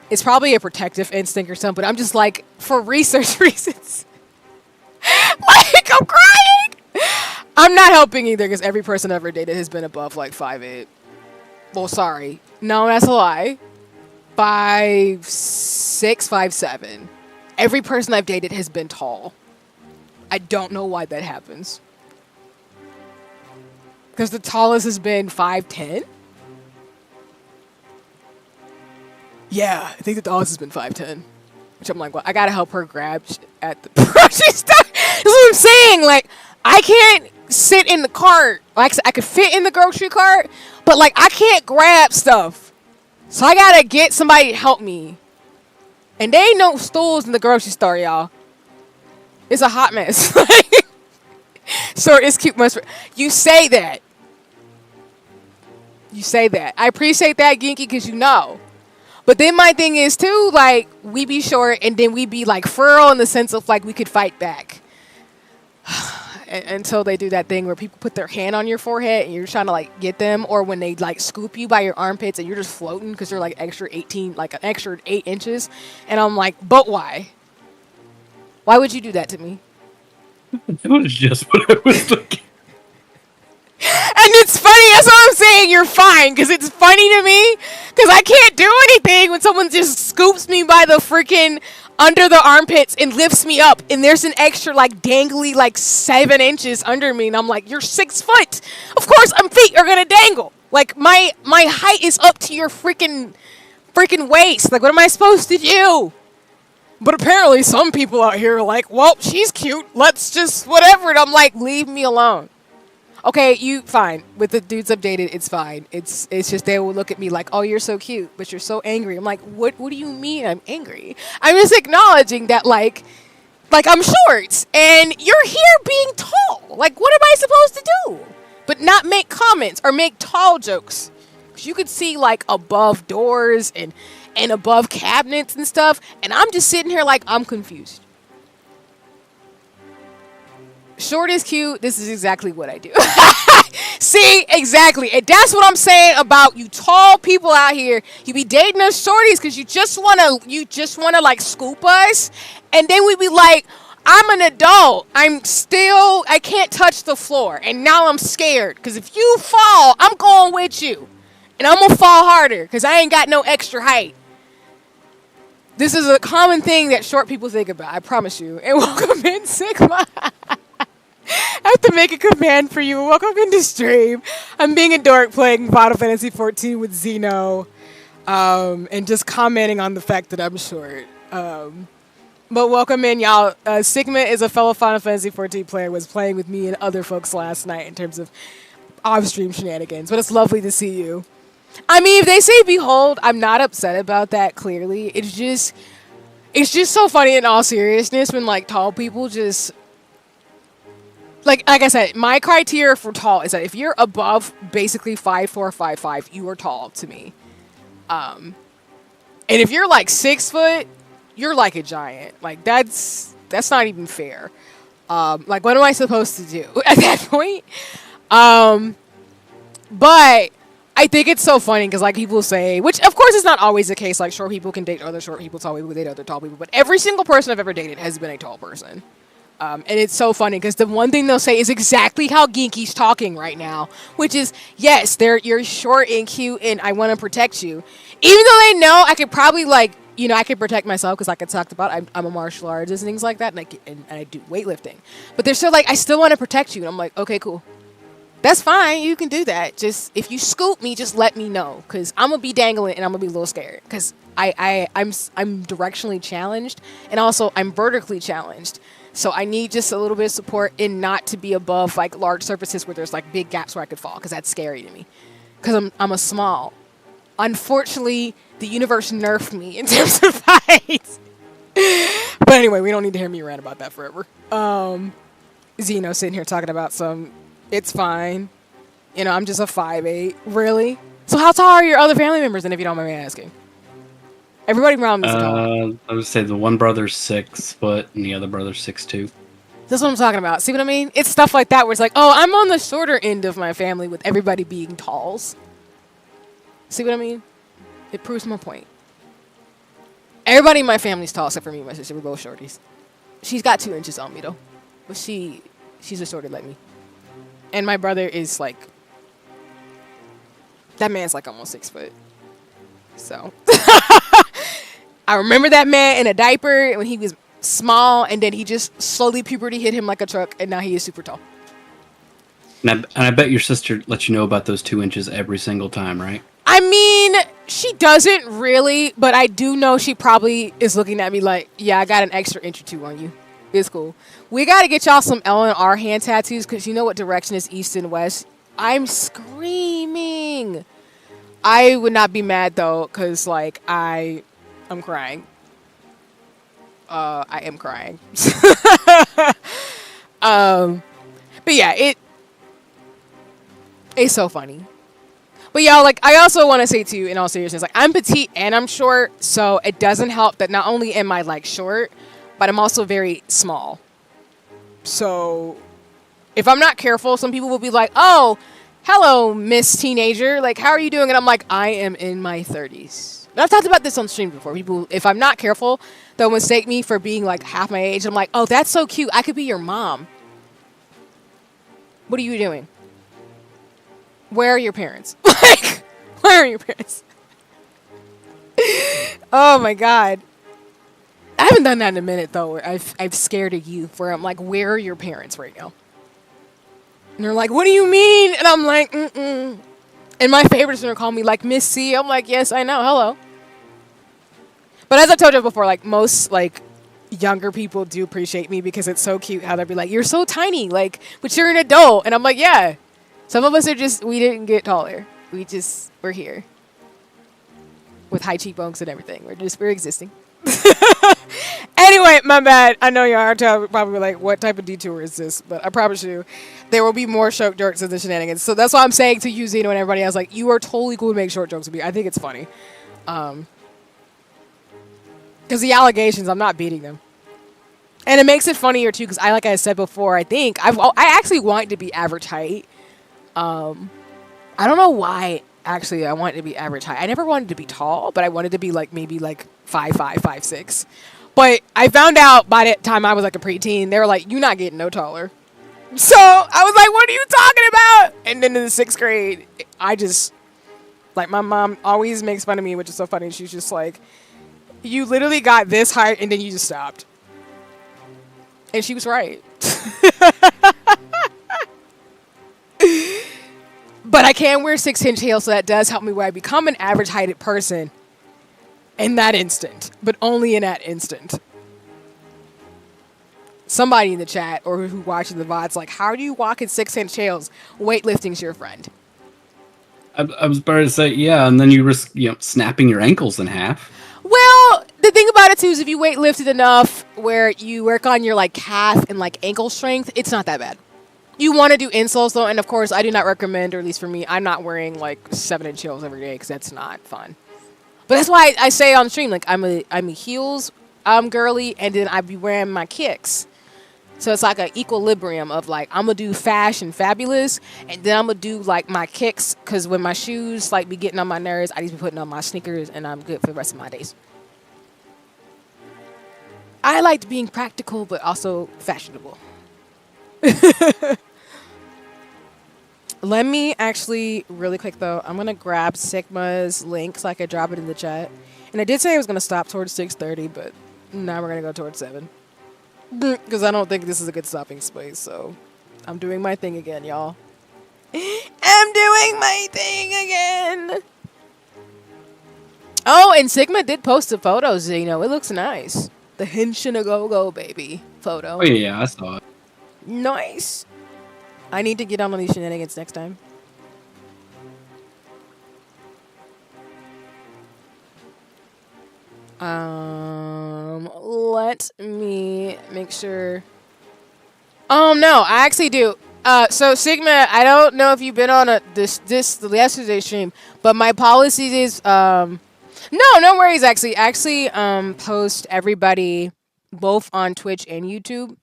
It's probably a protective instinct or something, but I'm just like, for research reasons. Like, I'm crying. I'm not helping either, because every person I've ever dated has been above like 5'8". Well, sorry. No, that's a lie. 5'6", 5'7". Every person I've dated has been tall. I don't know why that happens. Because the tallest has been 5'10". Yeah, I think the tallest has been 5'10". Which I'm like, well, I gotta help her grab at the grocery store. That's what I'm saying. Like, I can't sit in the cart. Like, I could fit in the grocery cart, but like, I can't grab stuff. So I gotta get somebody to help me. And there ain't no stools in the grocery store, y'all. It's a hot mess. So it's cute. You say that. You say that. I appreciate that, Ginky, because you know. But then my thing is, too, like, we be short, and then we be, like, furrow in the sense of, like, we could fight back. Until they do that thing where people put their hand on your forehead, and you're trying to, like, get them. Or when they, like, scoop you by your armpits, and you're just floating because they're, like, extra 18, like, an extra 8 inches. And I'm like, but why? Why would you do that to me? That was just what I was looking. And it's funny, that's what I'm saying, you're fine, because it's funny to me, because I can't do anything when someone just scoops me by the freaking under the armpits and lifts me up, and there's an extra, like, dangly, like, 7 inches under me, and I'm like, you're 6 foot. Of course, my feet are gonna dangle. Like, my height is up to your freaking waist. Like, what am I supposed to do? But apparently some people out here are like, well, she's cute, let's just whatever, and I'm like, leave me alone. Okay, you fine. With the dudes updated, it's fine. It's just they will look at me like, oh, you're so cute, but you're so angry. I'm like, what do you mean I'm angry? I'm just acknowledging that like I'm short and you're here being tall. Like, what am I supposed to do? But not make comments or make tall jokes. 'Cause you could see like above doors and above cabinets and stuff, and I'm just sitting here like I'm confused. Short is cute. This is exactly what I do. See, exactly. And that's what I'm saying about you tall people out here. You be dating us shorties because you just wanna like scoop us, and then we be like, I'm an adult. I can't touch the floor, and now I'm scared because if you fall, I'm going with you, and I'm gonna fall harder because I ain't got no extra height. This is a common thing that short people think about. I promise you. And welcome in, Sigma. I have to make a command for you. Welcome into stream. I'm being a dork playing Final Fantasy XIV with Zeno, and just commenting on the fact that I'm short. But welcome in, y'all. Sigma is a fellow Final Fantasy XIV player, was playing with me and other folks last night in terms of off-stream shenanigans, but it's lovely to see you. I mean, if they say behold, I'm not upset about that, clearly. It's just so funny in all seriousness when, like, tall people just... Like I said, my criteria for tall is that if you're above basically 5'4", 5'5", you are tall to me. And if you're like 6 foot, you're like a giant. Like that's not even fair. Like what am I supposed to do at that point? But I think it's so funny because like people say, which of course is not always the case. Like short people can date other short people, tall people date other tall people. But every single person I've ever dated has been a tall person. And it's so funny because the one thing they'll say is exactly how Ginky's talking right now, which is, yes, you're short and cute and I want to protect you. Even though they know I could probably like, you know, I could protect myself because like I talked about, I'm a martial artist and things like that. And I do weightlifting. But they're still like, I still want to protect you. And I'm like, okay, cool. That's fine. You can do that. Just if you scoop me, just let me know because I'm going to be dangling and I'm going to be a little scared because I'm directionally challenged and also I'm vertically challenged. So I need just a little bit of support and not to be above like large surfaces where there's like big gaps where I could fall because that's scary to me. Because I'm a small. Unfortunately, the universe nerfed me in terms of height. But anyway, we don't need to hear me rant about that forever. Zeno sitting here talking about it's fine. You know, I'm just a 5'8". Really? So how tall are your other family members then if you don't mind me asking? Everybody around me is tall. I would say the one brother's 6 foot and the other brother's 6'2". That's what I'm talking about. See what I mean? It's stuff like that where it's like, oh, I'm on the shorter end of my family with everybody being talls. See what I mean? It proves my point. Everybody in my family's tall except for me and my sister. We're both shorties. She's got 2 inches on me though. But she's a shorter like me. And my brother is like, that man's like almost 6 foot. So I remember that man in a diaper when he was small, and then he just slowly puberty hit him like a truck, and now he is super tall. And I bet your sister lets you know about those 2 inches every single time, right? I mean, she doesn't really, but I do know she probably is looking at me like, yeah, I got an extra inch or 2 on you. It's cool. We got to get y'all some L and R hand tattoos because you know what direction is east and west. I'm screaming. I would not be mad though, cause like I'm crying. I am crying. But yeah, it's so funny. But y'all, like, I also want to say too, in all seriousness, like I'm petite and I'm short, so it doesn't help that not only am I like short, but I'm also very small. So if I'm not careful, some people will be like, "Oh, hello, Miss Teenager. Like, how are you doing?" And I'm like, I am in my 30s. And I've talked about this on stream before. People, if I'm not careful, they'll mistake me for being like half my age. I'm like, oh, that's so cute. I could be your mom. What are you doing? Where are your parents? Like, where are your parents? Oh my God. I haven't done that in a minute though. Where I've scared a youth where I'm like, where are your parents right now? And they're like, what do you mean? And I'm like, mm-mm. And my favorite is going to call me like Miss C. I'm like, yes, I know. Hello. But as I told you before, like most like younger people do appreciate me because it's so cute how they'll be like, you're so tiny, like, but you're an adult. And I'm like, yeah. Some of us are just, we didn't get taller. We're here. With high cheekbones and everything. We're existing. Anyway, my bad. I know y'all are probably like, what type of detour is this? But I promise you, there will be more short jokes in the shenanigans. So that's why I'm saying to you, Zeno, and everybody else, like, you are totally cool to make short jokes with me. I think it's funny. Because the allegations, I'm not beating them. And it makes it funnier, too, because like I said before, I think, I actually want to be average height. I don't know why, actually, I wanted to be average height. I never wanted to be tall, but I wanted to be, like, maybe, like, 5'5", 5'6". But I found out by the time I was like a preteen, they were like, you're not getting no taller. So I was like, what are you talking about? And then in the 6th grade, I just, like, my mom always makes fun of me, which is so funny. She's just like, you literally got this height and then you just stopped. And she was right. But I can wear 6-inch heels, so that does help me where I become an average heighted person. In that instant, but only in that instant. Somebody in the chat or who watches the VOD's like, how do you walk in 6-inch heels? Weightlifting's your friend. I was about to say, yeah, and then you risk, snapping your ankles in half. Well, the thing about it too is if you weightlifted enough where you work on your like calf and like ankle strength, it's not that bad. You want to do insoles though, and of course, I do not recommend, or at least for me, I'm not wearing like 7-inch heels every day because that's not fun. But that's why I say on stream, like, I'm a heels girly, and then I be wearing my kicks. So it's like an equilibrium of like, I'm gonna do fashion fabulous, and then I'm gonna do like my kicks, because when my shoes like be getting on my nerves, I need to be putting on my sneakers, and I'm good for the rest of my days. I liked being practical, but also fashionable. Let me actually, really quick though, I'm gonna grab Sigma's link so I can drop it in the chat. And I did say I was gonna stop towards 6:30, but now we're gonna go towards 7. Because I don't think this is a good stopping space, so I'm doing my thing again, y'all. I'm doing my thing again! Oh, and Sigma did post the photos, you know, it looks nice. The Henshin a Go-Go baby photo. Oh yeah, I saw it. Nice. I need to get on these shenanigans next time. Let me make sure. Oh no, I actually do. So Sigma, I don't know if you've been on the yesterday's stream, but my policy is no worries. Actually, post everybody both on Twitch and YouTube.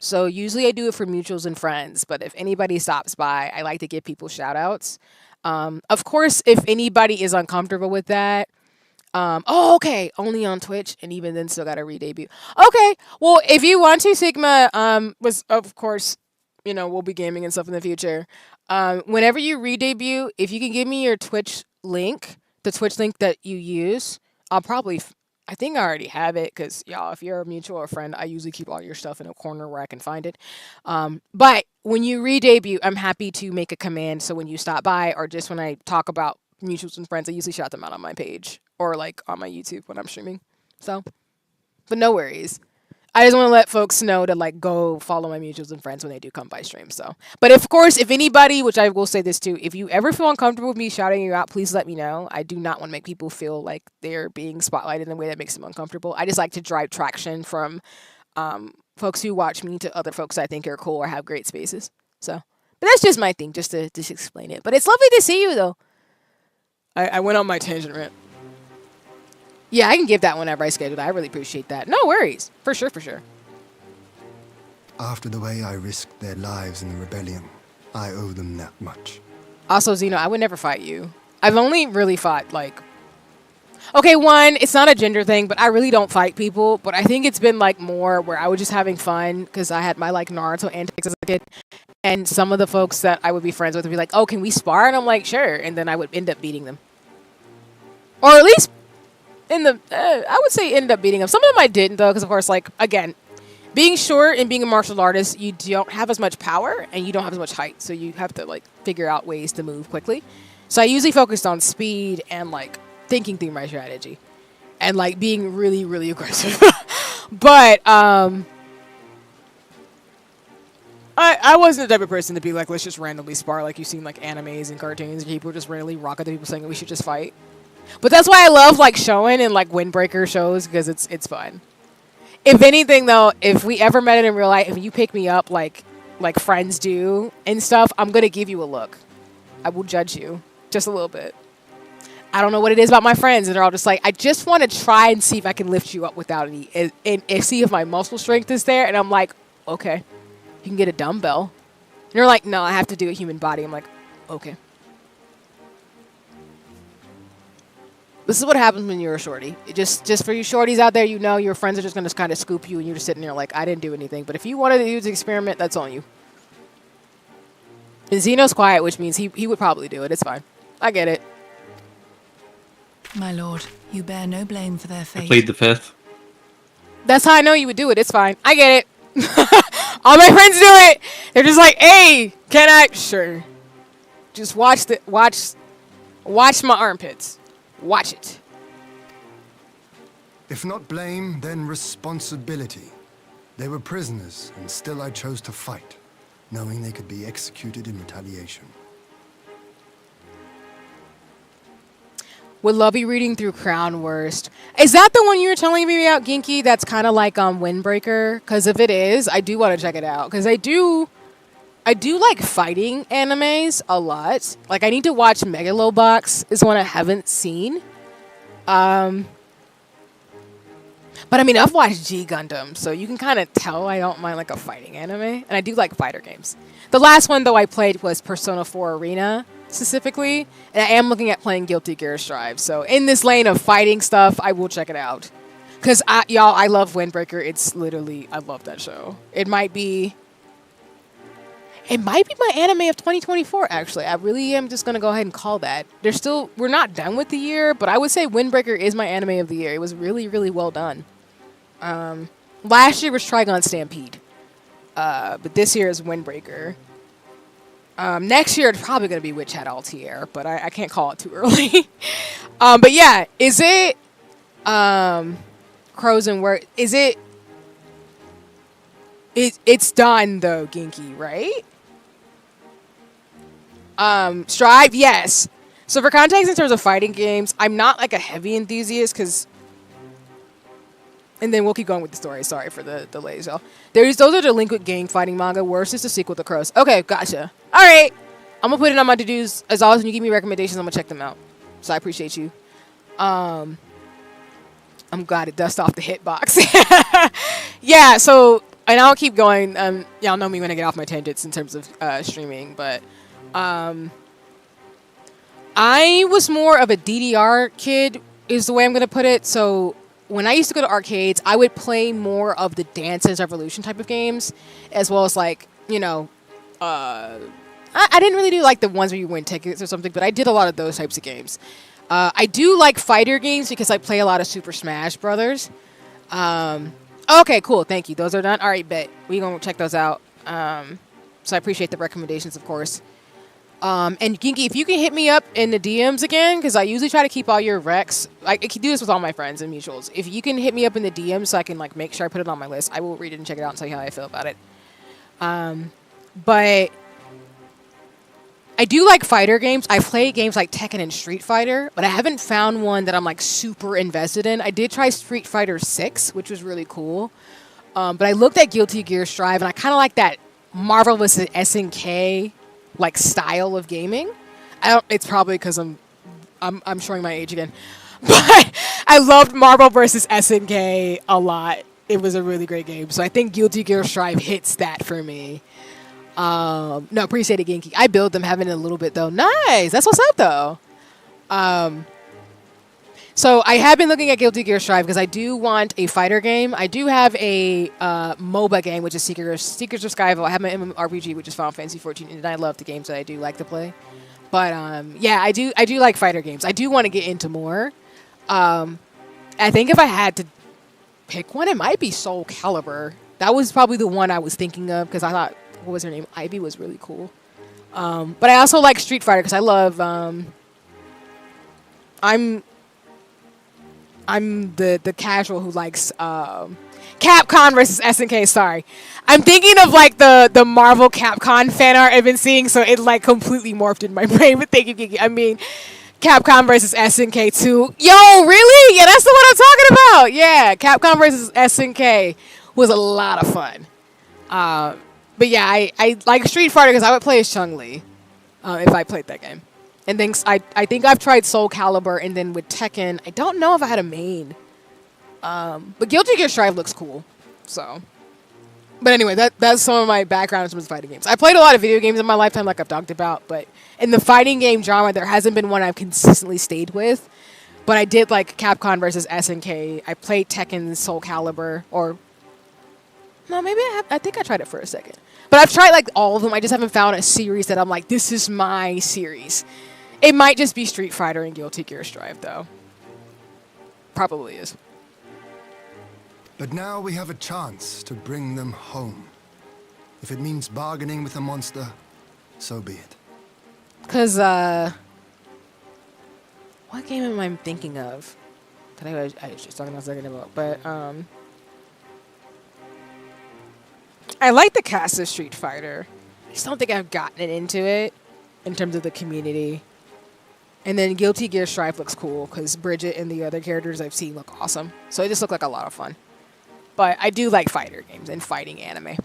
So usually I do it for mutuals and friends, but if anybody stops by, I like to give people shout outs. Of course, if anybody is uncomfortable with that, okay, only on Twitch, and even then still got to re-debut. Okay, well, if you want to, Sigma, was, of course, you know, we'll be gaming and stuff in the future. Whenever you re-debut, if you can give me your Twitch link, the Twitch link that you use, I'll probably... I think I already have it, because, y'all, if you're a mutual or friend, I usually keep all your stuff in a corner where I can find it. But when you re-debut, I'm happy to make a command, so when you stop by, or just when I talk about mutuals and friends, I usually shout them out on my page, or, like, on my YouTube when I'm streaming. So, but no worries. I just want to let folks know to, like, go follow my mutuals and friends when they do come by stream, so. But, of course, if anybody, which I will say this too, if you ever feel uncomfortable with me shouting you out, please let me know. I do not want to make people feel like they're being spotlighted in a way that makes them uncomfortable. I just like to drive traction from folks who watch me to other folks I think are cool or have great spaces. So, but that's just my thing, just to explain it. But it's lovely to see you, though. I went on my tangent rant. Yeah, I can give that whenever I schedule. I really appreciate that. No worries. For sure, for sure. After the way I risked their lives in the rebellion, I owe them that much. Also, Xeno, I would never fight you. I've only really fought, like... Okay, one, it's not a gender thing, but I really don't fight people. But I think it's been, like, more where I was just having fun because I had my, like, Naruto antics as a kid. And some of the folks that I would be friends with would be like, oh, can we spar? And I'm like, sure. And then I would end up beating them. Or at least... I would say ended up beating them. Some of them I didn't, though, because, of course, like, again, being short and being a martial artist, you don't have as much power and you don't have as much height. So you have to, like, figure out ways to move quickly. So I usually focused on speed and, like, thinking through my strategy. And, like, being really, really aggressive. But, I wasn't the type of person to be like, let's just randomly spar like you've seen, like, animes and cartoons. People just randomly rock at the people saying that we should just fight. But that's why I love, like, showing and, like, windbreaker shows, because it's fun. If anything, though, if we ever met in real life, if you pick me up like friends do and stuff, I'm going to give you a look. I will judge you just a little bit. I don't know what it is about my friends, and they're all just like, I just want to try and see if I can lift you up without any, and see if my muscle strength is there. And I'm like, okay, you can get a dumbbell. And they're like, no, I have to do a human body. I'm like, okay. This is what happens when you're a shorty. Just for you shorties out there, you know your friends are just going to kind of scoop you and you're just sitting there like, I didn't do anything. But if you wanted to use the experiment, that's on you. And Xeno's quiet, which means he would probably do it. It's fine. I get it. My lord, you bear no blame for their fate. I plead the fifth. That's how I know you would do it. It's fine. I get it. All my friends do it. They're just like, hey, can I? Sure. Just watch my armpits. Watch it. If not blame, then responsibility. They were prisoners, and still I chose to fight, knowing they could be executed in retaliation. Would love you reading through Crown Worst. Is that the one you were telling me about, Ginky? That's kind of like Windbreaker? Because if it is, I do want to check it out. Because I do like fighting animes a lot. Like, I need to watch Megalobox is one I haven't seen. But But I mean, I've watched G Gundam, so you can kind of tell I don't mind like a fighting anime, and I do like fighter games. The last one though I played was Persona 4 Arena specifically, and I am looking at playing Guilty Gear Strive. So in this lane of fighting stuff, I will check it out. Cause y'all, I love Windbreaker. It's literally, I love that show. It might be my anime of 2024. Actually, I really am just gonna go ahead and call that. We're not done with the year, but I would say Windbreaker is my anime of the year. It was really, really well done. Last year was Trigun Stampede, but this year is Windbreaker. Next year it's probably gonna be Witch Hat Altair, but I can't call it too early. But yeah, is it Crows and Word? Is it? It's done though, Genki, right? Strive, yes. So for context in terms of fighting games, I'm not like a heavy enthusiast because. And then we'll keep going with the story. Sorry for the delays, y'all. Those are delinquent gang fighting manga. Worse is the sequel to Crows. Okay, gotcha. All right. I'm going to put it on my to-dos. As always, when you give me recommendations, I'm going to check them out. So I appreciate you. I'm glad it dust off the hitbox. Yeah, so, and I'll keep going. Y'all know me when I get off my tangents in terms of streaming, but I was more of a DDR kid, is the way I'm going to put it. So when I used to go to arcades, I would play more of the Dance Dance Revolution type of games, as well as like, you know, I didn't really do like the ones where you win tickets or something, but I did a lot of those types of games. I do like fighter games because I play a lot of Super Smash Brothers. Okay, cool. Thank you. Those are done. All right, bet. We're going to check those out. So I appreciate the recommendations, of course. And Ginky, if you can hit me up in the DMs again, because I usually try to keep all your recs. I can do this with all my friends and mutuals. If you can hit me up in the DMs so I can like make sure I put it on my list, I will read it and check it out and tell you how I feel about it. But I do like fighter games. I play games like Tekken and Street Fighter, but I haven't found one that I'm like super invested in. I did try Street Fighter 6, which was really cool. But I looked at Guilty Gear Strive, and I kind of like that Marvel vs. SNK like style of gaming. It's probably because I'm showing my age again, but I loved Marvel vs. SNK a lot. It was a really great game. So I think Guilty Gear Strive hits that for me. No, appreciate it, Genki. I build them having a little bit though. Nice. That's what's up though. So I have been looking at Guilty Gear Strive because I do want a fighter game. I do have a MOBA game, which is Seekers of Skyfall. I have my MMORPG, which is Final Fantasy 14, and I love the games that I do like to play. But yeah, I do like fighter games. I do want to get into more. I think if I had to pick one, it might be Soul Calibur. That was probably the one I was thinking of because I thought, what was her name? Ivy was really cool. But I also like Street Fighter because I love. I'm the casual who likes Capcom versus SNK. Sorry, I'm thinking of like the Marvel Capcom fan art I've been seeing, so it like completely morphed in my brain. But thank you, Kiki. I mean, Capcom versus SNK 2. Yo, really? Yeah, that's the one I'm talking about. Yeah, Capcom versus SNK was a lot of fun. But yeah, I like Street Fighter because I would play as Chun-Li if I played that game. And then I think I've tried Soul Calibur, and then with Tekken, I don't know if I had a main. But Guilty Gear Strive looks cool. So, but anyway, that's some of my background in terms of fighting games. I played a lot of video games in my lifetime, like I've talked about, but in the fighting game genre, there hasn't been one I've consistently stayed with. But I did like Capcom versus SNK. I played Tekken, Soul Calibur, or no, maybe I think I tried it for a second. But I've tried like all of them. I just haven't found a series that I'm like, this is my series. It might just be Street Fighter and Guilty Gear Strive, though. Probably is. But now we have a chance to bring them home. If it means bargaining with a monster, so be it. Because, what game am I thinking of? I was just talking about a second about, but, I like the cast of Street Fighter. I just don't think I've gotten it into it in terms of the community. And then Guilty Gear Strive looks cool because Bridget and the other characters I've seen look awesome. So it just looked like a lot of fun. But I do like fighter games and fighting anime.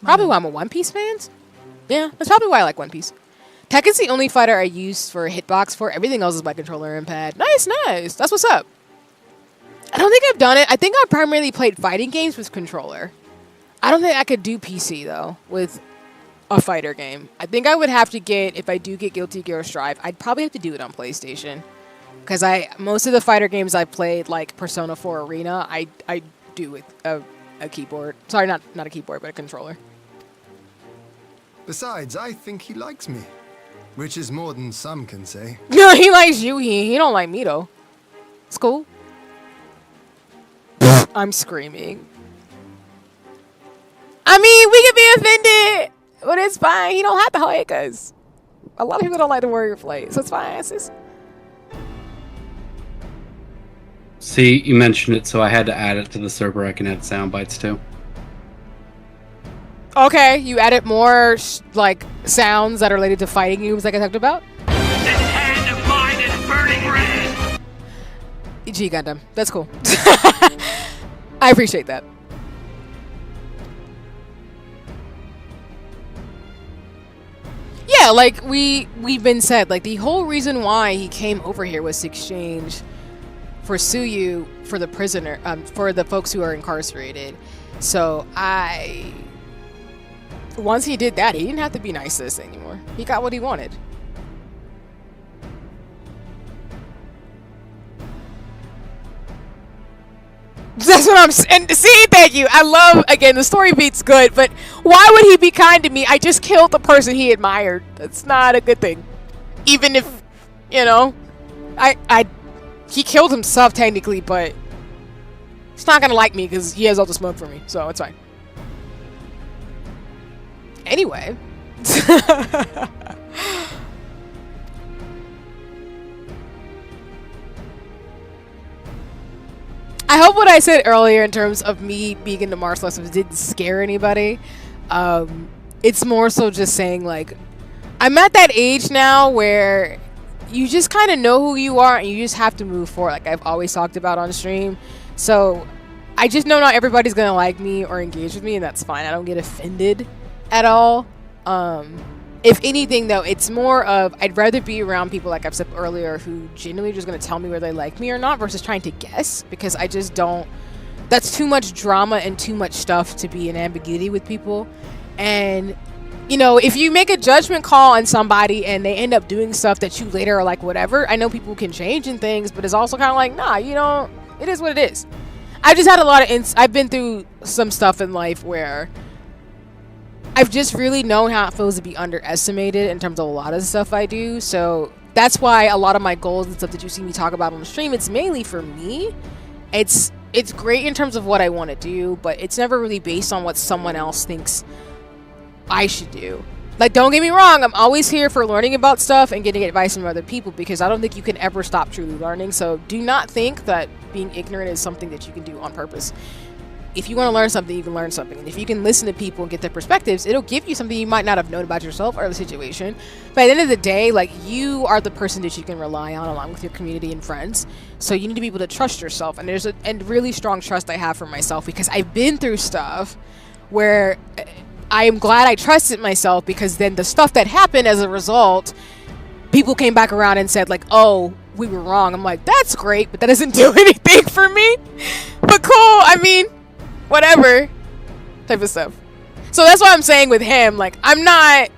Probably why I'm a One Piece fan. Yeah, that's probably why I like One Piece. Tekken's the only fighter I use for hitbox for. Everything else is by controller and pad. Nice, nice. That's what's up. I don't think I've done it. I think I primarily played fighting games with controller. I don't think I could do PC, though, with a fighter game. I think I would have to get, if I do get Guilty Gear Strive, I'd probably have to do it on PlayStation. Because most of the fighter games I played, like Persona 4 Arena, I do with a keyboard. Sorry, not a keyboard, but a controller. Besides, I think he likes me. Which is more than some can say. No, he likes you. He don't like me, though. It's cool. I'm screaming. I mean, we can be offended, but it's fine. He don't have to hate us. A lot of people don't like the warrior play, so it's fine. It's just... See, you mentioned it, so I had to add it to the server. I can add sound bites too. Okay, you added more like sounds that are related to fighting games like I talked about. This hand of mine is burning red. Gee, Gundam, that's cool. I appreciate that. Yeah, like we've been said, like the whole reason why he came over here was to exchange for Tsuyu for the prisoner, for the folks who are incarcerated. So once he did that, he didn't have to be nice to us anymore. He got what he wanted. That's what I'm saying. See, thank you. I love, again, the story beat's good, but why would he be kind to me? I just killed the person he admired. That's not a good thing. Even if, you know, he killed himself technically, but he's not gonna like me because he has all the smoke for me, so it's fine. Anyway. I hope what I said earlier in terms of me being into martial arts didn't scare anybody. It's more so just saying, like, I'm at that age now where you just kind of know who you are and you just have to move forward, like I've always talked about on stream. So I just know not everybody's gonna like me or engage with me, and that's fine. I don't get offended at all. If anything, though, it's more of I'd rather be around people, like I've said earlier, who genuinely just going to tell me whether they like me or not versus trying to guess, because I just don't... That's too much drama and too much stuff to be in ambiguity with people. And, you know, if you make a judgment call on somebody and they end up doing stuff that you later are like, whatever, I know people can change and things, but it's also kind of like, nah, you know, it is what it is. I've just had a lot of... I've been through some stuff in life where... I've just really known how it feels to be underestimated in terms of a lot of the stuff I do. So that's why a lot of my goals and stuff that you see me talk about on the stream, it's mainly for me. It's great in terms of what I want to do, but it's never really based on what someone else thinks I should do. Like, don't get me wrong, I'm always here for learning about stuff and getting advice from other people, because I don't think you can ever stop truly learning. So do not think that being ignorant is something that you can do on purpose. If you want to learn something, you can learn something. And if you can listen to people and get their perspectives, it'll give you something you might not have known about yourself or the situation. But at the end of the day, like, you are the person that you can rely on along with your community and friends. So you need to be able to trust yourself. And there's a really strong trust I have for myself, because I've been through stuff where I am glad I trusted myself, because then the stuff that happened as a result, people came back around and said, like, oh, we were wrong. I'm like, that's great, but that doesn't do anything for me. But cool, I mean... whatever type of stuff. So that's why I'm saying with him, like, I'm not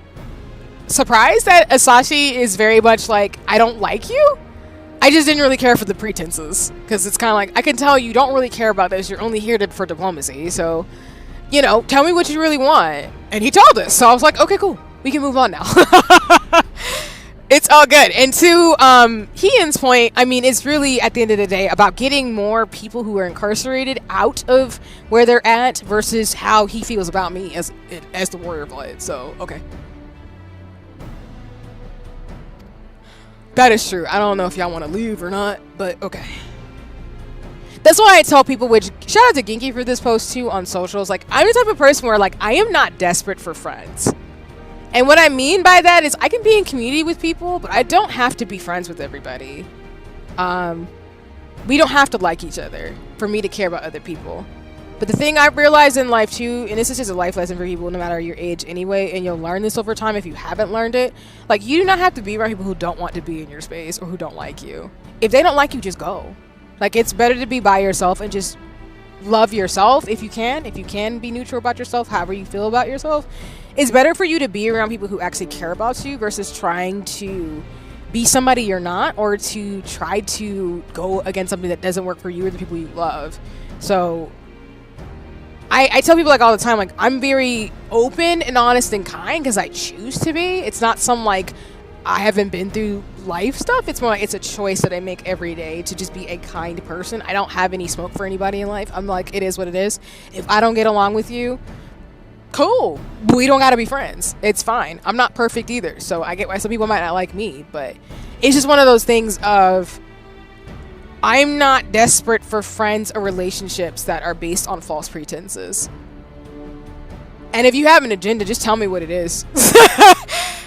surprised that Asashi is very much like, I don't like you. I just didn't really care for the pretenses, because it's kind of like, I can tell you don't really care about this. You're only here for diplomacy. So, you know, tell me what you really want. And he told us. So I was like, okay, cool. We can move on now. It's all good. And to Heian's point, I mean, it's really, at the end of the day, about getting more people who are incarcerated out of where they're at versus how he feels about me as the warrior blade. So, okay. That is true. I don't know if y'all want to leave or not, but okay. That's why I tell people, which, shout out to Genki for this post too on socials, like, I'm the type of person where, like, I am not desperate for friends. And what I mean by that is I can be in community with people, but I don't have to be friends with everybody. We don't have to like each other for me to care about other people. But the thing I've realized in life too, and this is just a life lesson for people no matter your age anyway, and you'll learn this over time if you haven't learned it, like you do not have to be around people who don't want to be in your space or who don't like you. If they don't like you, just go. Like it's better to be by yourself and just love yourself if you can. If you can be neutral about yourself, however you feel about yourself, it's better for you to be around people who actually care about you versus trying to be somebody you're not, or to try to go against something that doesn't work for you or the people you love. So I tell people like all the time, like I'm very open and honest and kind because I choose to be. It's not some like I haven't been through life stuff. It's more like it's a choice that I make every day to just be a kind person. I don't have any smoke for anybody in life. I'm like, it is what it is. If I don't get along with you, cool. We don't gotta be friends. It's fine. I'm not perfect either. So I get why some people might not like me, but it's just one of those things of I'm not desperate for friends or relationships that are based on false pretenses. And if you have an agenda, just tell me what it is.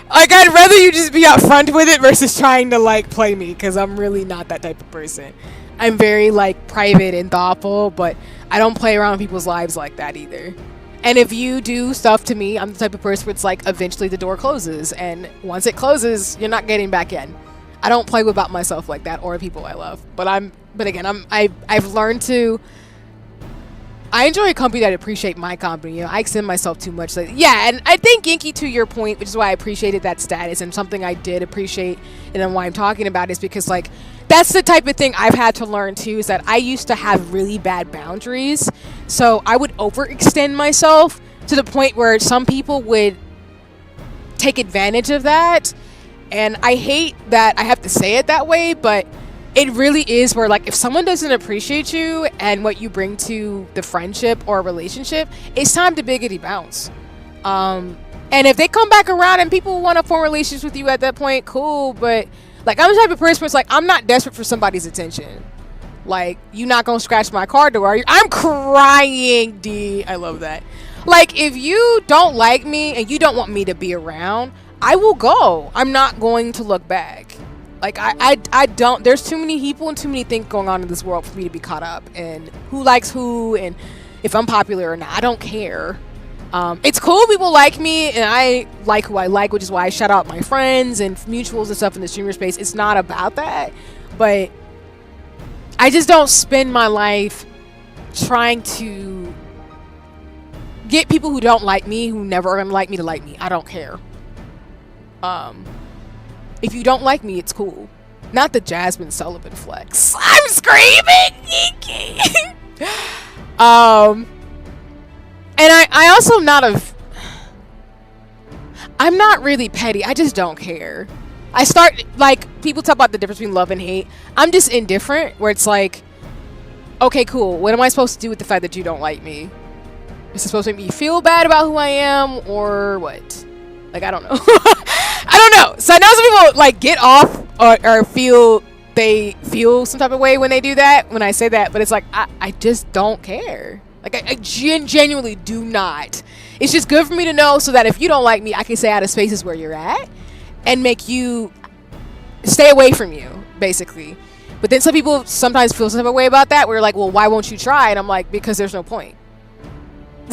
Like, I'd rather you just be upfront with it versus trying to, like, play me, because I'm really not that type of person. I'm very, like, private and thoughtful, but I don't play around people's lives like that either. And if you do stuff to me, I'm the type of person where it's like, eventually the door closes, and once it closes, you're not getting back in. I don't play about myself like that or people I love. But again, I've learned to. I enjoy a company that appreciate my company. You know, I extend myself too much. Like, yeah, and I think Yankee, to your point, which is why I appreciated that status and something I did appreciate, and then why I'm talking about it is because like that's the type of thing I've had to learn too. Is that I used to have really bad boundaries, so I would overextend myself to the point where some people would take advantage of that. And I hate that I have to say it that way, but it really is where, like, if someone doesn't appreciate you and what you bring to the friendship or relationship, it's time to biggity bounce. And if they come back around and people want to form relationships with you at that point, cool. But, like, I'm the type of person where it's like, I'm not desperate for somebody's attention. Like, you're not going to scratch my car door, are you? I'm crying, D. I love that. Like, if you don't like me and you don't want me to be around, I will go. I'm not going to look back. Like, I don't. There's too many people and too many things going on in this world for me to be caught up in who likes who and if I'm popular or not. I don't care. It's cool people like me and I like who I like, which is why I shout out my friends and mutuals and stuff in the streamer space. It's not about that. But I just don't spend my life trying to get people who don't like me, who never are going to like me, to like me. I don't care. If you don't like me, it's cool. Not the Jasmine Sullivan flex. I'm screaming! And I also I'm not really petty. I just don't care. I start, like, people talk about the difference between love and hate. I'm just indifferent, where it's like, okay, cool. What am I supposed to do with the fact that you don't like me? Is it supposed to make me feel bad about who I am, or what? Like, I don't know. I don't know. So I know some people, like, get off or feel they feel some type of way when they do that, when I say that. But it's like, I just don't care. Like, I genuinely do not. It's just good for me to know so that if you don't like me, I can stay out of spaces where you're at and make you stay away from you, basically. But then some people sometimes feel some type of way about that, where you're like, well, why won't you try? And I'm like, because there's no point.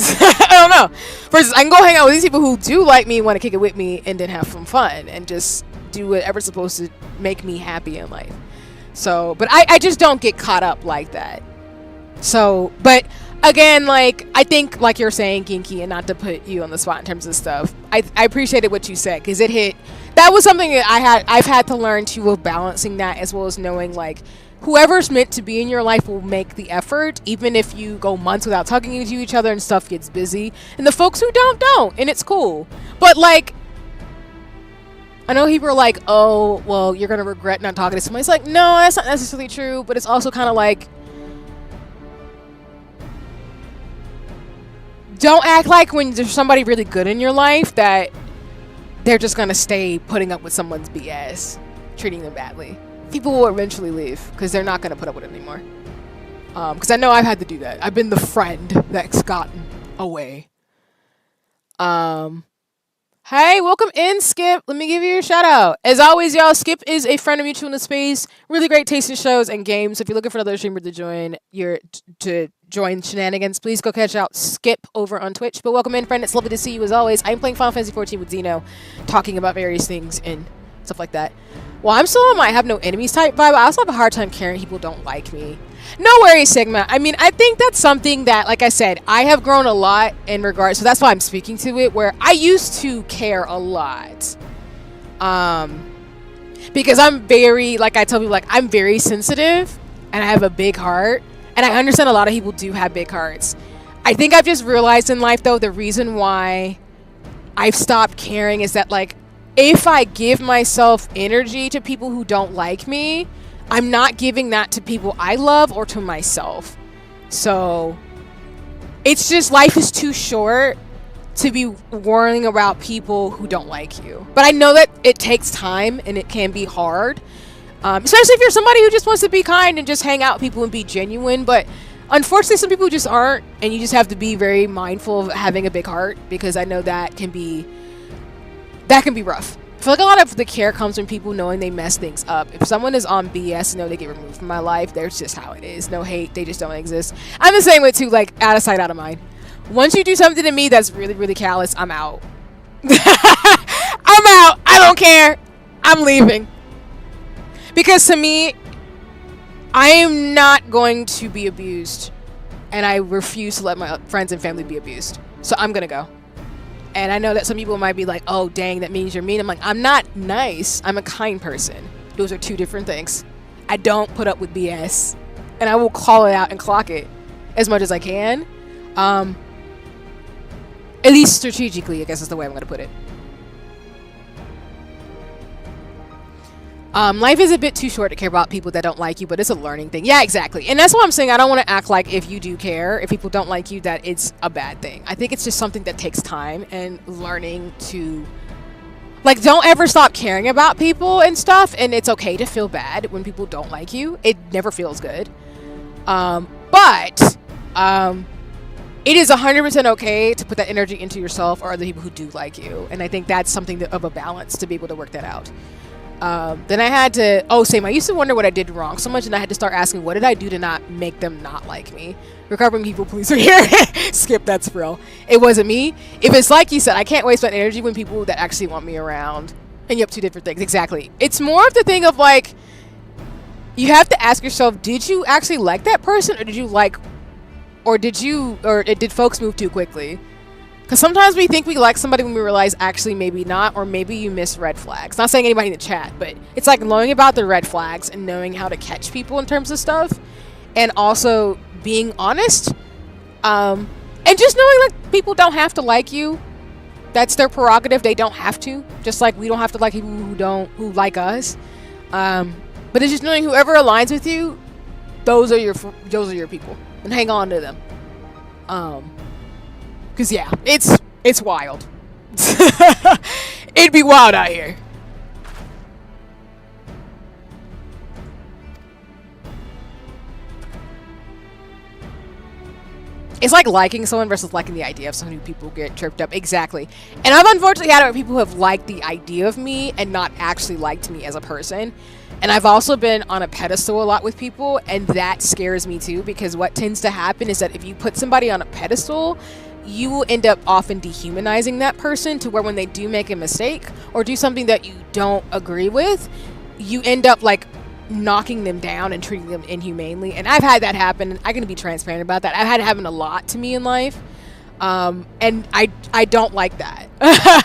I don't know. Versus I can go hang out with these people who do like me and want to kick it with me and then have some fun and just do whatever's supposed to make me happy in life. So, but I just don't get caught up like that. So, but again, like, I think, like you're saying, Kinky, and not to put you on the spot in terms of stuff, I appreciated what you said, because it hit. That was something that I've had to learn too, of balancing that, as well as knowing, like, whoever's meant to be in your life will make the effort, even if you go months without talking to each other and stuff gets busy. And the folks who don't, and it's cool. But, like, I know people are like, oh, well, you're gonna regret not talking to somebody. It's like, no, that's not necessarily true, but it's also kind of like, don't act like when there's somebody really good in your life that they're just gonna stay putting up with someone's BS, treating them badly. People will eventually leave because they're not going to put up with it anymore. Because I know I've had to do that. I've been the friend that's gotten away. Hey, welcome in, Skip. Let me give you a shout out. As always, y'all, Skip is a friend of mutual in the space. Really great taste in shows and games. So if you're looking for another streamer to join, to join Shenanigans, please go catch out Skip over on Twitch. But welcome in, friend. It's lovely to see you as always. I'm playing Final Fantasy XIV with Zeno, talking about various things and stuff like that. Well, I'm still on my have no enemies type vibe. I also have a hard time caring people don't like me. No worries, Sigma. I mean, I think that's something that, like I said, I have grown a lot in regards, so that's why I'm speaking to it, where I used to care a lot. Because I'm very, like I tell people, like, I'm very sensitive, and I have a big heart, and I understand a lot of people do have big hearts. I think I've just realized in life, though, the reason why I've stopped caring is that, like, if I give myself energy to people who don't like me, I'm not giving that to people I love or to myself. So it's just, life is too short to be worrying about people who don't like you. But I know that it takes time and it can be hard, especially if you're somebody who just wants to be kind and just hang out with people and be genuine. But unfortunately, some people just aren't, and you just have to be very mindful of having a big heart, because I know that can be rough. I feel like a lot of the care comes from people knowing they mess things up. If someone is on BS and know they get removed from my life, there's just how it is. No hate, they just don't exist. I'm the same way too, like, out of sight, out of mind. Once you do something to me that's really, really callous, I'm out. I'm out. I don't care. I'm leaving. Because to me, I am not going to be abused, and I refuse to let my friends and family be abused. So I'm gonna go. And I know that some people might be like, oh, dang, that means you're mean. I'm like, I'm not nice. I'm a kind person. Those are two different things. I don't put up with BS. And I will call it out and clock it as much as I can. At least strategically, I guess is the way I'm going to put it. Life is a bit too short to care about people that don't like you, but it's a learning thing. Yeah, exactly. And that's what I'm saying. I don't want to act like if you do care, if people don't like you, that it's a bad thing. I think it's just something that takes time and learning to, like, don't ever stop caring about people and stuff. And it's okay to feel bad when people don't like you. It never feels good. But it is 100% okay to put that energy into yourself or other people who do like you. And I think that's something of a balance to be able to work that out. Then I had to, I used to wonder what I did wrong so much, and I had to start asking, what did I do to not make them not like me? Recovering people, please are here. Skip, that's real. It wasn't me. If it's like you said, I can't waste my energy when people that actually want me around. And you have two different things. Exactly. It's more of the thing of, like, you have to ask yourself, did you actually like that person, or did folks move too quickly? Because sometimes we think we like somebody when we realize actually maybe not, or maybe you miss red flags. Not saying anybody in the chat, but it's like knowing about the red flags and knowing how to catch people in terms of stuff, and also being honest, and just knowing, like, people don't have to like you. That's their prerogative. They don't have to. Just like we don't have to like people who like us. But it's just knowing whoever aligns with you, those are your people, and hang on to them. Cause yeah, it's wild. It'd be wild out here. It's like liking someone versus liking the idea of someone who people get tripped up. Exactly. And I've unfortunately had it where people who have liked the idea of me and not actually liked me as a person. And I've also been on a pedestal a lot with people, and that scares me too, because what tends to happen is that if you put somebody on a pedestal, you will end up often dehumanizing that person to where when they do make a mistake or do something that you don't agree with, you end up, like, knocking them down and treating them inhumanely. And I've had that happen, and I'm gonna be transparent about that. I've had it happen a lot to me in life, and I don't like that.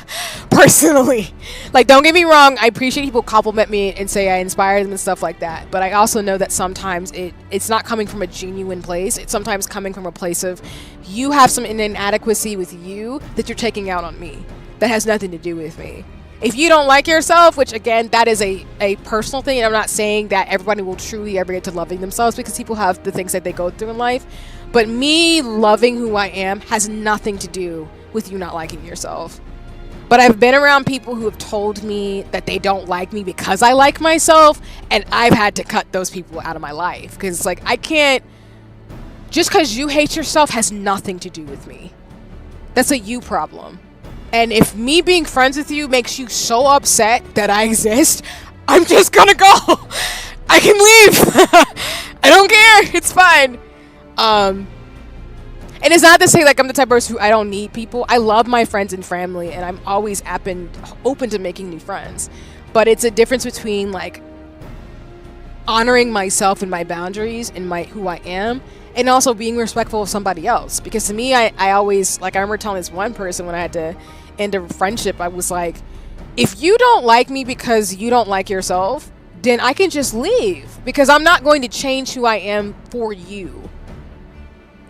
Personally, like, don't get me wrong, I appreciate people compliment me and say I inspire them and stuff like that, but I also know that sometimes it's not coming from a genuine place. It's sometimes coming from a place of you have some inadequacy with you that you're taking out on me that has nothing to do with me. If you don't like yourself, which again, that is a personal thing, and I'm not saying that everybody will truly ever get to loving themselves, because people have the things that they go through in life, but me loving who I am has nothing to do with you not liking yourself. But I've been around people who have told me that they don't like me because I like myself, and I've had to cut those people out of my life, because it's like, I can't, just because you hate yourself has nothing to do with me. That's a you problem. And if me being friends with you makes you so upset that I exist, I'm just gonna go. I can leave. I don't care. It's fine. And it's not to say like I'm the type of person who I don't need people. I love my friends and family, and I'm always open to making new friends. But it's a difference between like honoring myself and my boundaries and who I am, and also being respectful of somebody else. Because to me, I always, like, I remember telling this one person when I had to end a friendship, I was like, if you don't like me because you don't like yourself, then I can just leave, because I'm not going to change who I am for you.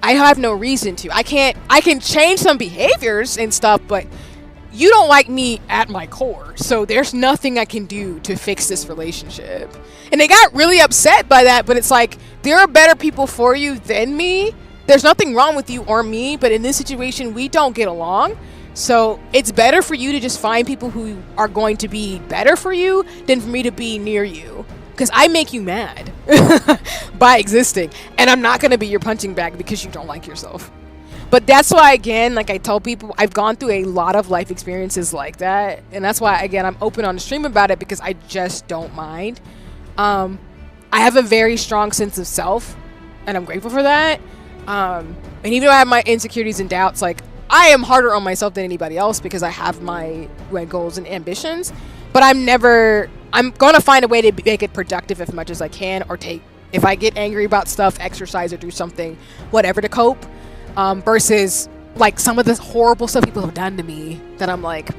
I have no reason to. I can change some behaviors and stuff, but you don't like me at my core, so there's nothing I can do to fix this relationship. And they got really upset by that, but it's like, there are better people for you than me. There's nothing wrong with you or me, but in this situation, we don't get along. So it's better for you to just find people who are going to be better for you than for me to be near you. Because I make you mad by existing. And I'm not going to be your punching bag because you don't like yourself. But that's why, again, like I tell people, I've gone through a lot of life experiences like that. And that's why, again, I'm open on the stream about it, because I just don't mind. I have a very strong sense of self, and I'm grateful for that. And even though I have my insecurities and doubts, like, I am harder on myself than anybody else because I have my goals and ambitions. But I'm going to find a way to make it productive as much as I can, or if I get angry about stuff, exercise or do something, whatever, to cope. Versus like some of the horrible stuff people have done to me that I'm like,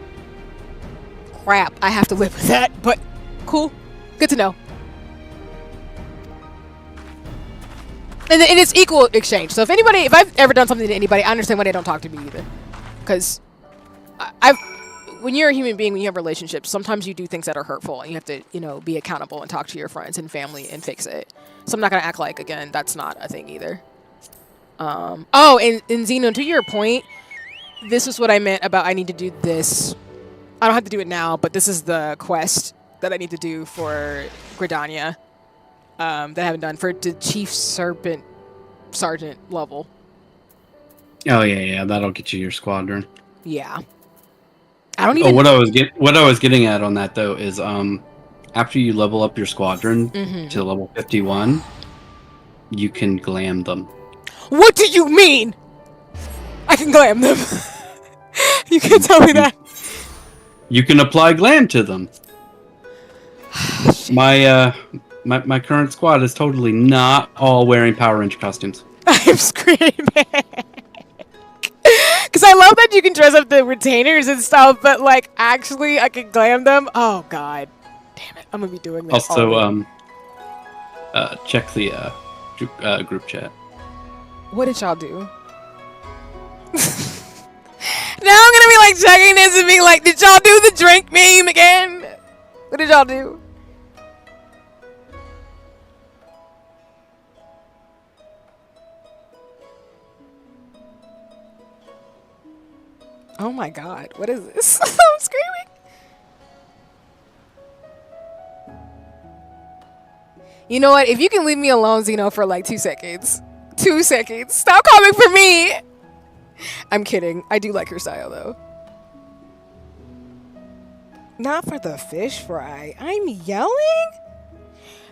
crap, I have to live with that. But cool, good to know. And it's equal exchange. So if I've ever done something to anybody, I understand why they don't talk to me either. Because when you're a human being, when you have relationships, sometimes you do things that are hurtful, and you have to, be accountable and talk to your friends and family and fix it. So I'm not gonna act like, again, that's not a thing either. And Zeno, to your point, this is what I meant about I need to do this. I don't have to do it now, but this is the quest that I need to do for Gridania. That I haven't done for the Chief Sergeant level. Oh yeah, that'll get you your squadron. Yeah. I don't even. What I was getting at on that though is after you level up your squadron to level 51, you can glam them. What do you mean? I can glam them. You can't tell me that. You can apply glam to them. My current squad is totally not all wearing Power Ranger costumes. I'm screaming. Because I love that you can dress up the retainers and stuff, but like actually I can glam them. Oh god, damn it! I'm gonna be doing that. Also, check the group chat. What did y'all do? Now I'm gonna be like checking this and being like, did y'all do the drink meme again? What did y'all do? Oh my god, what is this? I'm screaming. You know what? If you can leave me alone, Zeno, for like 2 seconds. 2 seconds. Stop coming for me! I'm kidding. I do like her style, though. Not for the fish fry. I'm yelling?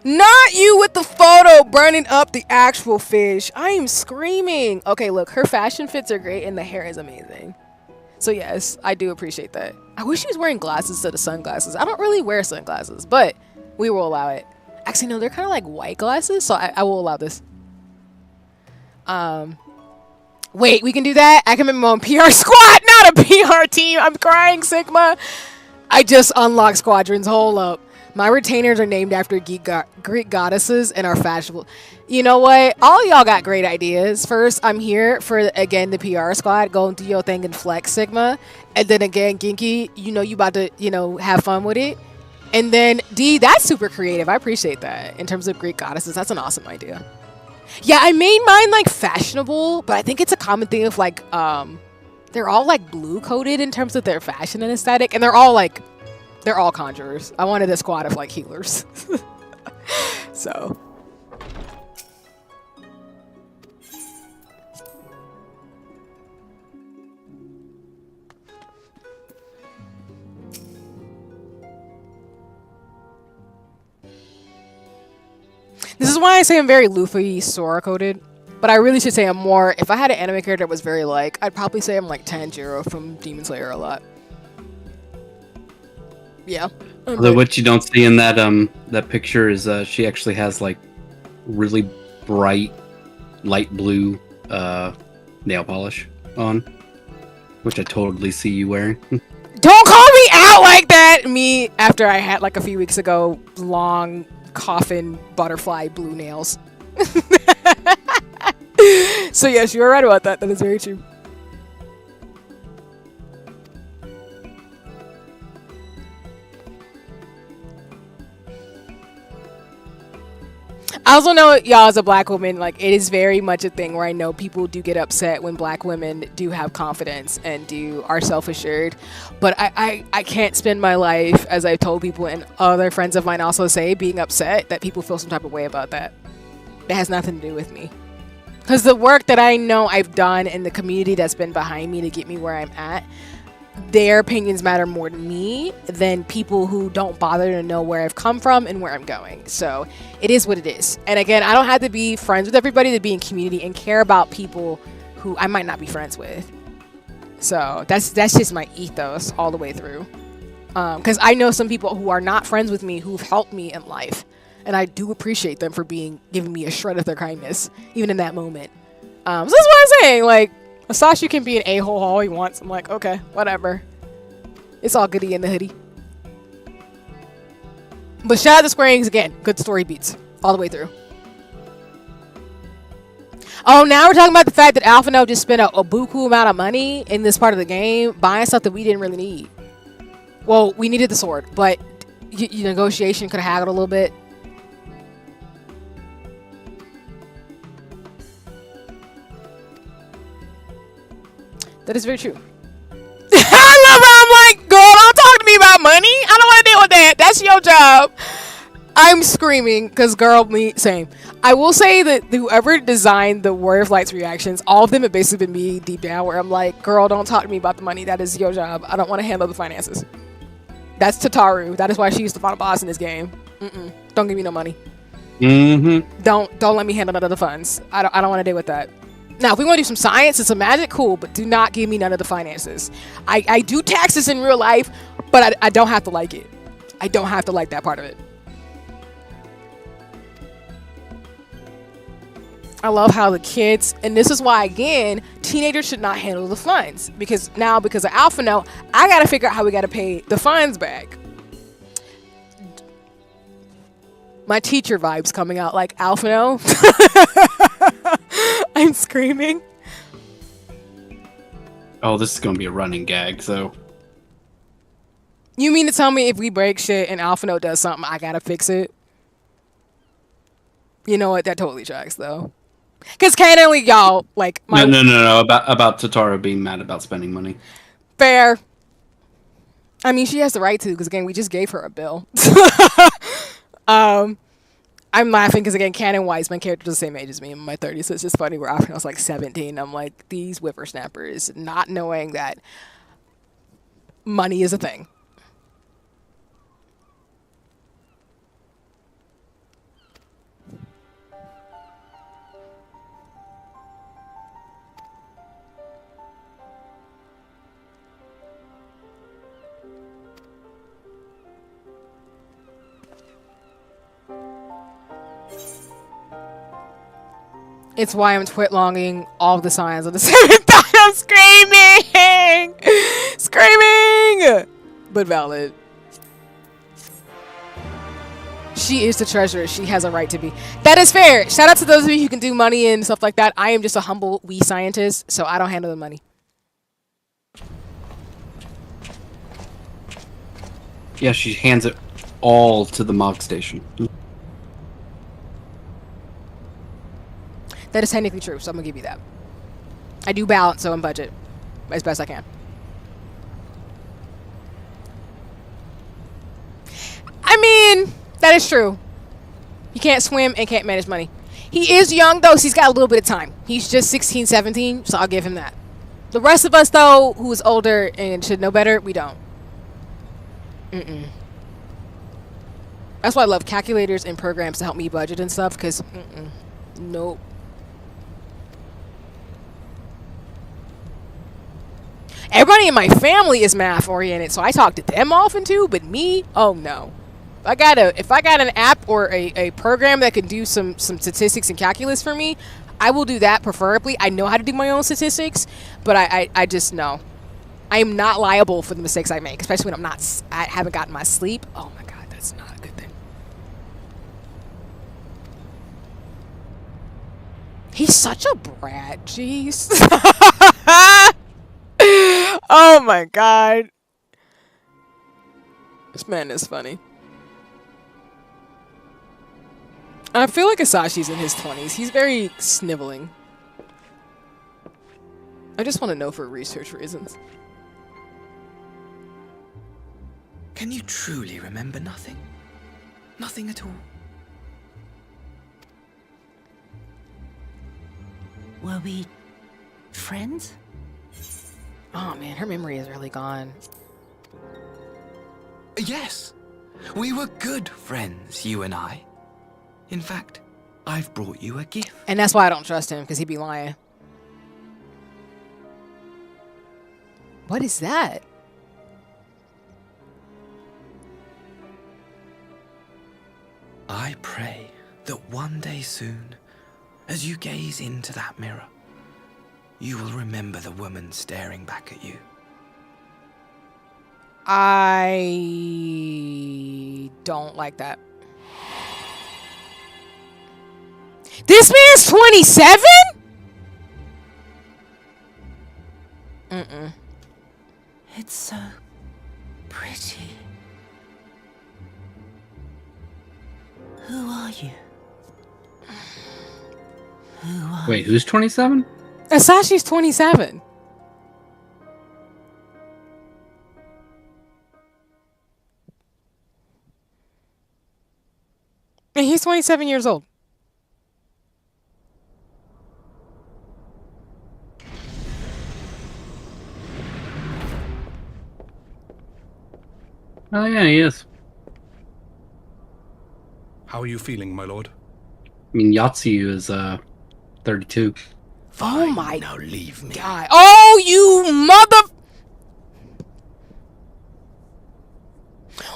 Not you with the photo burning up the actual fish. I am screaming. Okay, look, her fashion fits are great and the hair is amazing. So yes, I do appreciate that. I wish she was wearing glasses instead of sunglasses. I don't really wear sunglasses, but we will allow it. Actually, no, they're kind of like white glasses, so I will allow this. Wait, we can do that? I can make my own PR squad, not a PR team. I'm crying, Sigma. I just unlocked squadrons. Hold up. My retainers are named after Greek goddesses and are fashionable. You know what? All y'all got great ideas. First, I'm here for, again, the PR squad. Go and do your thing and flex, Sigma. And then again, Ginky, you about to, have fun with it. And then, D, that's super creative. I appreciate that. In terms of Greek goddesses, that's an awesome idea. Yeah, I made mine, like, fashionable. But I think it's a common thing of, like, they're all, like, blue-coded in terms of their fashion and aesthetic. And they're all conjurers. I wanted a squad of, like, healers. So. This is why I say I'm very Luffy Sora coded. But I really should say I'm more, if I had an anime character that was very like, I'd probably say I'm like Tanjiro from Demon Slayer a lot. Yeah. Although what you don't see in that that picture is she actually has like really bright light blue nail polish on, which I totally see you wearing. Don't call me out like that! Me, after I had like a few weeks ago, long coffin butterfly blue nails. So yes, you were right about that. That is very true. I also know, y'all, as a black woman, like, it is very much a thing where I know people do get upset when black women do have confidence and are self-assured. But I can't spend my life, as I've told people and other friends of mine also say, being upset that people feel some type of way about that. It has nothing to do with me. Because the work that I know I've done and the community that's been behind me to get me where I'm at, their opinions matter more to me than people who don't bother to know where I've come from and where I'm going. So it is what it is. And again, I don't have to be friends with everybody to be in community and care about people who I might not be friends with. So that's just my ethos all the way through. Because I know some people who are not friends with me who've helped me in life. And I do appreciate them for giving me a shred of their kindness, even in that moment. So that's what I'm saying. Like, Masashi can be an a-hole all he wants. I'm like, okay, whatever. It's all goody in the hoodie. But shout out to Square Enix again. Good story beats all the way through. Oh, now we're talking about the fact that Alphino just spent a buku amount of money in this part of the game buying stuff that we didn't really need. Well, we needed the sword, but your negotiation could have haggled a little bit. That is very true. I love how I'm like, girl, don't talk to me about money. I don't want to deal with that. That's your job. I'm screaming because, girl, me, same. I will say that whoever designed the Warrior of Light's reactions, all of them have basically been me deep down where I'm like, girl, don't talk to me about the money. That is your job. I don't want to handle the finances. That's Tataru. That is why she's the final boss in this game. Don't give me no money. Don't let me handle none of the funds. I don't want to deal with that. Now, if we want to do some science and some magic, cool, but do not give me none of the finances. I do taxes in real life, but I don't have to like it. I don't have to like that part of it. I love how the kids, and this is why, again, teenagers should not handle the funds. Because of Alphino, I got to figure out how we got to pay the funds back. My teacher vibes coming out like Alphino. I'm screaming. Oh, this is going to be a running gag, so. You mean to tell me if we break shit and Alphino does something, I gotta fix it? You know what? That totally tracks, though. Because canonically, y'all, like... No. About Tataru being mad about spending money. Fair. I mean, she has the right to, because, again, we just gave her a bill. I'm laughing because, again, canon-wise, my character's the same age as me. I'm in my 30s, so it's just funny. Where I was like 17. I'm like, these whippersnappers, not knowing that money is a thing. It's why I'm twit-longing all the signs of the seventh thought. I'm screaming! Screaming! But valid. She is the treasurer. She has a right to be. That is fair. Shout out to those of you who can do money and stuff like that. I am just a humble wee scientist, so I don't handle the money. Yeah, she hands it all to the Mog Station. That is technically true, so I'm gonna give you that. I do balance, so I'm budget as best I can. I mean, that is true. He can't swim and can't manage money. He is young, though, so he's got a little bit of time. He's just 16, 17, so I'll give him that. The rest of us, though, who is older and should know better, we don't. That's why I love calculators and programs to help me budget and stuff, because, nope. Everybody in my family is math oriented, so I talk to them often too. But me, oh no. If I got an app or a program that can do some statistics and calculus for me, I will do that preferably. I know how to do my own statistics, but I just know. I am not liable for the mistakes I make, especially when I haven't gotten my sleep. Oh my god, that's not a good thing. He's such a brat, jeez. Oh my god. This man is funny. I feel like Asashi's in his 20s. He's very sniveling. I just want to know for research reasons. Can you truly remember nothing? Nothing at all? Were we friends? Oh man, her memory is really gone. Yes. We were good friends, you and I. In fact, I've brought you a gift. And that's why I don't trust him, because he'd be lying. What is that? I pray that one day soon, as you gaze into that mirror, you will remember the woman staring back at you. I don't like that. This man's 27? Mm-mm. It's so pretty. Who are you? Who are Wait, who's 27? Asashi's 27. And he's 27 years old. Oh yeah, he is. How are you feeling, my lord? I mean, Yatsu is 32. Oh my now leave me. god. Oh, you mother...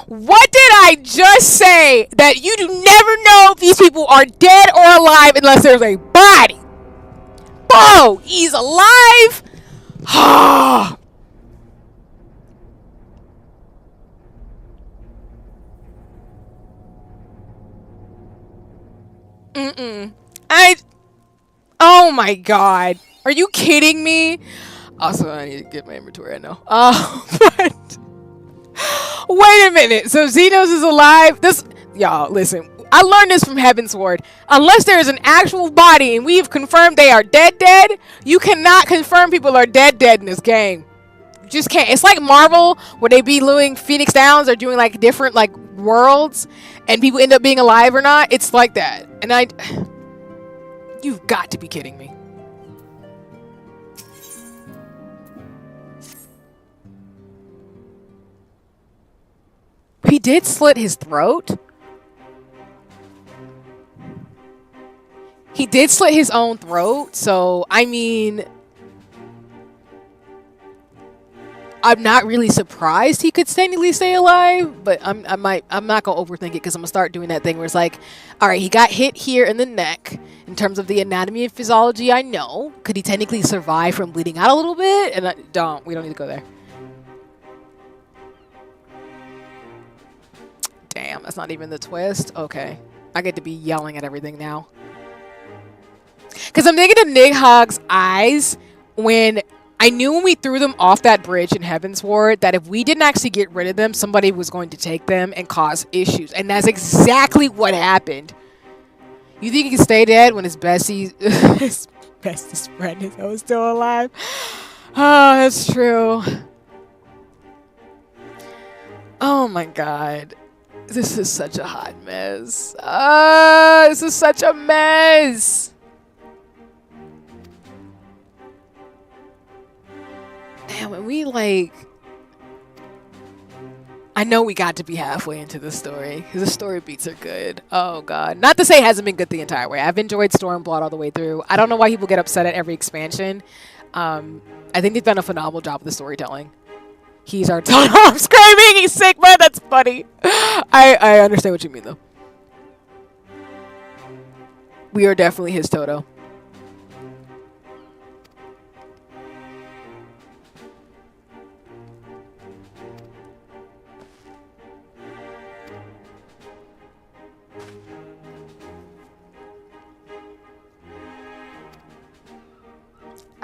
What did I just say? That you do never know if these people are dead or alive unless there's a body. Oh, he's alive. Oh my god. Are you kidding me? Also, I need to get my inventory right now. But wait a minute. So Xenos is alive? Y'all, listen. I learned this from Heavensward. Unless there is an actual body and we have confirmed they are dead, you cannot confirm people are dead in this game. You just can't. It's like Marvel, where they be doing Phoenix Downs or doing like different like worlds, and people end up being alive or not. It's like that. And you've got to be kidding me. He did slit his throat. He did slit his own throat, so I mean, I'm not really surprised he could technically stay alive, but I'm not gonna overthink it, because I'm gonna start doing that thing where it's like, all right, he got hit here in the neck. In terms of the anatomy and physiology, I know. Could he technically survive from bleeding out a little bit? And we don't need to go there. Damn, that's not even the twist. Okay, I get to be yelling at everything now. Because I'm thinking of Nighthawk's eyes when I knew when we threw them off that bridge in Heavensward that if we didn't actually get rid of them, somebody was going to take them and cause issues. And that's exactly what happened. You think he can stay dead when his his bestest friend is still alive? Oh, that's true. Oh my god. This is such a hot mess. This is such a mess. Damn, and we like... I know we got to be halfway into the story, because the story beats are good. Oh god. Not to say it hasn't been good the entire way. I've enjoyed Stormblood all the way through. I don't know why people get upset at every expansion. I think they've done a phenomenal job with the storytelling. He's our Toto. I'm screaming. He's Sigma. That's funny. I understand what you mean though. We are definitely his Toto.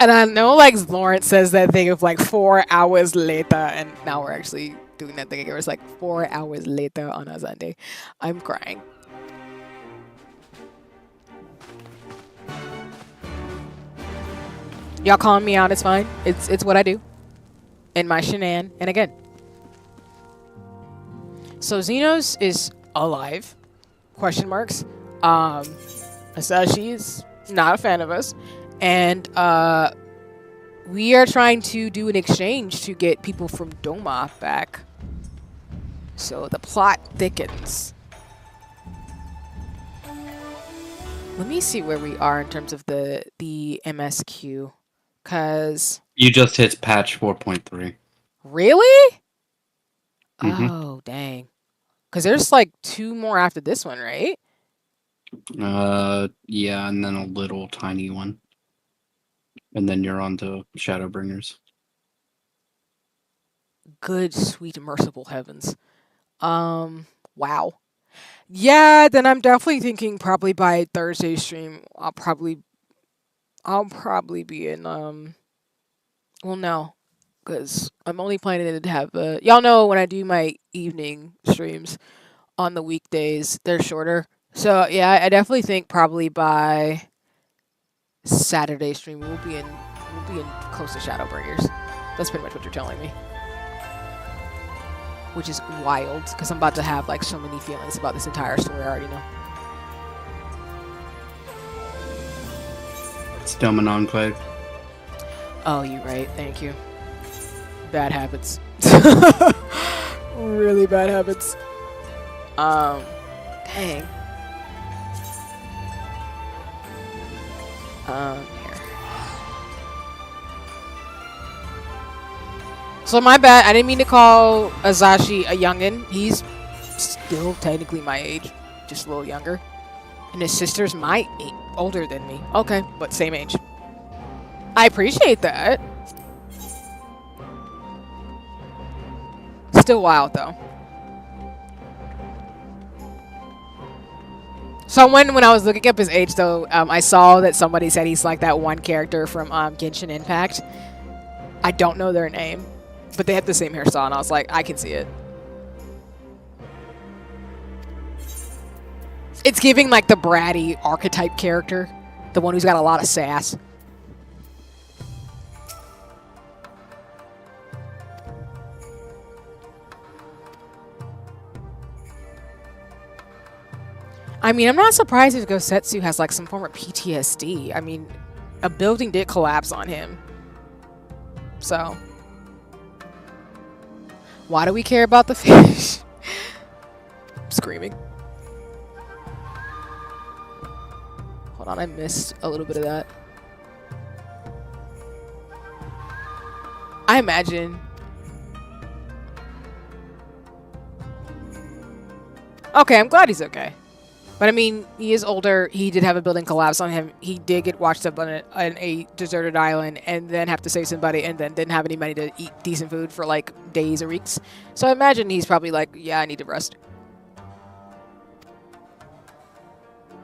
And I know, like, Lawrence says that thing of, like, 4 hours later, and now we're actually doing that thing again. It's like 4 hours later on a Sunday. I'm crying. Y'all calling me out, it's fine. It's what I do. In my shenan. And again. So Xenos is alive. Question marks. Asashi's not a fan of us. And we are trying to do an exchange to get people from Doma back. So the plot thickens. Let me see where we are in terms of the MSQ. Cause you just hit patch 4.3. Really? Mm-hmm. Oh, dang. Cause there's like 2 more after this one, right? Yeah, and then a little tiny one. And then you're on to Shadowbringers. Good, sweet, merciful heavens. Wow. Yeah, then I'm definitely thinking probably by Thursday stream, I'll probably be in, well, no. Because I'm only planning to have, y'all know when I do my evening streams on the weekdays, they're shorter. So, yeah, I definitely think probably by Saturday stream we'll be in close to Shadowbringers. That's pretty much what you're telling me. Which is wild, because I'm about to have like so many feelings about this entire story I already know. It's Doman Enclave. Oh, you're right. Thank you. Bad habits. Really bad habits. Dang. Here. So my bad. I didn't mean to call Azashi a youngin. He's still technically my age, just a little younger. And his sister's older than me. Okay, but same age. I appreciate that. Still wild though. So when I was looking up his age though, I saw that somebody said he's like that one character from Genshin Impact. I don't know their name, but they have the same hairstyle, and I was like, I can see it. It's giving like the bratty archetype character, the one who's got a lot of sass. I mean, I'm not surprised if Gosetsu has like some form of PTSD. I mean, a building did collapse on him. So, why do we care about the fish? I'm screaming. Hold on, I missed a little bit of that. I imagine. Okay, I'm glad he's okay. But I mean, he is older. He did have a building collapse on him. He did get washed up on a deserted island and then have to save somebody and then didn't have any money to eat decent food for like days or weeks. So I imagine he's probably like, yeah, I need to rest.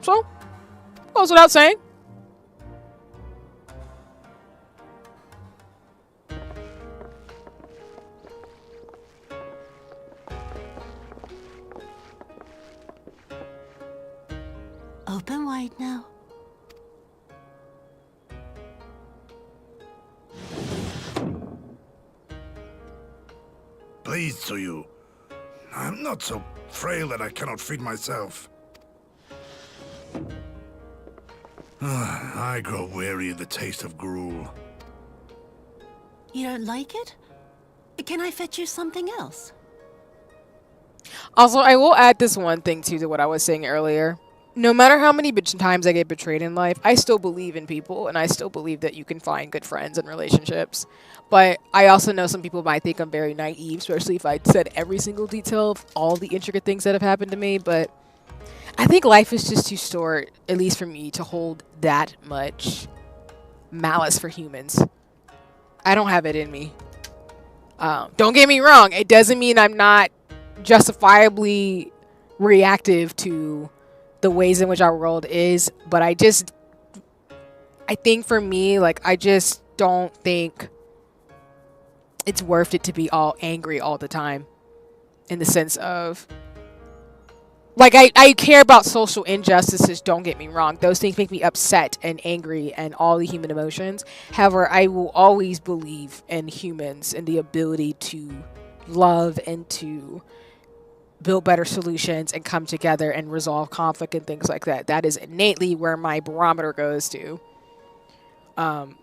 So, goes without saying. Open wide now. Please, Tsuyu. I'm not so frail that I cannot feed myself. I grow weary of the taste of gruel. You don't like it? Can I fetch you something else? Also, I will add this one thing too to what I was saying earlier. no matter how many times I get betrayed in life, I still believe in people, and I still believe that you can find good friends and relationships. But I also know some people might think I'm very naive, especially if I said every single detail of all the intricate things that have happened to me. But I think life is just too short, at least for me, to hold that much malice for humans. I don't have it in me. Don't get me wrong. It doesn't mean I'm not justifiably reactive to the ways in which our world is, but I think for me, like, I just don't think it's worth it to be all angry all the time, in the sense of, like, I care about social injustices, don't get me wrong. Those things make me upset and angry and all the human emotions. However, I will always believe in humans and the ability to love and to build better solutions and come together and resolve conflict and things like that. That is innately where my barometer goes to.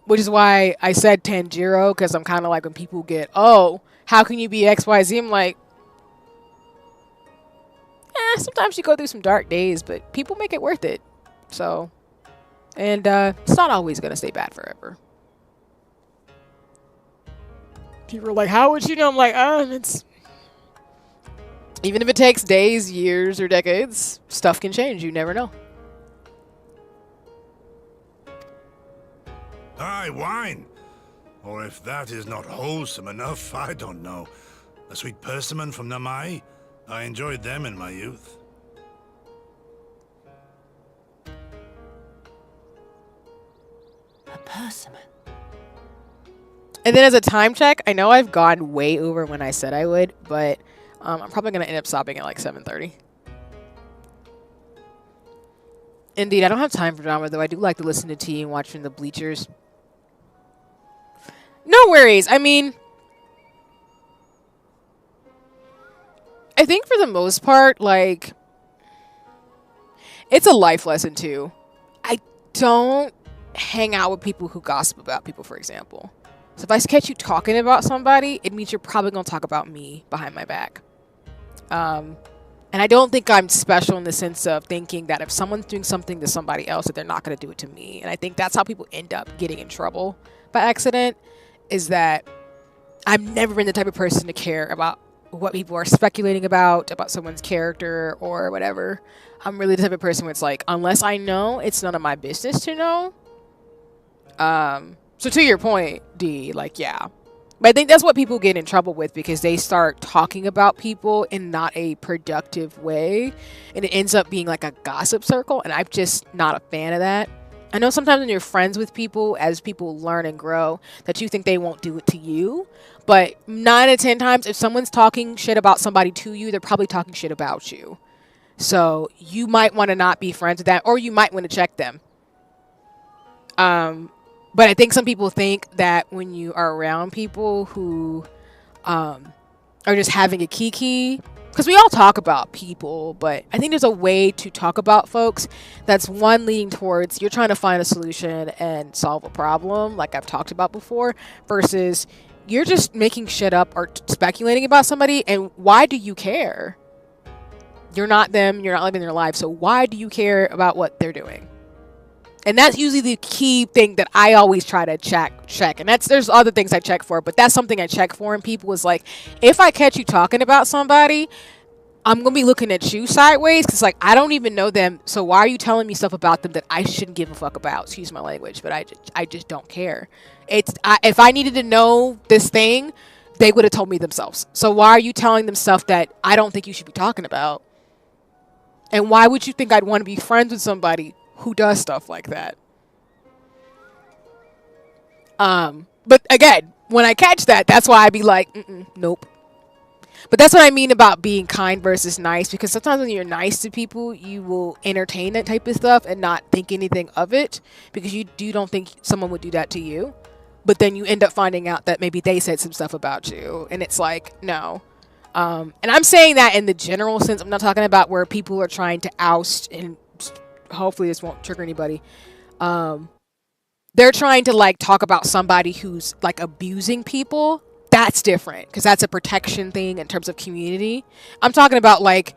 Which is why I said Tanjiro, because I'm kind of like, when people get, oh, how can you be XYZ? I'm like, sometimes you go through some dark days, but people make it worth it. So, and it's not always going to stay bad forever. People are like, how would you know? I'm like, it's... Even if it takes days, years, or decades, stuff can change. You never know. Aye, wine. Or if that is not wholesome enough, I don't know. A sweet persimmon from Namai? I enjoyed them in my youth. A persimmon. And then as a time check, I know I've gone way over when I said I would, but I'm probably going to end up stopping at like 7:30. Indeed, I don't have time for drama, though. I do like to listen to tea and watch from the bleachers. No worries. I mean, I think for the most part, like, it's a life lesson, too. I don't hang out with people who gossip about people, for example. So if I catch you talking about somebody, it means you're probably going to talk about me behind my back. And I don't think I'm special in the sense of thinking that if someone's doing something to somebody else, that they're not going to do it to me. And I think that's how people end up getting in trouble by accident, is that I've never been the type of person to care about what people are speculating about someone's character or whatever. I'm really the type of person where it's like, unless I know, it's none of my business to know. So to your point, D, like, yeah. But I think that's what people get in trouble with, because they start talking about people in not a productive way, and it ends up being like a gossip circle, and I'm just not a fan of that. I know sometimes when you're friends with people, as people learn and grow, that you think they won't do it to you, but 9 out of 10 times, if someone's talking shit about somebody to you, they're probably talking shit about you. So you might want to not be friends with that, or you might want to check them. But I think some people think that when you are around people who are just having a kiki, because we all talk about people, but I think there's a way to talk about folks that's, one, leading towards you're trying to find a solution and solve a problem, like I've talked about before, versus you're just making shit up or speculating about somebody, and why do you care? You're not them, you're not living their life, so why do you care about what they're doing? And that's usually the key thing that I always try to check. And there's other things I check for, but that's something I check for in people, is like, if I catch you talking about somebody, I'm going to be looking at you sideways, because, like, I don't even know them, so why are you telling me stuff about them that I shouldn't give a fuck about? Excuse my language, but I just don't care. If I needed to know this thing, they would have told me themselves. So why are you telling them stuff that I don't think you should be talking about? And why would you think I'd want to be friends with somebody who does stuff like that? But again, when I catch that, that's why I'd be like, nope. But that's what I mean about being kind versus nice, because sometimes when you're nice to people, you will entertain that type of stuff and not think anything of it, because you don't think someone would do that to you. But then you end up finding out that maybe they said some stuff about you, and it's like, no. And I'm saying that in the general sense. I'm not talking about where people are trying to oust, and hopefully this won't trigger anybody. They're trying to, like, talk about somebody who's, like, abusing people. That's different, because that's a protection thing in terms of community. I'm talking about, like,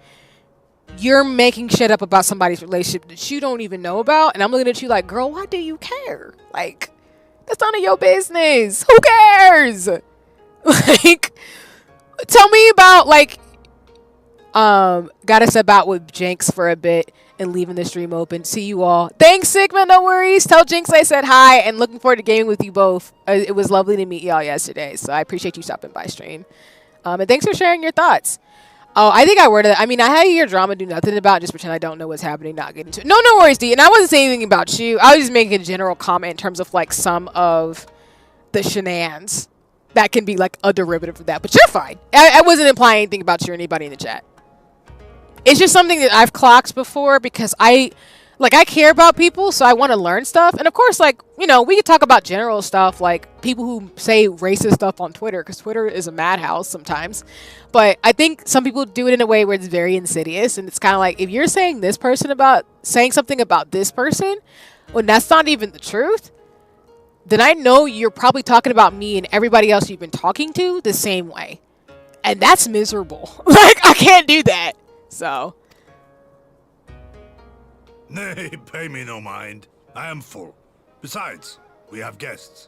you're making shit up about somebody's relationship that you don't even know about, and I'm looking at you like, girl, why do you care? Like, that's none of your business. Who cares? Like, tell me about, like, gotta step out with Jinx for a bit and leaving the stream open. See you all. Thanks, Sigma. No worries. Tell Jinx I said hi and looking forward to gaming with you both. It was lovely to meet y'all yesterday, so I appreciate you stopping by stream. And thanks for sharing your thoughts. Oh, I think I worded that. I mean, I had your drama do nothing about, just pretend I don't know what's happening, not get into it. No worries, D. And I wasn't saying anything about you. I was just making a general comment in terms of, like, some of the shenanigans that can be, like, a derivative of that. But you're fine. I wasn't implying anything about you or anybody in the chat. It's just something that I've clocked before because I care about people, so I want to learn stuff. And of course, like, you know, we could talk about general stuff, like people who say racist stuff on Twitter, because Twitter is a madhouse sometimes. But I think some people do it in a way where it's very insidious, and it's kind of like, if you're saying something about this person, when that's not even the truth, then I know you're probably talking about me and everybody else you've been talking to the same way. And that's miserable. Like, I can't do that. So... Nay, pay me no mind. I am full. Besides, we have guests.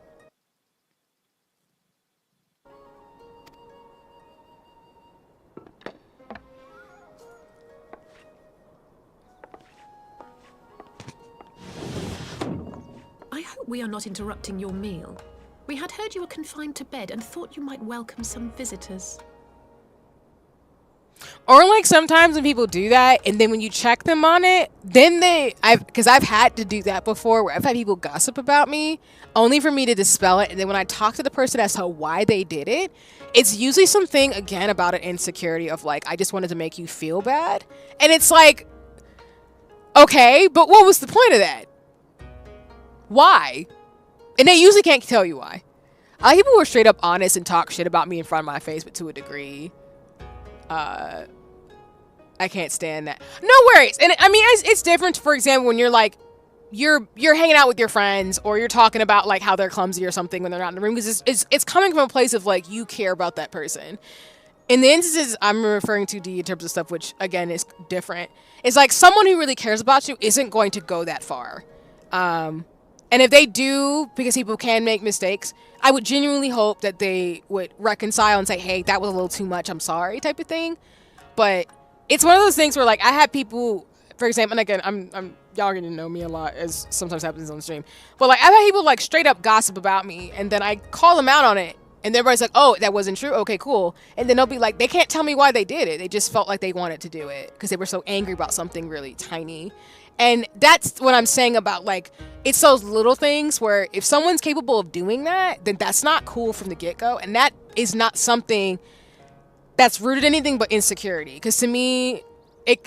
I hope we are not interrupting your meal. We had heard you were confined to bed and thought you might welcome some visitors. Or like sometimes when people do that and then when you check them on it, then because I've had to do that before where I've had people gossip about me only for me to dispel it. And then when I talk to the person as to why they did it, it's usually something, again, about an insecurity of like, I just wanted to make you feel bad. And it's like, okay, but what was the point of that? Why? And they usually can't tell you why. I like people who are straight up honest and talk shit about me in front of my face, but to a degree. I can't stand that. No worries. And I mean, it's different, for example, when you're like, you're hanging out with your friends or you're talking about like how they're clumsy or something when they're not in the room, because it's coming from a place of like, you care about that person. In the instances I'm referring to, D, in terms of stuff, which again is different, it's like someone who really cares about you isn't going to go that far. And if they do, because people can make mistakes, I would genuinely hope that they would reconcile and say, hey, that was a little too much, I'm sorry, type of thing. But it's one of those things where, like, I have people, for example, and again, I'm y'all are getting to know me a lot, as sometimes happens on the stream. But, like, I've had people, like, straight up gossip about me, and then I call them out on it, and everybody's like, oh, that wasn't true? Okay, cool. And then they'll be like, they can't tell me why they did it. They just felt like they wanted to do it because they were so angry about something really tiny. And that's what I'm saying about, like, it's those little things where if someone's capable of doing that, then that's not cool from the get-go. And that is not something that's rooted in anything but insecurity. Because to me,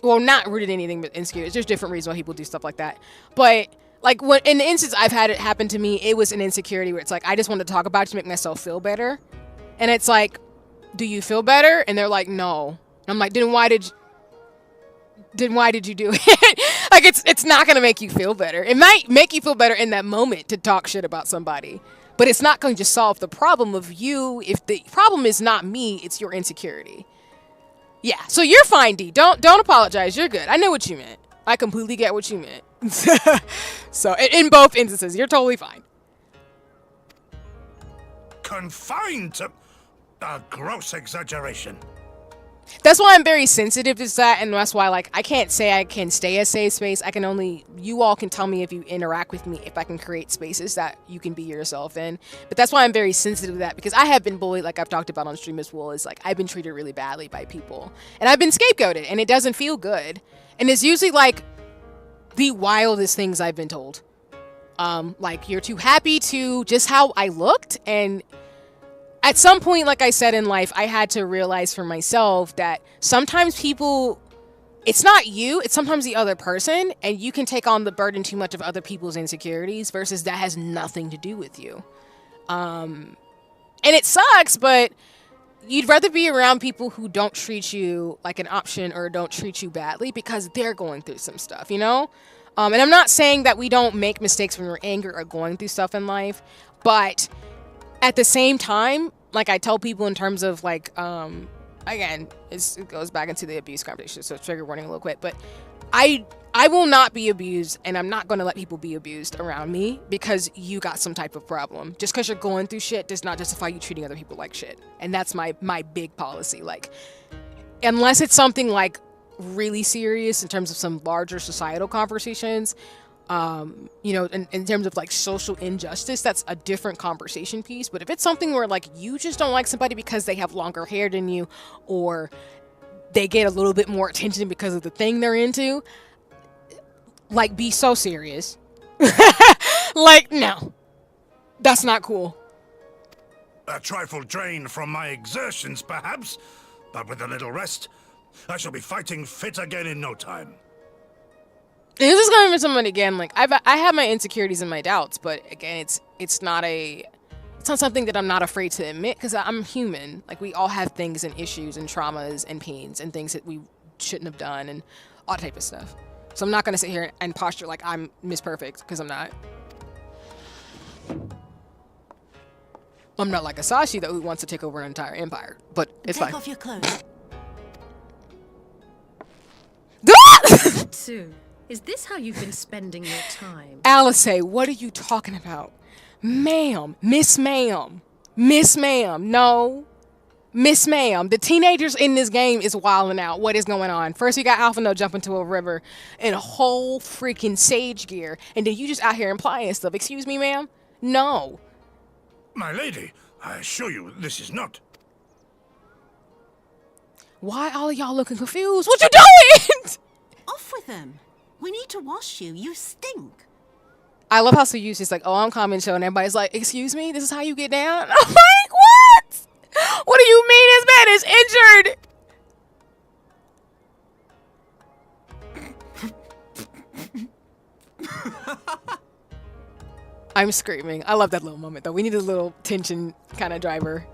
not rooted in anything but insecurity. There's different reasons why people do stuff like that. But, like, when in the instance I've had it happen to me, it was an insecurity where it's like, I just wanted to talk about it to make myself feel better. And it's like, do you feel better? And they're like, no. And I'm like, then why did you do it? Like, it's not gonna make you feel better. It might make you feel better in that moment to talk shit about somebody, but it's not going to solve the problem of you. If the problem is not me, it's your insecurity. Yeah, so you're fine, D. Don't apologize. You're good. I know what you meant. I completely get what you meant. So in both instances, you're totally fine. Confined to a gross exaggeration. That's why I'm very sensitive to that, and that's why, like, I can't say I can stay a safe space. I can only, you all can tell me if you interact with me, if I can create spaces that you can be yourself in. But that's why I'm very sensitive to that, because I have been bullied, like I've talked about on stream as well, is like, I've been treated really badly by people. And I've been scapegoated, and it doesn't feel good. And it's usually, like, the wildest things I've been told. Like, you're too happy to just how I looked, and at some point, like I said in life, I had to realize for myself that sometimes people, it's not you, it's sometimes the other person, and you can take on the burden too much of other people's insecurities versus that has nothing to do with you. And it sucks, but you'd rather be around people who don't treat you like an option or don't treat you badly because they're going through some stuff, you know? And I'm not saying that we don't make mistakes when we're angry or going through stuff in life, but at the same time, like I tell people in terms of like again, it goes back into the abuse conversation, so trigger warning a little quick, but I will not be abused, and I'm not going to let people be abused around me because you got some type of problem. Just because you're going through shit does not justify you treating other people like shit. And that's my big policy. Like, unless it's something like really serious in terms of some larger societal conversations, you know, in terms of like social injustice, that's a different conversation piece. But if it's something where like you just don't like somebody because they have longer hair than you, or they get a little bit more attention because of the thing they're into, like, be so serious. Like, no, that's not cool. A trifle drained from my exertions, perhaps, but with a little rest, I shall be fighting fit again in no time. This is coming from someone, again, like, I have my insecurities and my doubts, but again, it's not something that I'm not afraid to admit, because I'm human. Like, we all have things and issues and traumas and pains and things that we shouldn't have done and all type of stuff. So I'm not going to sit here and posture like I'm Miss Perfect, because I'm not. I'm not like Asashi, though, who wants to take over an entire empire, but it's fine. Take off your clothes. Sue, is this how you've been spending your time? Alice, what are you talking about? Ma'am, Miss Ma'am, Miss Ma'am, no. Miss Ma'am, the teenagers in this game is wilding out. What is going on? First, we got Alphino jump into a river in a whole freaking sage gear, and then you just out here implying stuff. Excuse me, ma'am? No. My lady, I assure you, this is not. Why all of y'all looking confused? What you doing? Off with them. We need to wash you. You stink. I love how Suyu's just like, oh, I'm calm and chill, and everybody's like, excuse me? This is how you get down? I'm like, what? What do you mean this man is injured? I'm screaming. I love that little moment, though. We need a little tension kind of driver.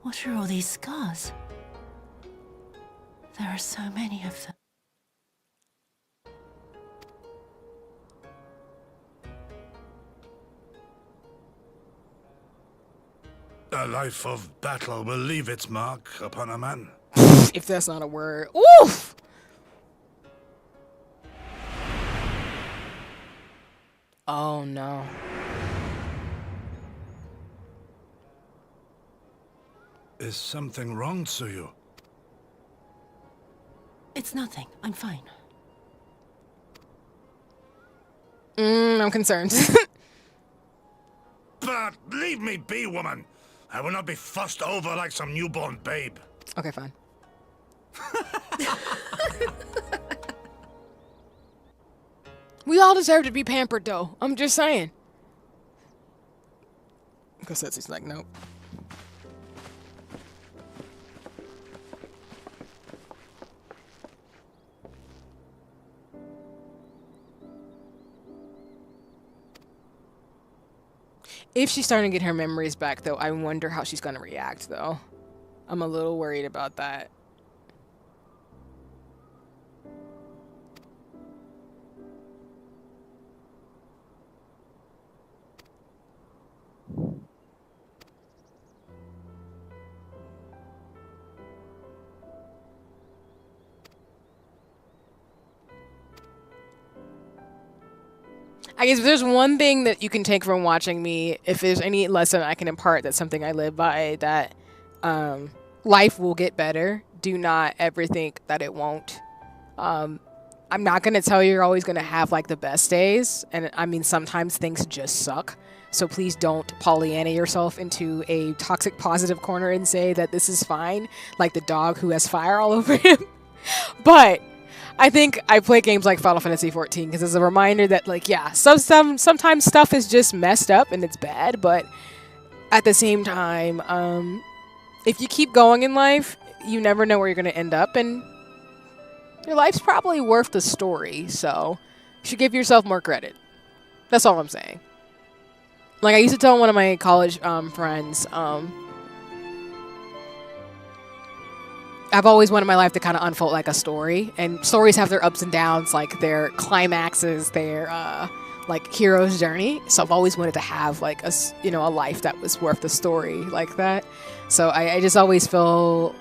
What are all these scars? There are so many of them. A life of battle will leave its mark upon a man. If that's not a word. Oof! Oh, no. Is something wrong, Tsuyu? It's nothing. I'm fine. I'm concerned. But leave me be, woman. I will not be fussed over like some newborn babe. Okay, fine. We all deserve to be pampered, though. I'm just saying. Because that's just like, nope. If she's starting to get her memories back, though, I wonder how she's going to react, though. I'm a little worried about that. I guess if there's one thing that you can take from watching me, if there's any lesson I can impart, that's something I live by, that life will get better. Do not ever think that it won't. I'm not going to tell you you're always going to have like the best days. And I mean, sometimes things just suck. So please don't Pollyanna yourself into a toxic positive corner and say that this is fine, like the dog who has fire all over him. But I think I play games like Final Fantasy XIV because it's a reminder that, like, yeah, sometimes stuff is just messed up and it's bad, but at the same time, if you keep going in life, you never know where you're going to end up, and your life's probably worth the story, so you should give yourself more credit. That's all I'm saying. Like, I used to tell one of my college friends, I've always wanted my life to kind of unfold like a story, and stories have their ups and downs, like their climaxes, their like hero's journey. So I've always wanted to have like a life that was worth the story like that. So I just always feel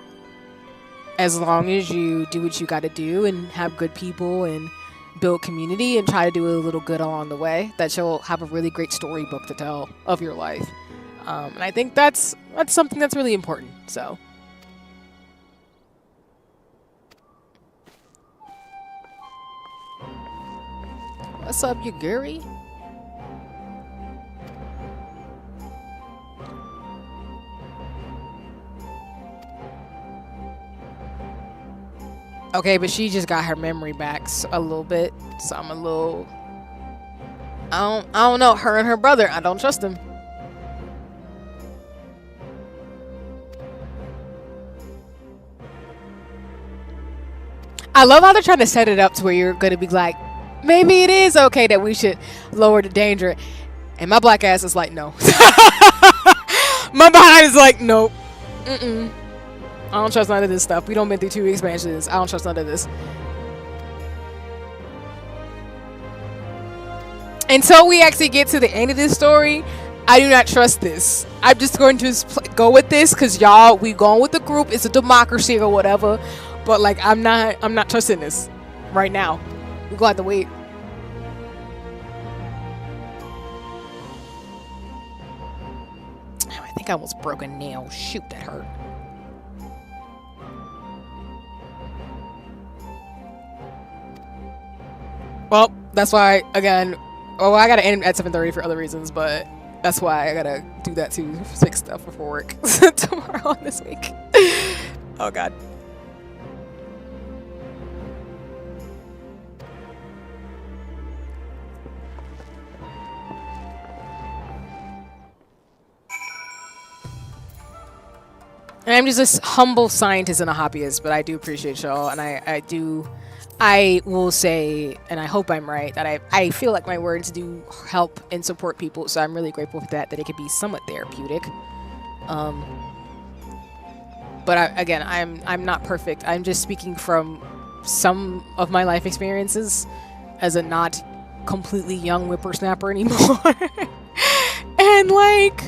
as long as you do what you got to do and have good people and build community and try to do a little good along the way, that you'll have a really great storybook to tell of your life. And I think that's something that's really important. So. What's up, Yaguri? Okay, but she just got her memory back a little bit, so I'm a little. I don't know. Her and her brother, I don't trust them. I love how they're trying to set it up to where you're gonna be like, maybe it is okay that we should lower the danger, and my black ass is like, no. My behind is like, nope. I don't trust none of this stuff. We don't been through 2 expansions. I don't trust none of this. Until we actually get to the end of this story, I do not trust this. I'm just going to go with this because y'all, we going with the group. It's a democracy or whatever. But like, I'm not trusting this right now. We're gonna have to wait. Oh, I think I almost broke a nail. Shoot, that hurt. Well, that's why, again, I gotta end at 7:30 for other reasons, but that's why I gotta do that to fix stuff before work tomorrow on this week. Oh, God. And I'm just a humble scientist and a hobbyist, but I do appreciate y'all, and I will say, and I hope I'm right, that I feel like my words do help and support people, so I'm really grateful for that it could be somewhat therapeutic. But again, I'm not perfect. I'm just speaking from some of my life experiences as a not completely young whippersnapper anymore. And like,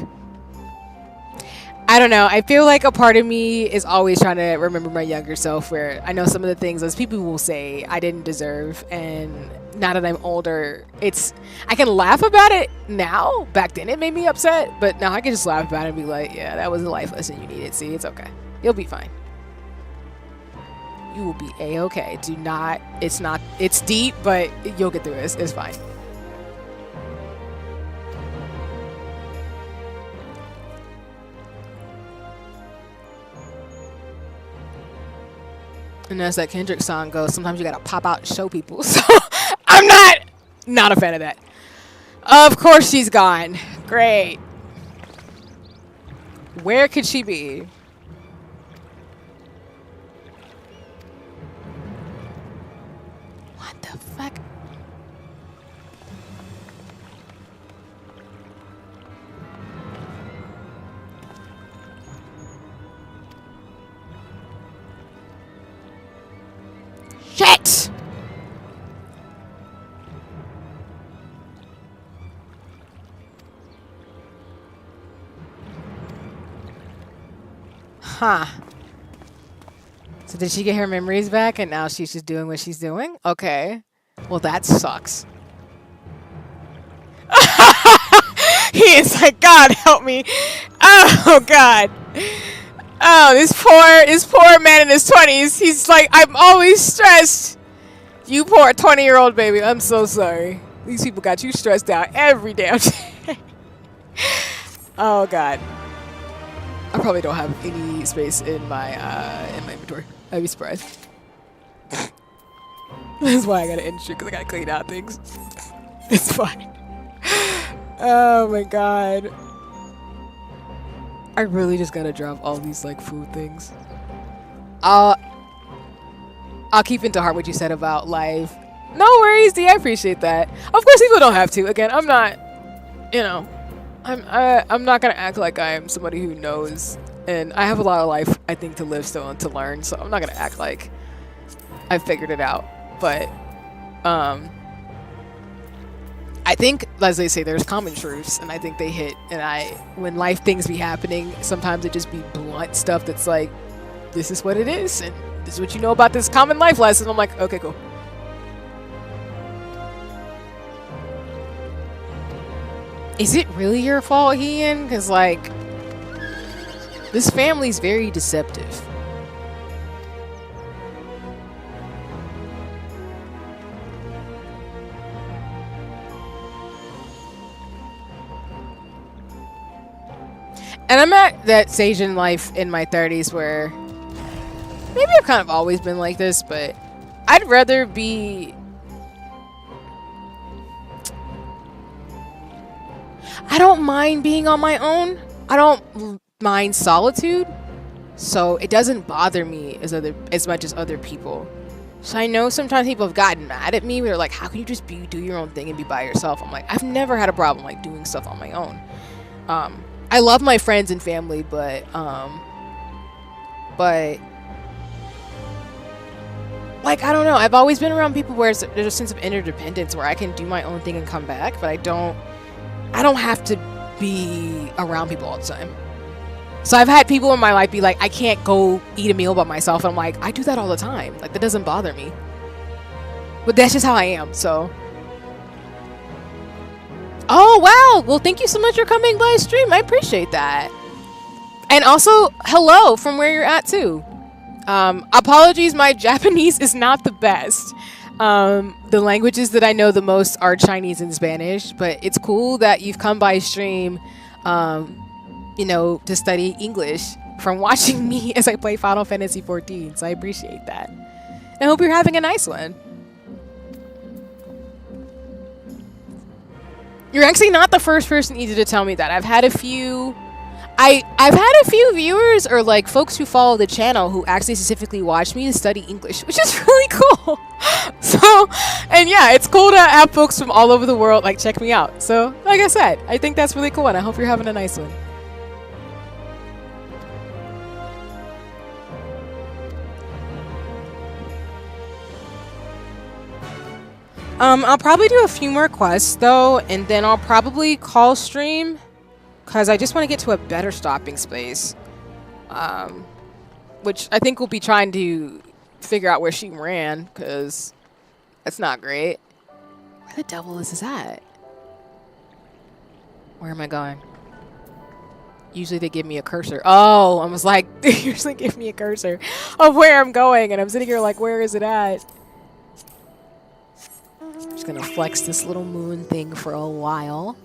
I don't know. I feel like a part of me is always trying to remember my younger self, where I know some of the things, as people will say, I didn't deserve. And now that I'm older, I can laugh about it now. Back then it made me upset, but now I can just laugh about it and be like, yeah, that was a life lesson you needed. See, it's okay. You'll be fine. You will be A-okay. It's deep, but you'll get through it. It's fine. And as that Kendrick song goes, sometimes you gotta pop out and show people. So I'm not a fan of that. Of course she's gone. Great. Where could she be? What the fuck? Shit! Huh. So did she get her memories back and now she's just doing what she's doing? Okay. Well, that sucks. He is like, God help me. Oh, God. Oh, this poor man in his 20s. He's like, I'm always stressed. You poor 20-year-old baby. I'm so sorry. These people got you stressed out every damn day. Oh, God. I probably don't have any space in my inventory. I'd be surprised. That's why I gotta end shit, because I gotta clean out things. It's fine. Oh, my God. I really just gotta drop all these like food things. I'll keep into heart what you said about life. No worries, D. I appreciate that. Of course, people don't have to. Again, I'm not. You know, I'm not gonna act like I am somebody who knows, and I have a lot of life I think to live still and to learn. So I'm not gonna act like I figured it out. But I I think, as they say, there's common truths, and I think they hit. And when life things be happening, sometimes it just be blunt stuff that's like, this is what it is, and this is what you know about this common life lesson. I'm like, okay, cool. Is it really your fault, Ian? Because, like, this family's very deceptive. And I'm at that stage in life in my 30s where maybe I've kind of always been like this, but I'd rather be... I don't mind being on my own. I don't mind solitude. So it doesn't bother me as much as other people. So I know sometimes people have gotten mad at me. They're like, how can you just do your own thing and be by yourself? I'm like, I've never had a problem like doing stuff on my own. I love my friends and family, but like, I don't know. I've always been around people where there's a sense of interdependence where I can do my own thing and come back, but I don't have to be around people all the time. So I've had people in my life be like, I can't go eat a meal by myself. And I'm like, I do that all the time. Like, that doesn't bother me. But that's just how I am, so. Oh, wow. Well, thank you so much for coming by stream. I appreciate that. And also, hello from where you're at, too. Apologies, my Japanese is not the best. The languages that I know the most are Chinese and Spanish, but it's cool that you've come by stream, you know, to study English from watching me as I play Final Fantasy XIV. So I appreciate that. I hope you're having a nice one. You're actually not the first person either to tell me that. I've had a few... I've had a few viewers or like folks who follow the channel who actually specifically watch me to study English, which is really cool. So, and yeah, it's cool to have folks from all over the world like check me out. So, like I said, I think that's really cool and I hope you're having a nice one. I'll probably do a few more quests though, and then I'll probably call stream. Because I just want to get to a better stopping space. Which I think we'll be trying to figure out where she ran. Because that's not great. Where the devil is this at? Where am I going? Usually they give me a cursor. Oh, I was like, they usually give me a cursor of where I'm going. And I'm sitting here like, where is it at? I'm just going to flex this little moon thing for a while.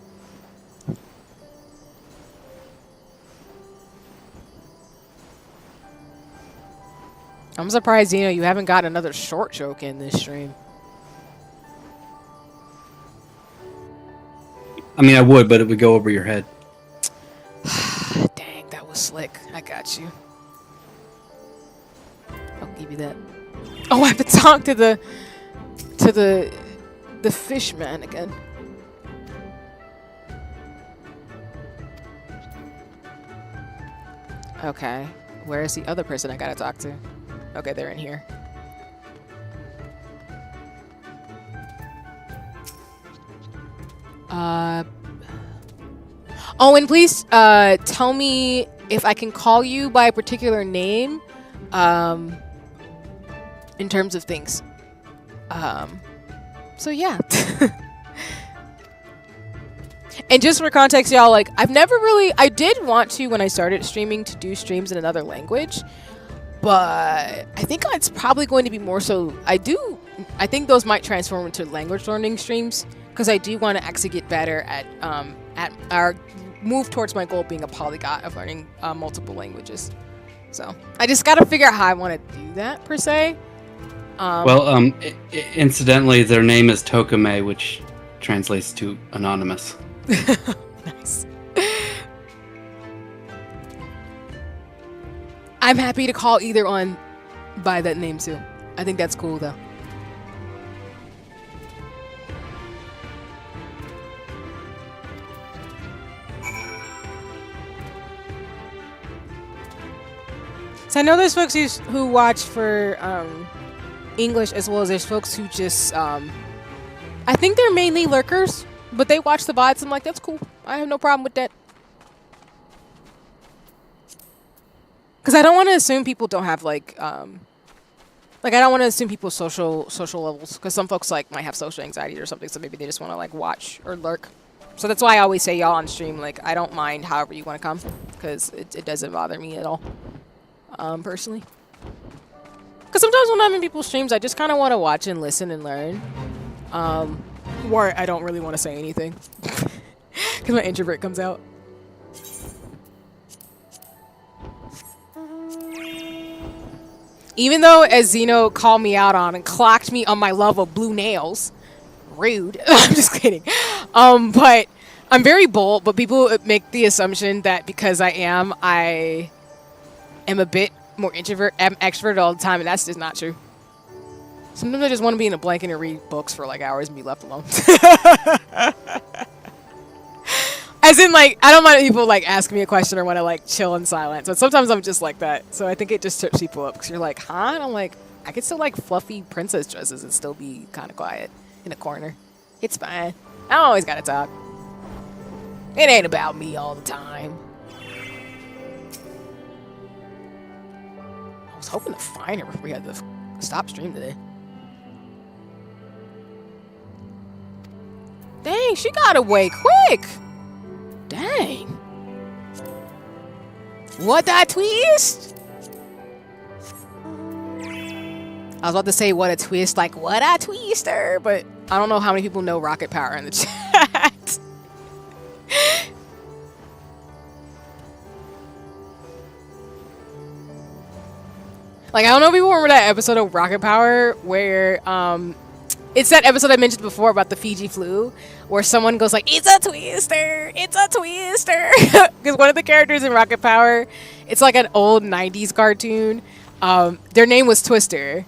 I'm surprised, you know, you haven't got another short joke in this stream. I mean, I would, but it would go over your head. Dang, that was slick. I got you. I'll give you that. Oh, I have to talk to the fish man again. Okay, where's the other person I gotta talk to? Okay, they're in here. Oh, and please tell me if I can call you by a particular name in terms of things. So yeah. And just for context, y'all, like, I did want to, when I started streaming, to do streams in another language. But I think it's probably going to be more so. I think those might transform into language learning streams because I do want to actually get better at our move towards my goal being a polyglot of learning multiple languages. So I just got to figure out how I want to do that per se. Well, incidentally, their name is Tokame, which translates to anonymous. Nice. I'm happy to call either one by that name too. I think that's cool though. So I know there's folks who watch for English as well as there's folks who just I think they're mainly lurkers. But they watch the VODs. I'm like, that's cool. I have no problem with that. Because I don't want to assume people don't have like I don't want to assume people's social levels. Because some folks like might have social anxiety or something, so maybe they just want to like watch or lurk. So that's why I always say y'all on stream, like I don't mind however you want to come, because it doesn't bother me at all, personally. Because sometimes when I'm in people's streams, I just kind of want to watch and listen and learn. Or I don't really want to say anything. Because my introvert comes out. Even though, as Zeno called me out on and clocked me on my love of blue nails. Rude. I'm just kidding. But I'm very bold, but people make the assumption that because I am a bit more introvert, I'm extrovert all the time, and that's just not true. Sometimes I just want to be in a blanket and read books for like hours and be left alone. As in, like, I don't mind people like ask me a question or want to like chill in silence, but sometimes I'm just like that. So I think it just trips people up because you're like, huh? And I'm like, I could still like fluffy princess dresses and still be kind of quiet in a corner. It's fine. I don't always gotta talk. It ain't about me all the time. I was hoping to find her before we had to stop stream today. Dang, she got away quick. Dang. What that twist? I was about to say what a twist, like what a twister, but I don't know how many people know Rocket Power in the chat. Like, I don't know if people remember that episode of Rocket Power where it's that episode I mentioned before about the Fiji flu, where someone goes like, it's a twister, it's a twister. Because one of the characters in Rocket Power, it's like an old 90s cartoon. Their name was Twister.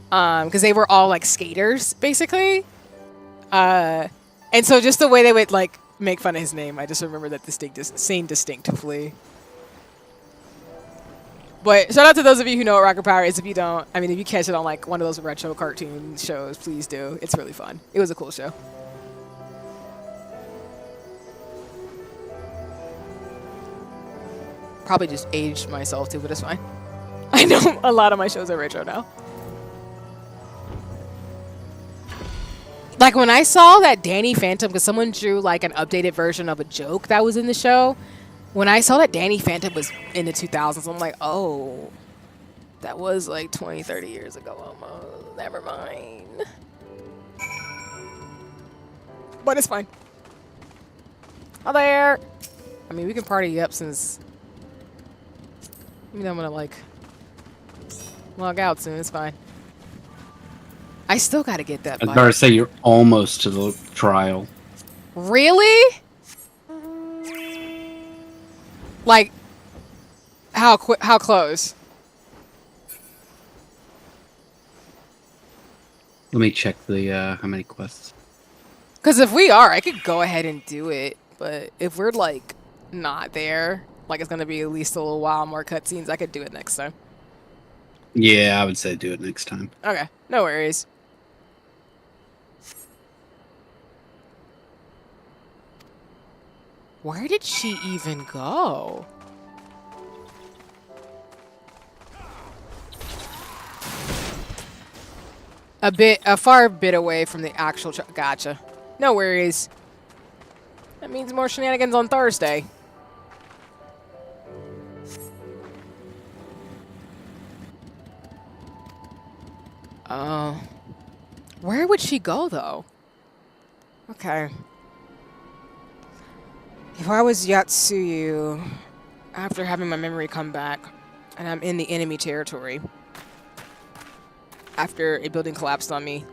Because they were all like skaters, basically. And so just the way they would like make fun of his name, I just remember that scene distinctively. But shout out to those of you who know what Rocket Power is. If you don't, I mean, if you catch it on like one of those retro cartoon shows, please do. It's really fun. It was a cool show. Probably just aged myself too, but it's fine. I know a lot of my shows are retro now. Like when I saw that Danny Phantom, because someone drew like an updated version of a joke that was in the show. When I saw that Danny Phantom was in the 2000s, I'm like, oh, that was like 20, 30 years ago almost. Never mind. But it's fine. Oh, there. I mean, we can party up since... Maybe I'm gonna like log out soon. It's fine. I still gotta get that. I was about to say you're almost to the trial. Really? Like, how close? Let me check the how many quests. Because if we are, I could go ahead and do it. But if we're like not there, like it's gonna be at least a little while more cutscenes, I could do it next time. Yeah, I would say do it next time. Okay, no worries. Where did she even go? A far bit away from the actual gotcha. No worries. That means more shenanigans on Thursday. Where would she go though? Okay. If I was Yatsuyu, after having my memory come back, and I'm in the enemy territory, after a building collapsed on me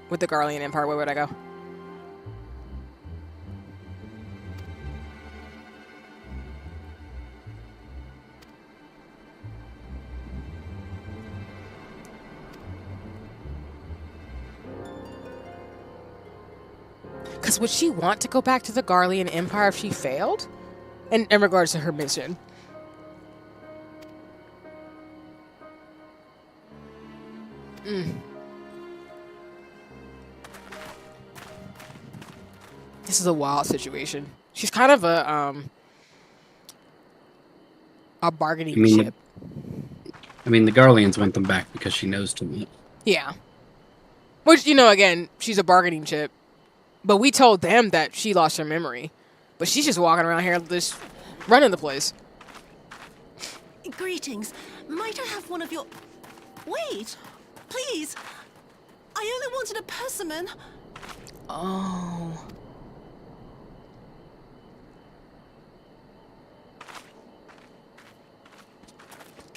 with the Garlean Empire, where would I go? Because would she want to go back to the Garlean Empire if she failed? In regards to her mission. This is a wild situation. She's kind of a bargaining chip. I mean, the Garleans want them back because she knows too much. Yeah. Which, you know, again, she's a bargaining chip. But we told them that she lost her memory. But she's just walking around here just running the place. Greetings. Might I have one of your... Wait! Please! I only wanted a persimmon. Oh.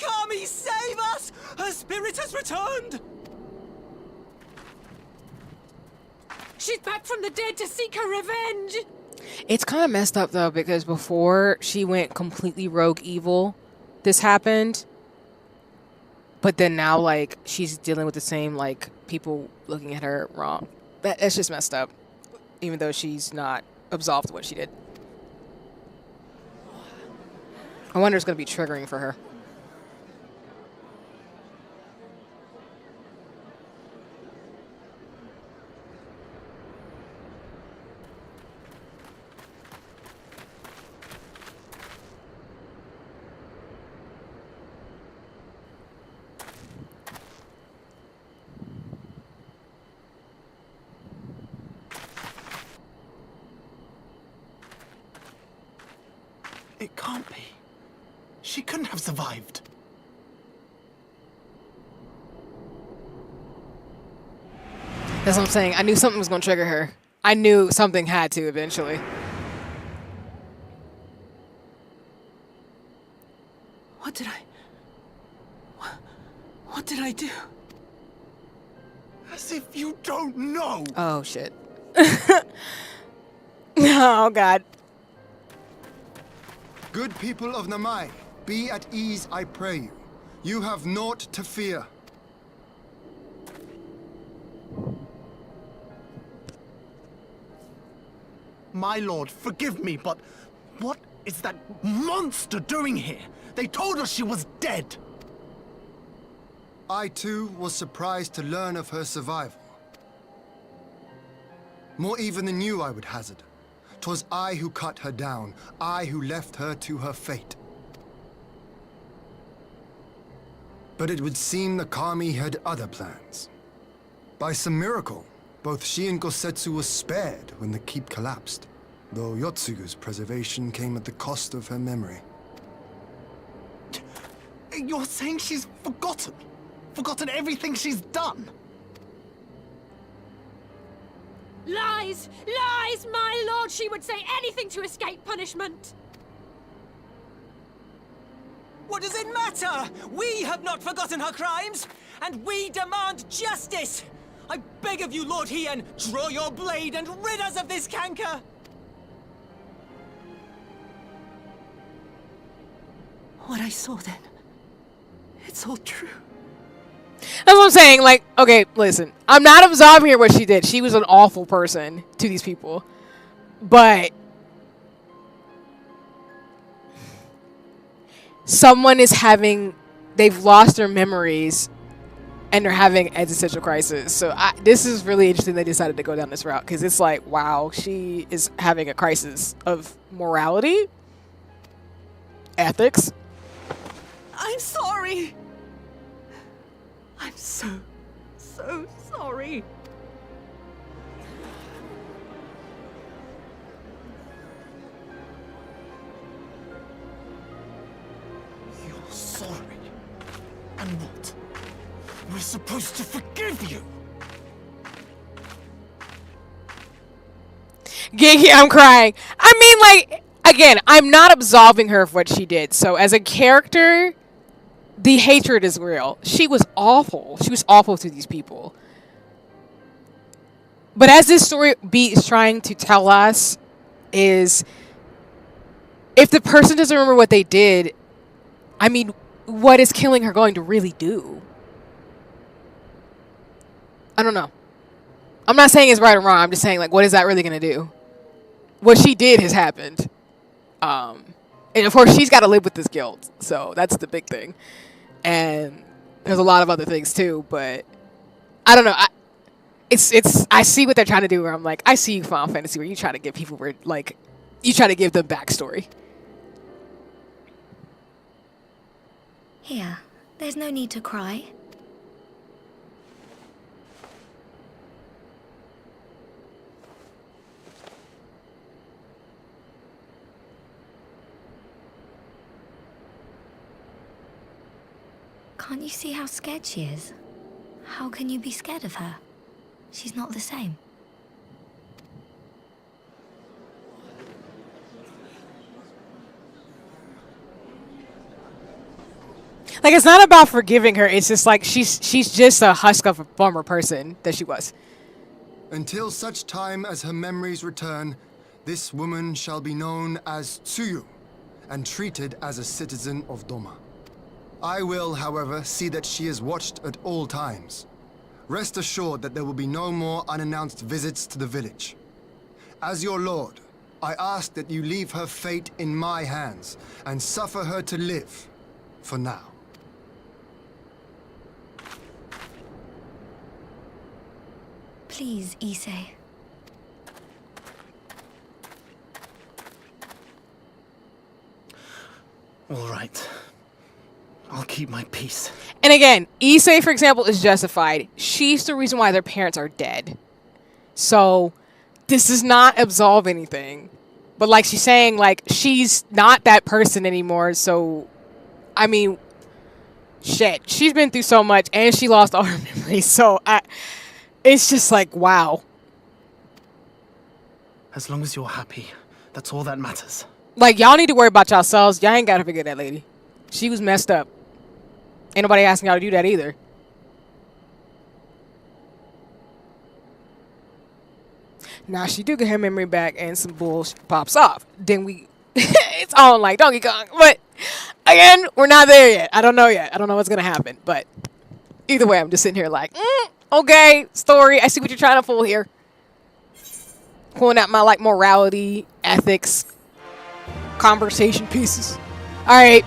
Kami, save us! Her spirit has returned! She's back from the dead to seek her revenge! It's kind of messed up, though, because before she went completely rogue evil, this happened. But then now, like, she's dealing with the same, like, people looking at her wrong. That's just messed up. Even though she's not absolved of what she did. I wonder if it's going to be triggering for her. It can't be. She couldn't have survived. That's what I'm saying. I knew something was going to trigger her. I knew something had to eventually. What did I do? As if you don't know. Oh, shit. Oh, God. Good people of Namai, be at ease, I pray you. You have naught to fear. My lord, forgive me, but what is that monster doing here? They told us she was dead. I too was surprised to learn of her survival. More even than you, I would hazard. 'Twas I who cut her down, I who left her to her fate. But it would seem the Kami had other plans. By some miracle, both she and Gosetsu were spared when the keep collapsed, though Yotsugu's preservation came at the cost of her memory. You're saying she's forgotten? Forgotten everything she's done? Lies! Lies! My lord, she would say anything to escape punishment! What does it matter? We have not forgotten her crimes, and we demand justice! I beg of you, Lord Hien, draw your blade and rid us of this canker! What I saw then, it's all true. That's what I'm saying. Like, okay, listen. I'm not absolving her what she did. She was an awful person to these people. But someone is having... They've lost their memories and they're having existential crisis. So this is really interesting they decided to go down this route. Because it's like, wow, she is having a crisis of morality, ethics. I'm sorry. I'm so sorry. You're sorry? And what? We're supposed to forgive you? Gigi, I'm crying. I mean, like, again, I'm not absolving her of what she did. So as a character... The hatred is real. She was awful. She was awful to these people. But as this story beat is trying to tell us is if the person doesn't remember what they did, I mean, what is killing her going to really do? I don't know. I'm not saying it's right or wrong. I'm just saying, like, what is that really going to do? What she did has happened. And of course, she's got to live with this guilt. So that's the big thing. And there's a lot of other things too, but I don't know. it's I see what they're trying to do. Where I'm like, I see Final Fantasy where you try to give people you try to give them backstory. Here, there's no need to cry. Can't you see how scared she is? How can you be scared of her? She's not the same. Like, it's not about forgiving her. It's just like she's just a husk of a former person that she was. Until such time as her memories return, this woman shall be known as Tsuyu and treated as a citizen of Doma. I will, however, see that she is watched at all times. Rest assured that there will be no more unannounced visits to the village. As your lord, I ask that you leave her fate in my hands and suffer her to live, for now. Please, Issei. All right. I'll keep my peace. And again, Issei, for example, is justified. She's the reason why their parents are dead. So this does not absolve anything. But like she's saying, like, she's not that person anymore. So, I mean, shit. She's been through so much and she lost all her memories. So it's just like, wow. As long as you're happy, that's all that matters. Like, y'all need to worry about yourselves. Y'all ain't got to forget that lady. She was messed up. Ain't nobody asking y'all to do that either. Now she do get her memory back and some bullshit pops off. Then it's on like Donkey Kong. But again, we're not there yet. I don't know yet. I don't know what's gonna happen. But either way, I'm just sitting here like, okay, story. I see what you're trying to pull here. Pulling out my like morality, ethics, conversation pieces. All right.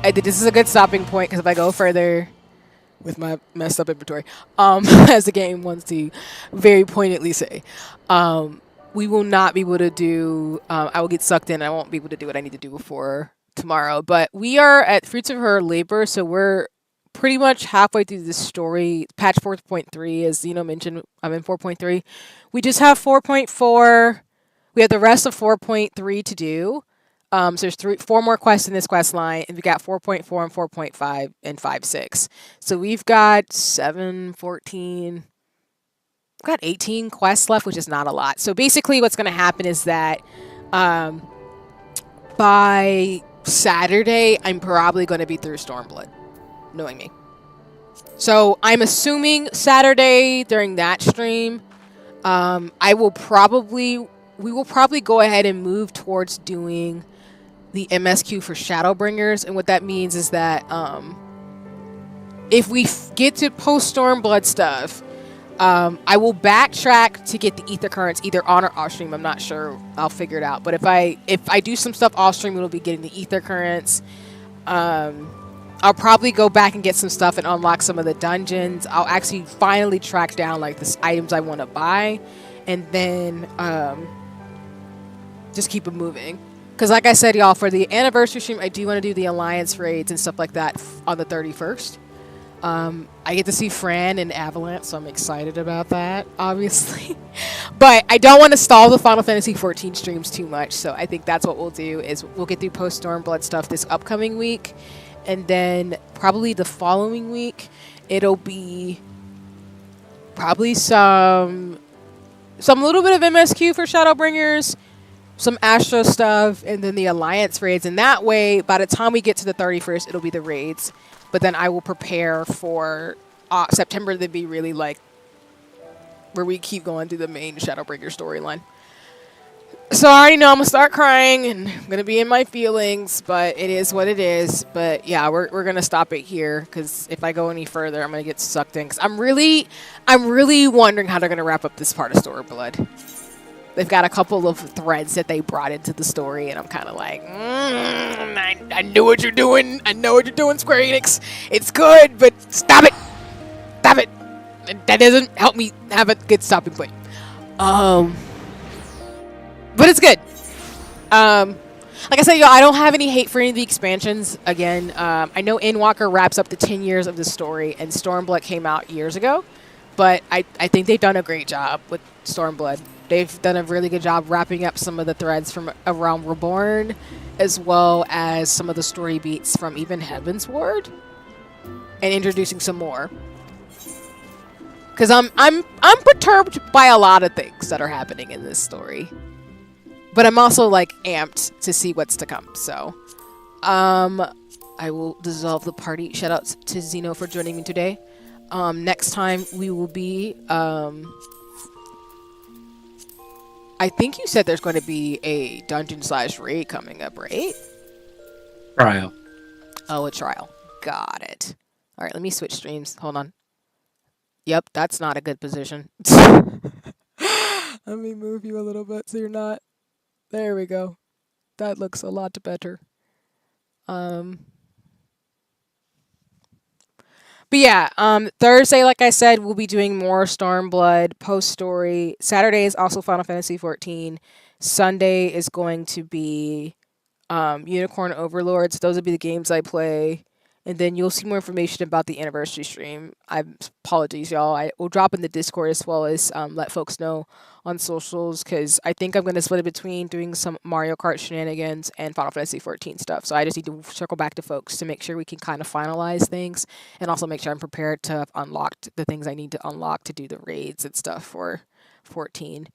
This is a good stopping point because if I go further with my messed up inventory, as the game wants to very poignantly say, we will not be able to do, I will get sucked in. I won't be able to do what I need to do before tomorrow. But we are at Fruits of Her Labor, so we're pretty much halfway through this story. Patch 4.3, as Zeno mentioned, I'm in 4.3. We just have 4.4. We have the rest of 4.3 to do. So there's 4 more quests in this quest line, and we got 4.4 and 4.5 and 5.6. So we've got 7, 14, we've got 18 quests left, which is not a lot. So basically what's going to happen is that by Saturday, I'm probably going to be through Stormblood, knowing me. So I'm assuming Saturday during that stream, we will probably go ahead and move towards doing the MSQ for Shadowbringers, and what that means is that if we get to post Stormblood stuff, I will backtrack to get the Ether Currents either on or off stream. I'm not sure. I'll figure it out. But if I do some stuff off stream, it'll be getting the Ether Currents. I'll probably go back and get some stuff and unlock some of the dungeons. I'll actually finally track down like the items I want to buy, and then just keep it moving. Because like I said, y'all, for the anniversary stream, I do want to do the Alliance raids and stuff like that on the 31st. I get to see Fran and Avalanche, so I'm excited about that, obviously. But I don't want to stall the Final Fantasy XIV streams too much, so I think that's what we'll do, is we'll get through post-Stormblood stuff this upcoming week, and then probably the following week, it'll be probably some little bit of MSQ for Shadowbringers, some Astro stuff, and then the Alliance raids. And that way, by the time we get to the 31st, it'll be the raids. But then I will prepare for September to be really like where we keep going through the main Shadowbringer storyline. So I already know I'm going to start crying and I'm going to be in my feelings, but it is what it is. But yeah, we're going to stop it here, because if I go any further, I'm going to get sucked in. Because I'm really wondering how they're going to wrap up this part of Stormblood. They've got a couple of threads that they brought into the story, and I'm kind of like, I knew what you're doing. I know what you're doing, Square Enix. It's good, but stop it. Stop it. that doesn't help me have a good stopping point. But it's good. Like I said, I don't have any hate for any of the expansions. Again, I know Endwalker wraps up the 10 years of the story, and Stormblood came out years ago. But I think they've done a great job with Stormblood. They've done a really good job wrapping up some of the threads from around Reborn, as well as some of the story beats from even Heavensward, and introducing some more. Because I'm perturbed by a lot of things that are happening in this story. But I'm also, like, amped to see what's to come. So, I will dissolve the party. Shout out to Zeno for joining me today. Next time we will be, I think you said there's going to be a dungeon/raid coming up, right? Trial. Oh, a trial. Got it. All right, let me switch streams. Hold on. Yep, that's not a good position. Let me move you a little bit so you're not. There we go. That looks a lot better. But yeah, Thursday, like I said, we'll be doing more Stormblood post-story. Saturday is also Final Fantasy XIV. Sunday is going to be Unicorn Overlords. Those will be the games I play. And then you'll see more information about the anniversary stream. Apologies, y'all. I will drop in the Discord as well as let folks know on socials, because I think I'm going to split it between doing some Mario Kart shenanigans and Final Fantasy XIV stuff. So I just need to circle back to folks to make sure we can kind of finalize things, and also make sure I'm prepared to have unlocked the things I need to unlock to do the raids and stuff for 14.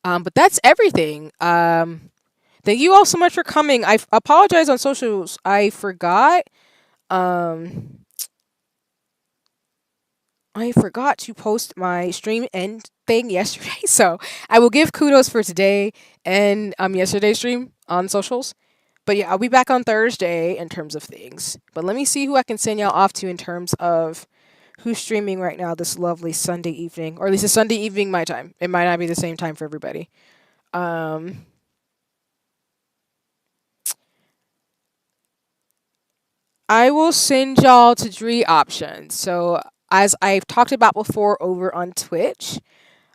But that's everything. Thank you all so much for coming. I apologize on socials. I forgot. I forgot to post my stream end thing yesterday, so I will give kudos for today and yesterday's stream on socials. But yeah, I'll be back on Thursday in terms of things. But let me see who I can send y'all off to in terms of who's streaming right now this lovely Sunday evening, or at least a Sunday evening my time. It might not be the same time for everybody. I will send y'all to 3 options. So as I've talked about before over on Twitch,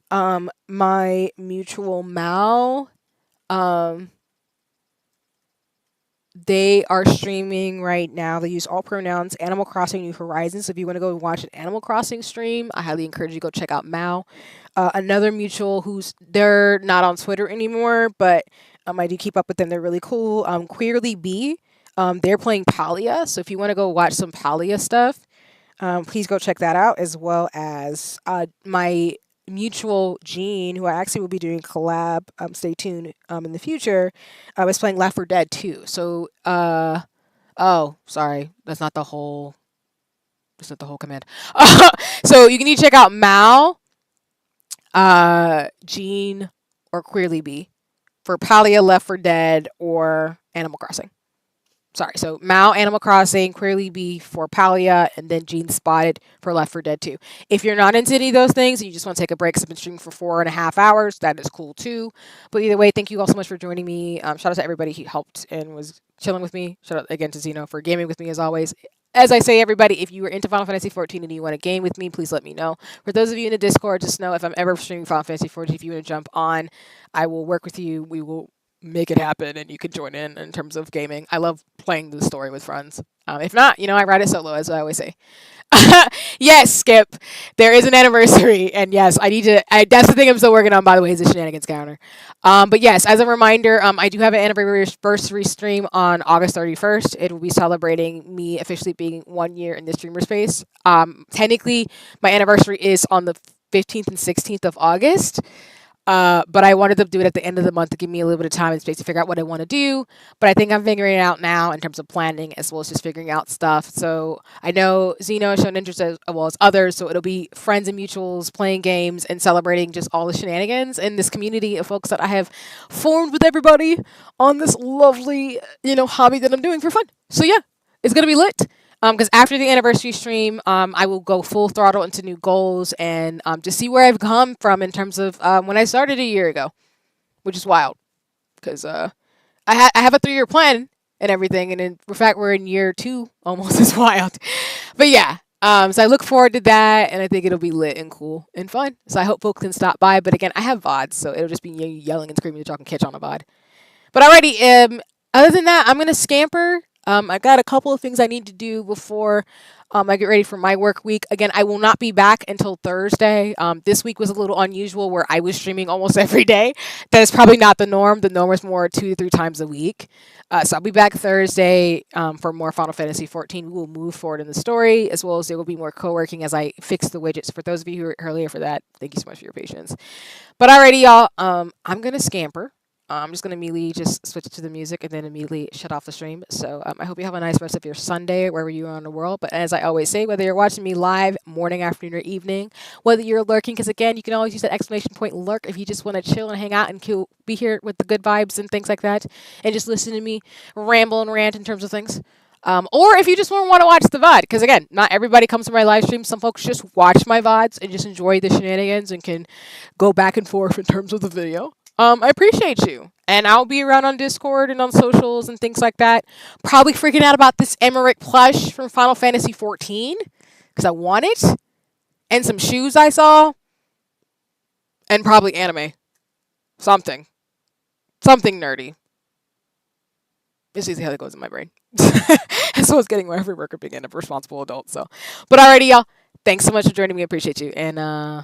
my mutual Mal, they are streaming right now. They use all pronouns, Animal Crossing New Horizons. So if you want to go watch an Animal Crossing stream, I highly encourage you to go check out Mal. Another mutual they're not on Twitter anymore, but I do keep up with them. They're really cool. Queerly B. They're playing Palia, so if you want to go watch some Palia stuff, please go check that out, as well as my mutual Gene, who I actually will be doing collab, stay tuned, in the future, is playing Left 4 Dead 2. So, oh, sorry, that's not the whole command. So you can either check out Mal, Gene, or Queerly B for Palia, Left 4 Dead, or Animal Crossing. Sorry, so Mal, Animal Crossing, Queerly B for Palia, and then Gene Spotted for Left 4 Dead 2. If you're not into any of those things and you just want to take a break, so I've been streaming for 4.5 hours, that is cool too. But either way, thank you all so much for joining me. Shout out to everybody who helped and was chilling with me. Shout out again to Zeno for gaming with me as always. As I say, everybody, if you are into Final Fantasy XIV and you want to game with me, please let me know. For those of you in the Discord, just know if I'm ever streaming Final Fantasy XIV, if you want to jump on, I will work with you. We will make it happen, and you can join in terms of gaming. I love playing the story with friends. If not, I ride it solo, as I always say. Yes, Skip, there is an anniversary, and yes, that's the thing I'm still working on, by the way, is the Shenanigans counter. But yes, as a reminder, I do have an anniversary stream on August 31st. It will be celebrating me officially being 1 year in the streamer space. Technically, my anniversary is on the 15th and 16th of August. But I wanted to do it at the end of the month to give me a little bit of time and space to figure out what I want to do. But I think I'm figuring it out now in terms of planning, as well as just figuring out stuff. So I know Zeno has shown interest as well as others. So it'll be friends and mutuals playing games and celebrating just all the shenanigans in this community of folks that I have formed with everybody on this lovely, hobby that I'm doing for fun. So yeah, it's going to be lit. Because after the anniversary stream, I will go full throttle into new goals and just see where I've come from in terms of when I started a year ago, which is wild. Because I have a 3-year plan and everything, and in fact, we're in year 2 almost. Is wild. But yeah, So I look forward to that, and I think it'll be lit and cool and fun. So I hope folks can stop by. But again, I have VODs, so it'll just be yelling and screaming that y'all can catch on a VOD. But alrighty, other than that, I'm gonna scamper. I got a couple of things I need to do before I get ready for my work week. Again, I will not be back until Thursday. This week was a little unusual where I was streaming almost every day. That is probably not the norm. The norm is more 2 to 3 times a week. So I'll be back Thursday for more Final Fantasy XIV. We will move forward in the story, as well as there will be more co-working as I fix the widgets. For those of you who were earlier for that, thank you so much for your patience. But alrighty, y'all, I'm going to scamper. I'm just going to immediately just switch to the music and then immediately shut off the stream. So I hope you have a nice rest of your Sunday, wherever you are in the world. But as I always say, whether you're watching me live, morning, afternoon, or evening, whether you're lurking, because again, you can always use that exclamation point lurk if you just want to chill and hang out and be here with the good vibes and things like that, and just listen to me ramble and rant in terms of things. Or if you just want to watch the VOD, because again, not everybody comes to my live stream. Some folks just watch my VODs and just enjoy the shenanigans and can go back and forth in terms of the video. I appreciate you. And I'll be around on Discord and on socials and things like that. Probably freaking out about this Emmerich plush from Final Fantasy XIV, because I want it. And some shoes I saw. And probably anime. Something nerdy. It's easy how that goes in my brain. And so it's getting my every worker being a responsible adult. So, but alrighty, y'all. Thanks so much for joining me. I appreciate you. And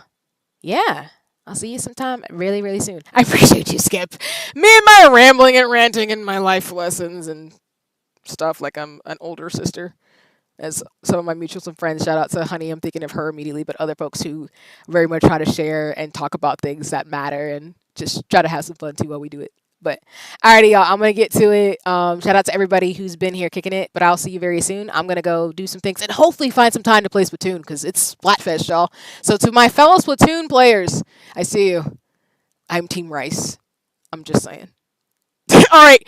yeah. I'll see you sometime really, really soon. I appreciate you, Skip. Me and my rambling and ranting and my life lessons and stuff like I'm an older sister. As some of my mutuals and friends, shout out to Honey, I'm thinking of her immediately, but other folks who very much try to share and talk about things that matter and just try to have some fun too while we do it. But alrighty, y'all, I'm going to get to it. Shout out to everybody who's been here kicking it, but I'll see you very soon. I'm going to go do some things and hopefully find some time to play Splatoon because it's Splatfest, y'all. So to my fellow Splatoon players, I see you. I'm Team Rice. I'm just saying. Alright,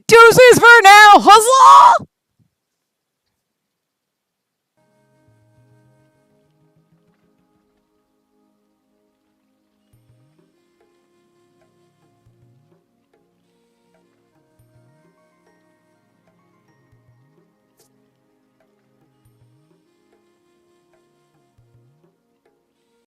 deuces for now. Huzzle!